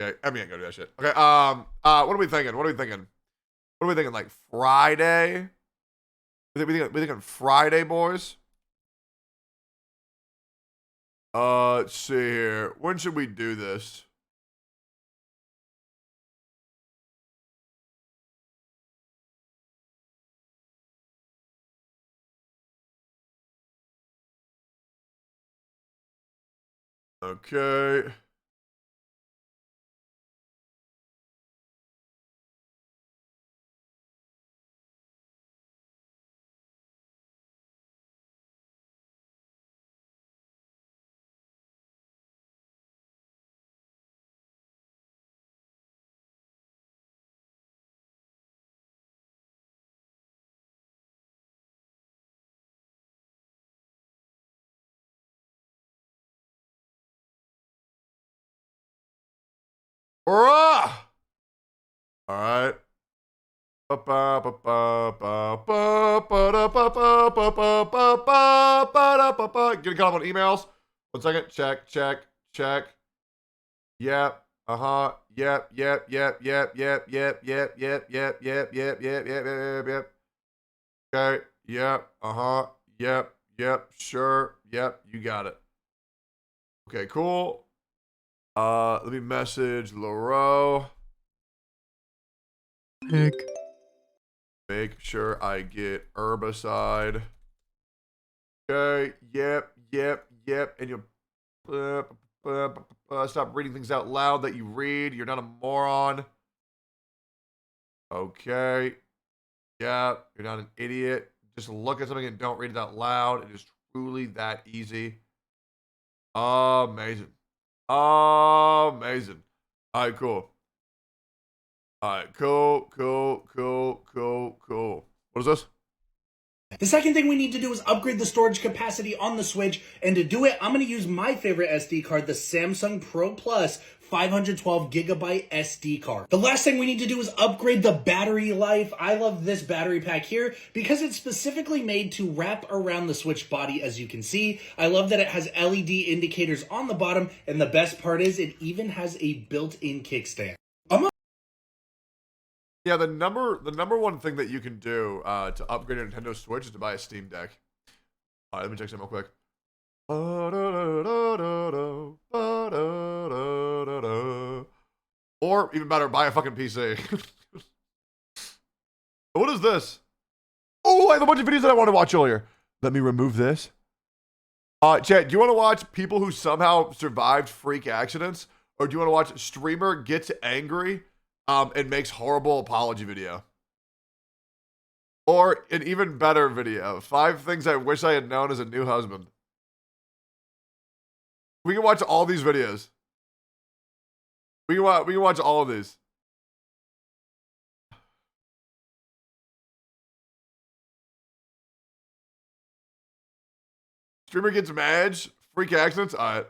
Okay, Emmy ain't gonna do that shit. Okay, what are we thinking? Like Friday? We thinking Friday, boys? Let's see here. When should we do this? Okay. Bruh! All right. Getting caught up on emails. 1 second. Check. Yep. Uh-huh. Yep. Okay. Yep. Uh-huh. Yep. Sure. Yep. You got it. Okay, cool. Let me message Laurel. Make sure I get herbicide. Okay. Yep. And you stop reading things out loud that you read. You're not a moron. Okay. Yeah. You're not an idiot. Just look at something and don't read it out loud. It is truly that easy. Amazing. All right, cool. All right, cool. What is this? The second thing we need to do is upgrade the storage capacity on the Switch, and to do it, I'm going to use my favorite SD card, the Samsung Pro Plus 512 gigabyte SD card. The last thing we need to do is upgrade the battery life. I love this battery pack here because it's specifically made to wrap around the Switch body, as you can see. I love that it has LED indicators on the bottom, and the best part is it even has a built-in kickstand. Yeah, the number one thing that you can do to upgrade a Nintendo Switch is to buy a Steam Deck. All right, let me check something real quick. Or even better, buy a fucking PC. What is this? Oh, I have a bunch of videos that I want to watch earlier. Let me remove this. Chat, do you want to watch people who somehow survived freak accidents? Or do you want to watch streamer gets angry and makes horrible apology video? Or an even better video, 5 things I wish I had known as a new husband. We can watch all these videos. We can watch all of these. Streamer gets mad, freak accidents. All right.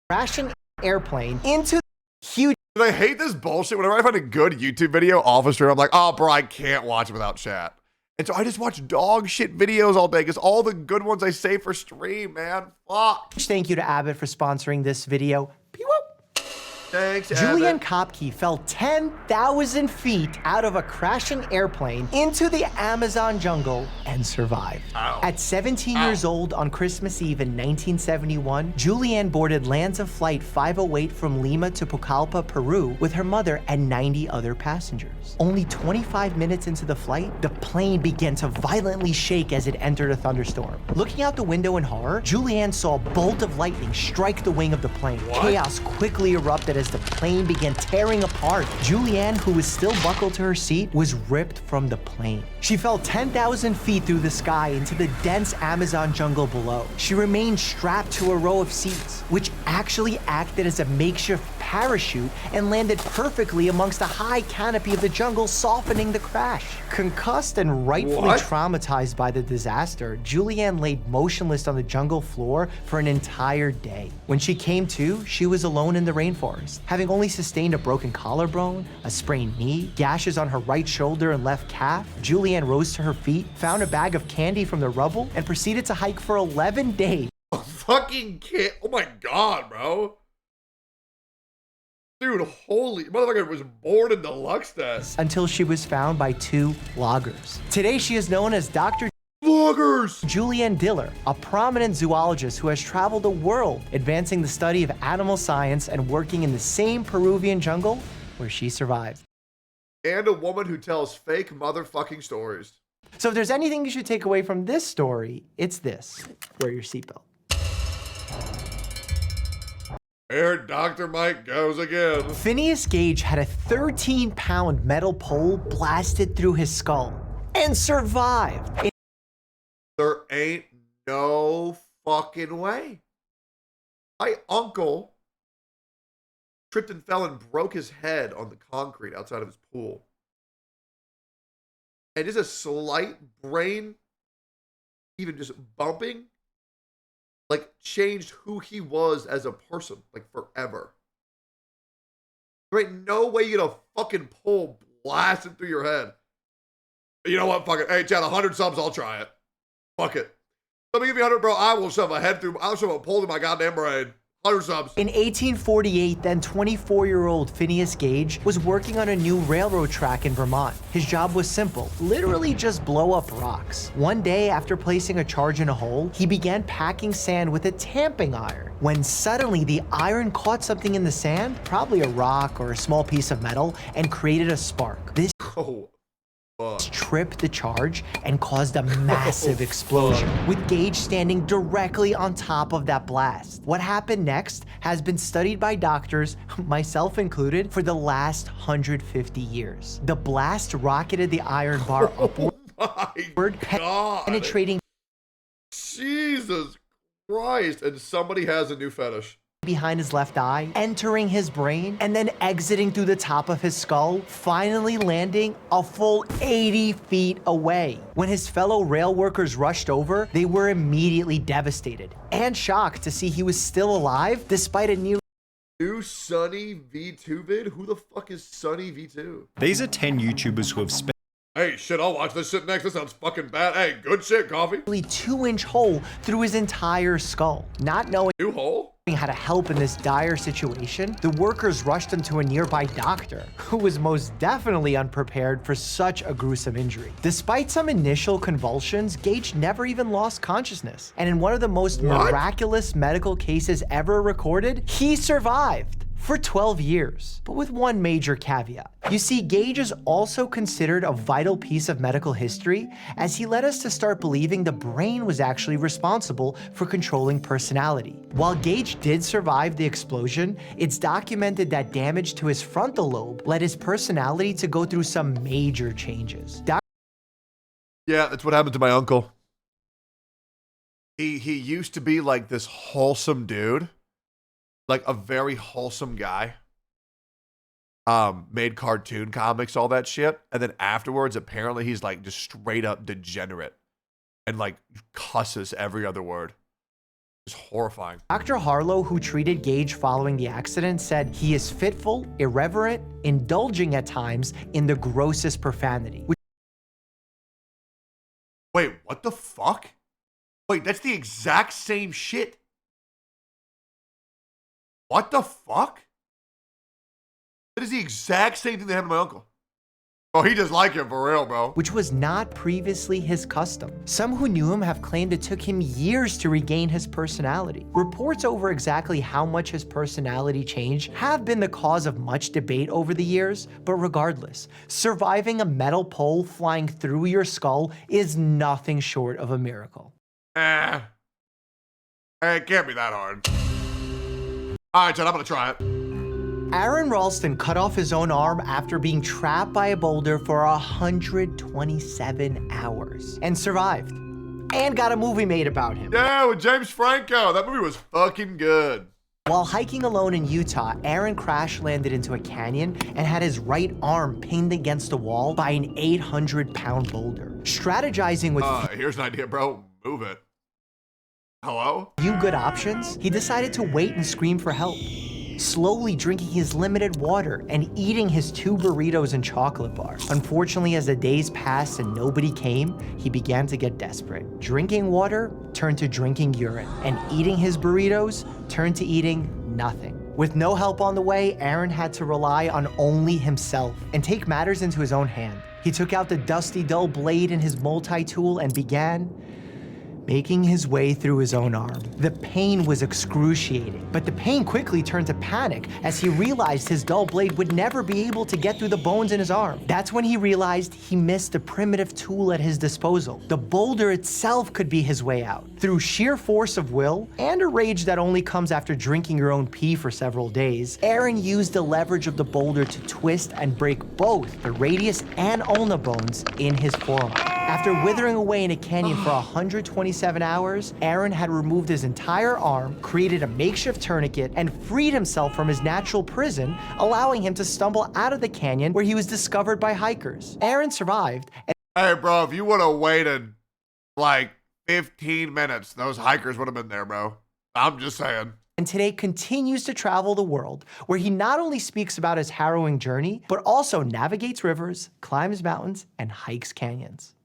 Crashing airplane into huge. I hate this bullshit. Whenever I find a good YouTube video off a stream, I'm like, oh, bro, I can't watch it without chat. And so I just watch dog shit videos all day because all the good ones I save for stream, man. Fuck. Thank you to Abbott for sponsoring this video. Thanks, Julianne Abbott. Kopke fell 10,000 feet out of a crashing airplane into the Amazon jungle and survived. Ow. At 17 years old on Christmas Eve in 1971, Julianne boarded Lands of Flight 508 from Lima to Pucallpa, Peru, with her mother and 90 other passengers. Only 25 minutes into the flight, the plane began to violently shake as it entered a thunderstorm. Looking out the window in horror, Julianne saw a bolt of lightning strike the wing of the plane. What? Chaos quickly erupted as the plane began tearing apart. Julianne, who was still buckled to her seat, was ripped from the plane. She fell 10,000 feet through the sky into the dense Amazon jungle below. She remained strapped to a row of seats, which actually acted as a makeshift parachute and landed perfectly amongst the high canopy of the jungle, softening the crash. Concussed and rightfully traumatized by the disaster, Julianne laid motionless on the jungle floor for an entire day. When she came to, she was alone in the rainforest, having only sustained a broken collarbone, a sprained knee, gashes on her right shoulder and left calf. Julianne rose to her feet, found a bag of candy from the rubble, and proceeded to hike for 11 days. Fucking kid. Oh my god, bro. Dude, holy motherfucker was born in Deluxe. Until she was found by 2 loggers. Today she is known as Dr. Loggers! Julianne Diller, a prominent zoologist who has traveled the world advancing the study of animal science and working in the same Peruvian jungle where she survived. And a woman who tells fake motherfucking stories. So if there's anything you should take away from this story, it's this. Wear your seatbelt. There Dr. Mike goes again. Phineas Gage had a 13-pound metal pole blasted through his skull and survived. There ain't no fucking way. My uncle tripped and fell and broke his head on the concrete outside of his pool. And just a slight brain, even just bumping, like changed who he was as a person, like forever. There ain't no way you're gonna fucking pole blasting through your head. You know what? Fuck it. Hey, Chad, 100 subs, I'll try it. Fuck it. Let me give you 100, bro. I will shove a pole through my goddamn brain. 100 subs. In 1848, then 24-year-old Phineas Gage was working on a new railroad track in Vermont. His job was simple, literally just blow up rocks. One day, after placing a charge in a hole, he began packing sand with a tamping iron. When suddenly the iron caught something in the sand, probably a rock or a small piece of metal, and created a spark. This tripped the charge and caused a massive explosion, with Gage standing directly on top of that blast. What happened next has been studied by doctors, myself included, for the last 150 years. The blast rocketed the iron bar upward, penetrating Jesus Christ, and somebody has a new fetish. Behind his left eye, entering his brain, and then exiting through the top of his skull, finally landing a full 80 feet away. When his fellow rail workers rushed over, they were immediately devastated and shocked to see he was still alive despite a near New Sunny V2 vid? Who the fuck is Sunny V2? These are 10 YouTubers who have spent. Hey, shit, I'll watch this shit next. This sounds fucking bad. Hey, good shit, Coffee. 2-inch hole through his entire skull. Not knowing new hole? How to help in this dire situation, the workers rushed him to a nearby doctor, who was most definitely unprepared for such a gruesome injury. Despite some initial convulsions, Gage never even lost consciousness. And in one of the most miraculous medical cases ever recorded, he survived for 12 years, but with one major caveat. You see, Gage is also considered a vital piece of medical history, as he led us to start believing the brain was actually responsible for controlling personality. While Gage did survive the explosion, it's documented that damage to his frontal lobe led his personality to go through some major changes. Yeah, that's what happened to my uncle. He used to be like this wholesome dude. Like a very wholesome guy. Made cartoon comics, all that shit. And then afterwards, apparently he's like just straight up degenerate. And like cusses every other word. It's horrifying. Dr. Harlow, who treated Gage following the accident, said he is fitful, irreverent, indulging at times in the grossest profanity. Wait, what the fuck? Wait, that's the exact same shit. What the fuck? That is the exact same thing that happened to my uncle. Oh, he just like him for real, bro. Which was not previously his custom. Some who knew him have claimed it took him years to regain his personality. Reports over exactly how much his personality changed have been the cause of much debate over the years, but regardless, surviving a metal pole flying through your skull is nothing short of a miracle. It can't be that hard. All right, Chad, I'm gonna try it. Aaron Ralston cut off his own arm after being trapped by a boulder for 127 hours and survived. And got a movie made about him. Yeah, with James Franco. That movie was fucking good. While hiking alone in Utah, Aaron crash landed into a canyon and had his right arm pinned against a wall by an 800-pound boulder. Strategizing with here's an idea, bro. Move it. Hello? few good options, he decided to wait and scream for help. Slowly drinking his limited water and eating his 2 burritos and chocolate bar. Unfortunately, as the days passed and nobody came, he began to get desperate. Drinking water turned to drinking urine, and eating his burritos turned to eating nothing. With no help on the way, Aaron had to rely on only himself and take matters into his own hand. He took out the dusty, dull blade in his multi-tool and began making his way through his own arm. The pain was excruciating, but the pain quickly turned to panic as he realized his dull blade would never be able to get through the bones in his arm. That's when he realized he missed the primitive tool at his disposal. The boulder itself could be his way out. Through sheer force of will and a rage that only comes after drinking your own pee for several days, Aaron used the leverage of the boulder to twist and break both the radius and ulna bones in his forearm. After withering away in a canyon for 127 hours, Aaron had removed his entire arm, created a makeshift tourniquet, and freed himself from his natural prison, allowing him to stumble out of the canyon where he was discovered by hikers. Aaron survived. Hey, bro, if you would have waited like 15 minutes, those hikers would have been there, bro. I'm just saying. and today continues to travel the world, where he not only speaks about his harrowing journey, but also navigates rivers, climbs mountains, and hikes canyons.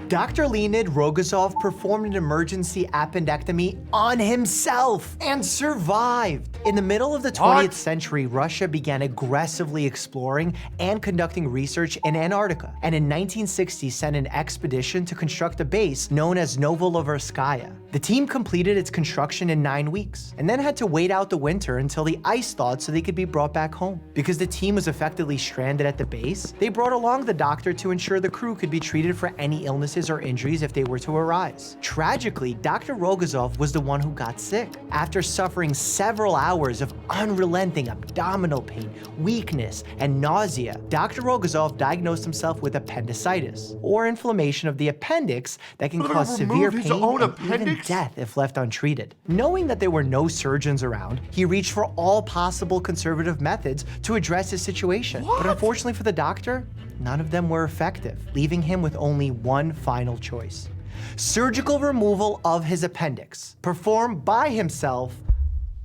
Dr. Leonid Rogozov performed an emergency appendectomy on himself and survived. In the middle of the 20th century, Russia began aggressively exploring and conducting research in Antarctica, and in 1960 sent an expedition to construct a base known as Novolovorskaya. The team completed its construction in 9 weeks, and then had to wait out the winter until the ice thawed so they could be brought back home. Because the team was effectively stranded at the base, they brought along the doctor to ensure the crew could be treated for any illnesses or injuries if they were to arise. Tragically, Dr. Rogozov was the one who got sick. After suffering several hours of unrelenting abdominal pain, weakness, and nausea, Dr. Rogozov diagnosed himself with appendicitis, or inflammation of the appendix that can cause severe pain and even death if left untreated. Knowing that there were no surgeons around, he reached for all possible conservative methods to address his situation. But unfortunately for the doctor, none of them were effective, leaving him with only one final choice: surgical removal of his appendix, performed by himself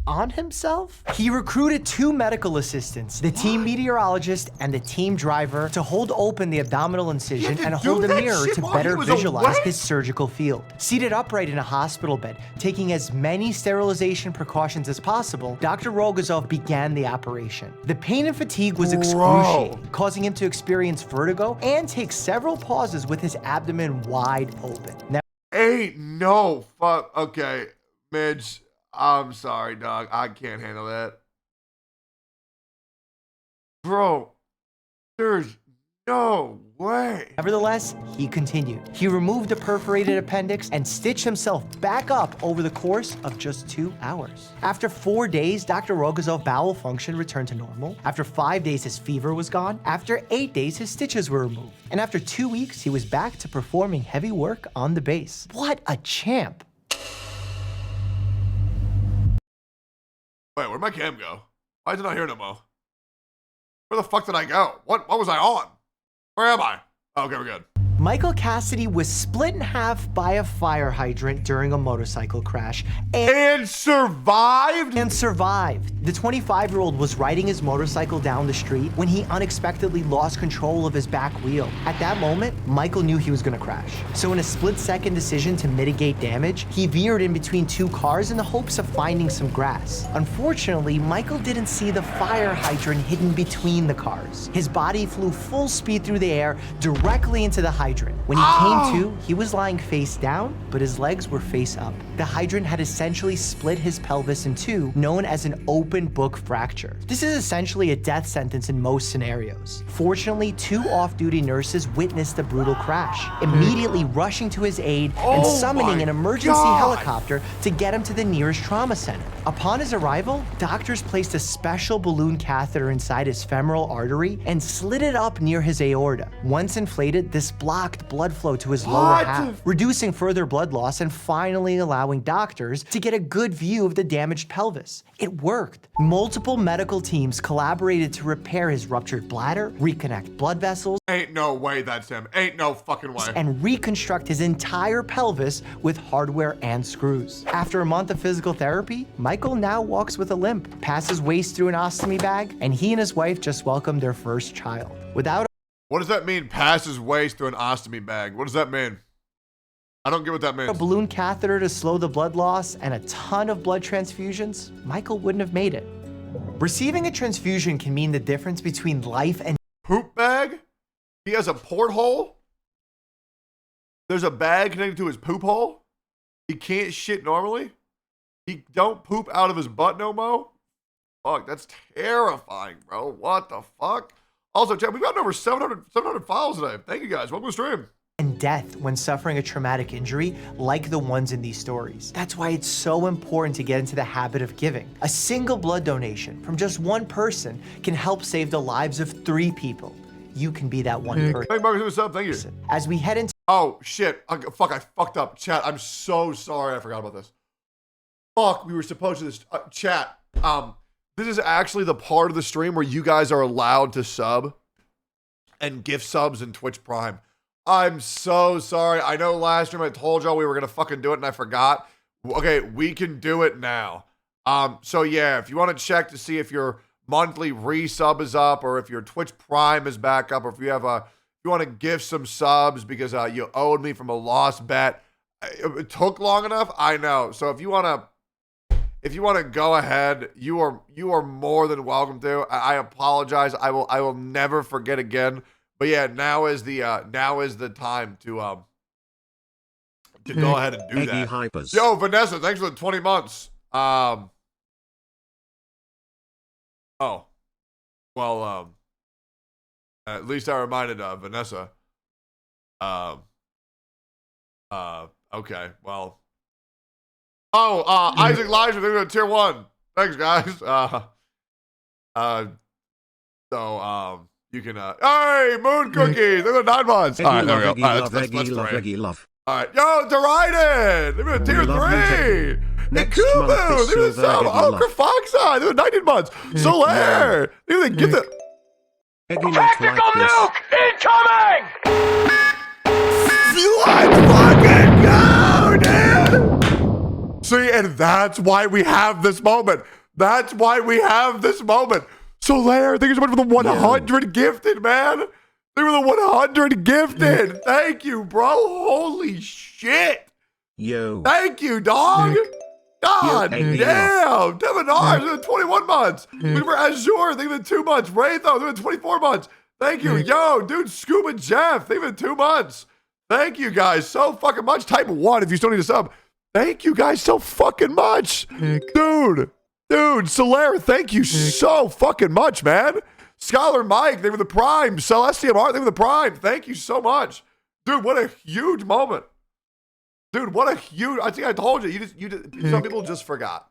on himself? He recruited 2 medical assistants, the team meteorologist and the team driver, to hold open the abdominal incision and hold a mirror to better visualize his surgical field. Seated upright in a hospital bed, taking as many sterilization precautions as possible, Dr. Rogozov began the operation. The pain and fatigue was excruciating, causing him to experience vertigo and take several pauses with his abdomen wide open. Now, ain't no fuck. Okay, Midge. I'm sorry, dog. I can't handle that. Bro, there's no way. Nevertheless, he continued. He removed the perforated appendix and stitched himself back up over the course of just 2 hours. After 4 days, Dr. Rogozov's bowel function returned to normal. After 5 days, his fever was gone. After 8 days, his stitches were removed. And after 2 weeks, he was back to performing heavy work on the base. What a champ. Wait, where'd my cam go? Why is it not here no more? Where the fuck did I go? What was I on? Where am I? Oh, okay, we're good. Michael Cassidy was split in half by a fire hydrant during a motorcycle crash and survived? And survived. The 25-year-old was riding his motorcycle down the street when he unexpectedly lost control of his back wheel. At that moment, Michael knew he was gonna crash. So in a split-second decision to mitigate damage, he veered in between 2 cars in the hopes of finding some grass. Unfortunately, Michael didn't see the fire hydrant hidden between the cars. His body flew full speed through the air directly into the hydrant. When he came to, he was lying face down, but his legs were face up. The hydrant had essentially split his pelvis in 2, known as an open book fracture. This is essentially a death sentence in most scenarios. Fortunately, 2 off-duty nurses witnessed the brutal crash, immediately rushing to his aid and summoning an emergency helicopter to get him to the nearest trauma center. Upon his arrival, doctors placed a special balloon catheter inside his femoral artery and slid it up near his aorta. Once inflated, this blocked blood flow to his lower half, reducing further blood loss and finally allowing doctors to get a good view of the damaged pelvis. It worked. Multiple medical teams collaborated to repair his ruptured bladder, reconnect blood vessels, ain't no way that's him. Ain't no fucking way. And reconstruct his entire pelvis with hardware and screws. After a month of physical therapy, Michael now walks with a limp, passes waste through an ostomy bag, and he and his wife just welcomed their first child. What does that mean, passes waste through an ostomy bag? What does that mean? I don't get what that means. A balloon catheter to slow the blood loss and a ton of blood transfusions, Michael wouldn't have made it. Receiving a transfusion can mean the difference between life and poop bag? He has a porthole? There's a bag connected to his poop hole? He can't shit normally? He don't poop out of his butt no mo? Fuck, that's terrifying, bro. What the fuck? Also, chat, we've gotten over 700 files today. Thank you guys. Welcome to the stream. And death when suffering a traumatic injury like the ones in these stories. That's why it's so important to get into the habit of giving. A single blood donation from just one person can help save the lives of 3 people. You can be that one person. Hey, Marcus, what's up? Thank you. As we head into— Oh, shit. Fuck, I fucked up. Chat, I'm so sorry. I forgot about this. Fuck, we were supposed to this. Chat, this is actually the part of the stream where you guys are allowed to sub and gift subs in Twitch Prime. I'm so sorry. I know last stream I told y'all we were going to fucking do it and I forgot. Okay, we can do it now. So yeah, if you want to check to see if your monthly resub is up or if your Twitch Prime is back up or if you have you want to gift some subs because you owed me from a lost bet. It took long enough, I know. So if you want to go ahead, you are more than welcome to. I apologize. I will never forget again. But yeah, now is the time to go ahead and do Eggy that. Hypers. Yo, Vanessa, thanks for the 20 months. Oh, well, at least I reminded Vanessa. Okay, well. Oh, Isaac Lizer, they're going to tier 1. Thanks, guys. You can, hey, Moon Cookies, they're going to 9 months. All right, there we go. All right, that's 3. All right, yo, Derided, they're going to tier 3. Next Kubu, month they're going to sub. Okra Foxa, they're 19 months. Solaire, they're going to get the... Technical nuke incoming! Let's fucking go, dude! See, and that's why we have this moment. That's why we have this moment. Solaire, thank you so much for the 100 gifted, man. They were the 100 gifted. Thank you, bro. Holy shit. Yo. Thank you, dog. God damn. Devin R, they're 21 months. Looking for Azure, they've been 2 months. Wraitho, they've been 24 months. Thank you. Yo, dude, Scuba Jeff, they've been 2 months. Thank you guys so fucking much. Type 1 if you still need a sub. Thank you guys so fucking much. Dude, Solaire, thank you so fucking much, man. Scholar Mike, they were the prime. Celestium Art, they were the prime. Thank you so much. Dude, what a huge moment. Dude, what a huge, I think I told you, some people just forgot.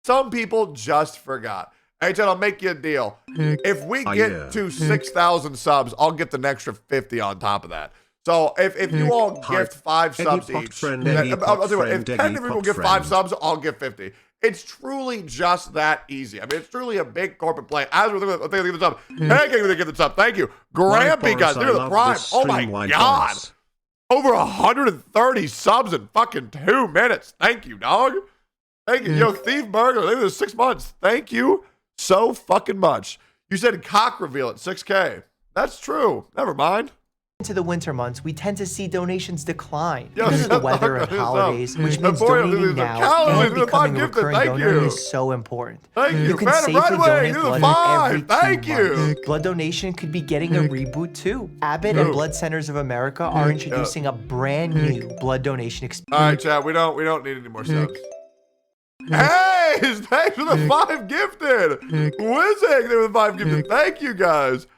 Some people just forgot. Hey, Chad, I'll make you a deal. If we get to 6,000 subs, I'll get the extra 50 on top of that. So if you all gift 5 subs each, I'll tell you what, if 10 people give 5 subs, I'll give 50. It's truly just that easy. I mean, it's truly a big corporate play. As we're thinking of the sub, hey, can we get the sub? Thank you. Grampy, guys, they're the prime. Oh my God. Over 130 subs in fucking 2 minutes. Thank you, dog. Thank you. Yo, Thief Burger, they were 6 months. Thank you so fucking much. You said cock reveal at 6K. That's true. Never mind. Into the winter months, we tend to see donations decline because of the weather and holidays, which means donating now and becoming a recurring donor is so important. You can safely donate blood every 2 months. Blood donation could be getting a reboot too. Abbott and Blood Centers of America are introducing a brand new blood donation experience. All right, chat, we don't need any more subs. Hey, thanks for the 5 gifted. Whizzing, they were the 5 gifted. Thank you guys.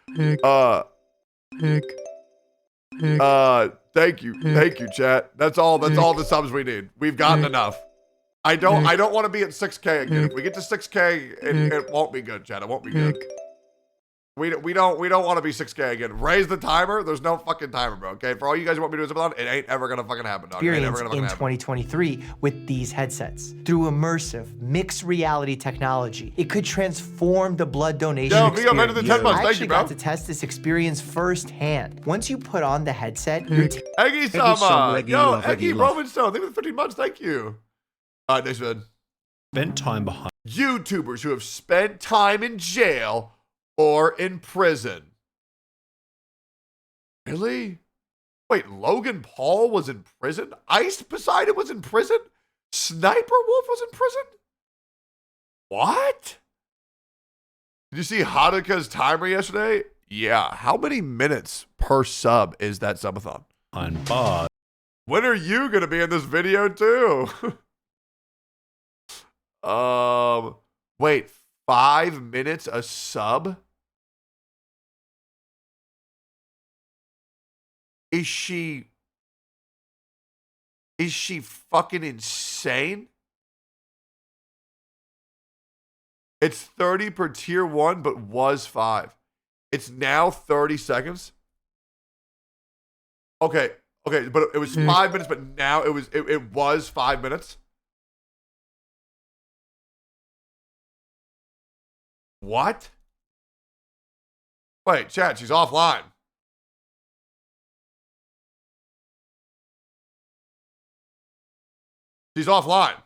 Thank you, chat. That's all the subs we need. We've gotten enough. I don't want to be at 6K again. If we get to 6K, it won't be good, chat. It won't be good. We don't want to be 6K again. Raise the timer. There's no fucking timer, bro. Okay, for all you guys who want me to do something, it ain't ever gonna fucking happen, dog. Experience in 2023 with these headsets. Through immersive, mixed reality technology, it could transform the blood donation experience. I actually got to test this experience firsthand. Once you put on the headset, you're Eggy-sama. Yo, Eggy Roman Stone. Thank you for 15 months. Thank you. All right, next one. Spent time behind. YouTubers who have spent time in jail or in prison. Really? Wait, Logan Paul was in prison? Ice Poseidon was in prison? Sniper Wolf was in prison? What? Did you see Hanukkah's timer yesterday? Yeah. How many minutes per sub is that subathon? On pause. When are you going to be in this video too? Wait, 5 minutes a sub? Is she fucking insane? It's 30 per tier 1, but was 5. It's now 30 seconds. Okay, but it was 5 minutes, but now it was 5 minutes. What? Wait, chat, she's offline. She's offline.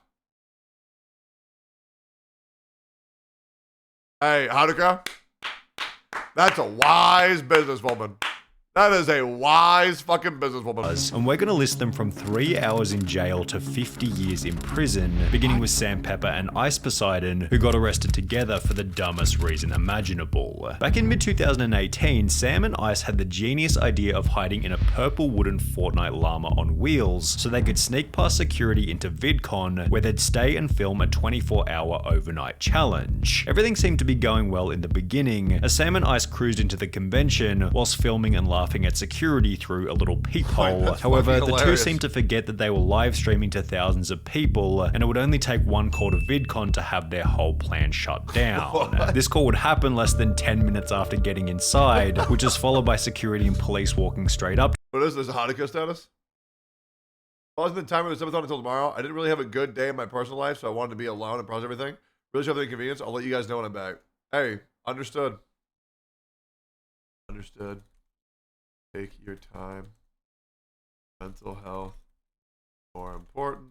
Hey, Haruka. That's a wise businesswoman. That is a wise fucking businesswoman. And we're going to list them from 3 hours in jail to 50 years in prison, beginning with Sam Pepper and Ice Poseidon, who got arrested together for the dumbest reason imaginable. Back in mid-2018, Sam and Ice had the genius idea of hiding in a purple wooden Fortnite llama on wheels, so they could sneak past security into VidCon, where they'd stay and film a 24-hour overnight challenge. Everything seemed to be going well in the beginning, as Sam and Ice cruised into the convention, whilst filming and laughing at security through a little peephole. However, the two seemed to forget that they were live streaming to thousands of people, and it would only take one call to VidCon to have their whole plan shut down. This call would happen less than 10 minutes after getting inside, which is followed by security and police walking straight up. What is this, a Hanukkah status? I wasn't the time of this episode until tomorrow. I didn't really have a good day in my personal life, so I wanted to be alone and process everything. Really show the inconvenience. I'll let you guys know when I'm back. Hey, understood. Understood. Take your time. Mental health more important.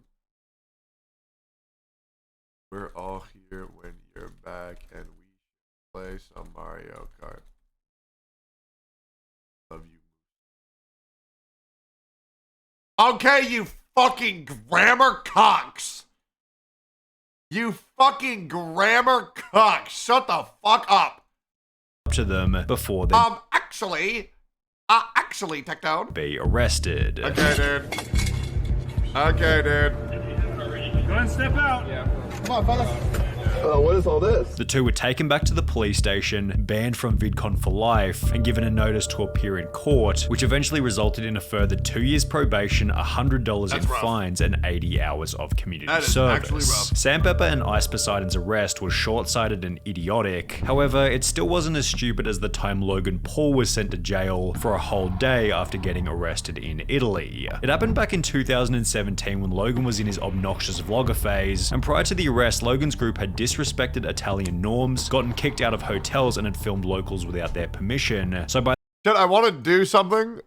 We're all here when you're back, and we should play some Mario Kart. Love you. Okay, you fucking grammar cocks. You fucking grammar cocks. Shut the fuck up. To them before they actually, Tectone. Be arrested. Okay, dude. Okay, dude. Go ahead and step out. Yeah. Come on, fellas. What is all this? The two were taken back to the police station, banned from VidCon for life, and given a notice to appear in court, which eventually resulted in a further 2 years probation, $100 in fines, and 80 hours of community service. Sam Pepper and Ice Poseidon's arrest was short-sighted and idiotic. However, it still wasn't as stupid as the time Logan Paul was sent to jail for a whole day after getting arrested in Italy. It happened back in 2017 when Logan was in his obnoxious vlogger phase, and prior to the arrest, Logan's group had disrespected Italian norms, gotten kicked out of hotels, and had filmed locals without their permission. So by I want to do something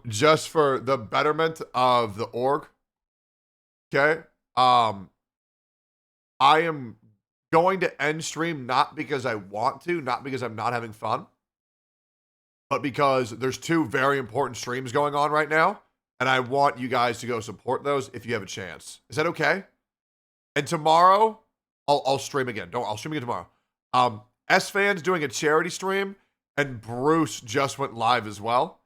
just for the betterment of the org. Okay? I am going to end stream not because I want to, not because I'm not having fun, but because there's two very important streams going on right now, and I want you guys to go support those if you have a chance. Is that okay? And tomorrow, I'll stream again. I'll stream again tomorrow. S-Fan's doing a charity stream, and Bruce just went live as well.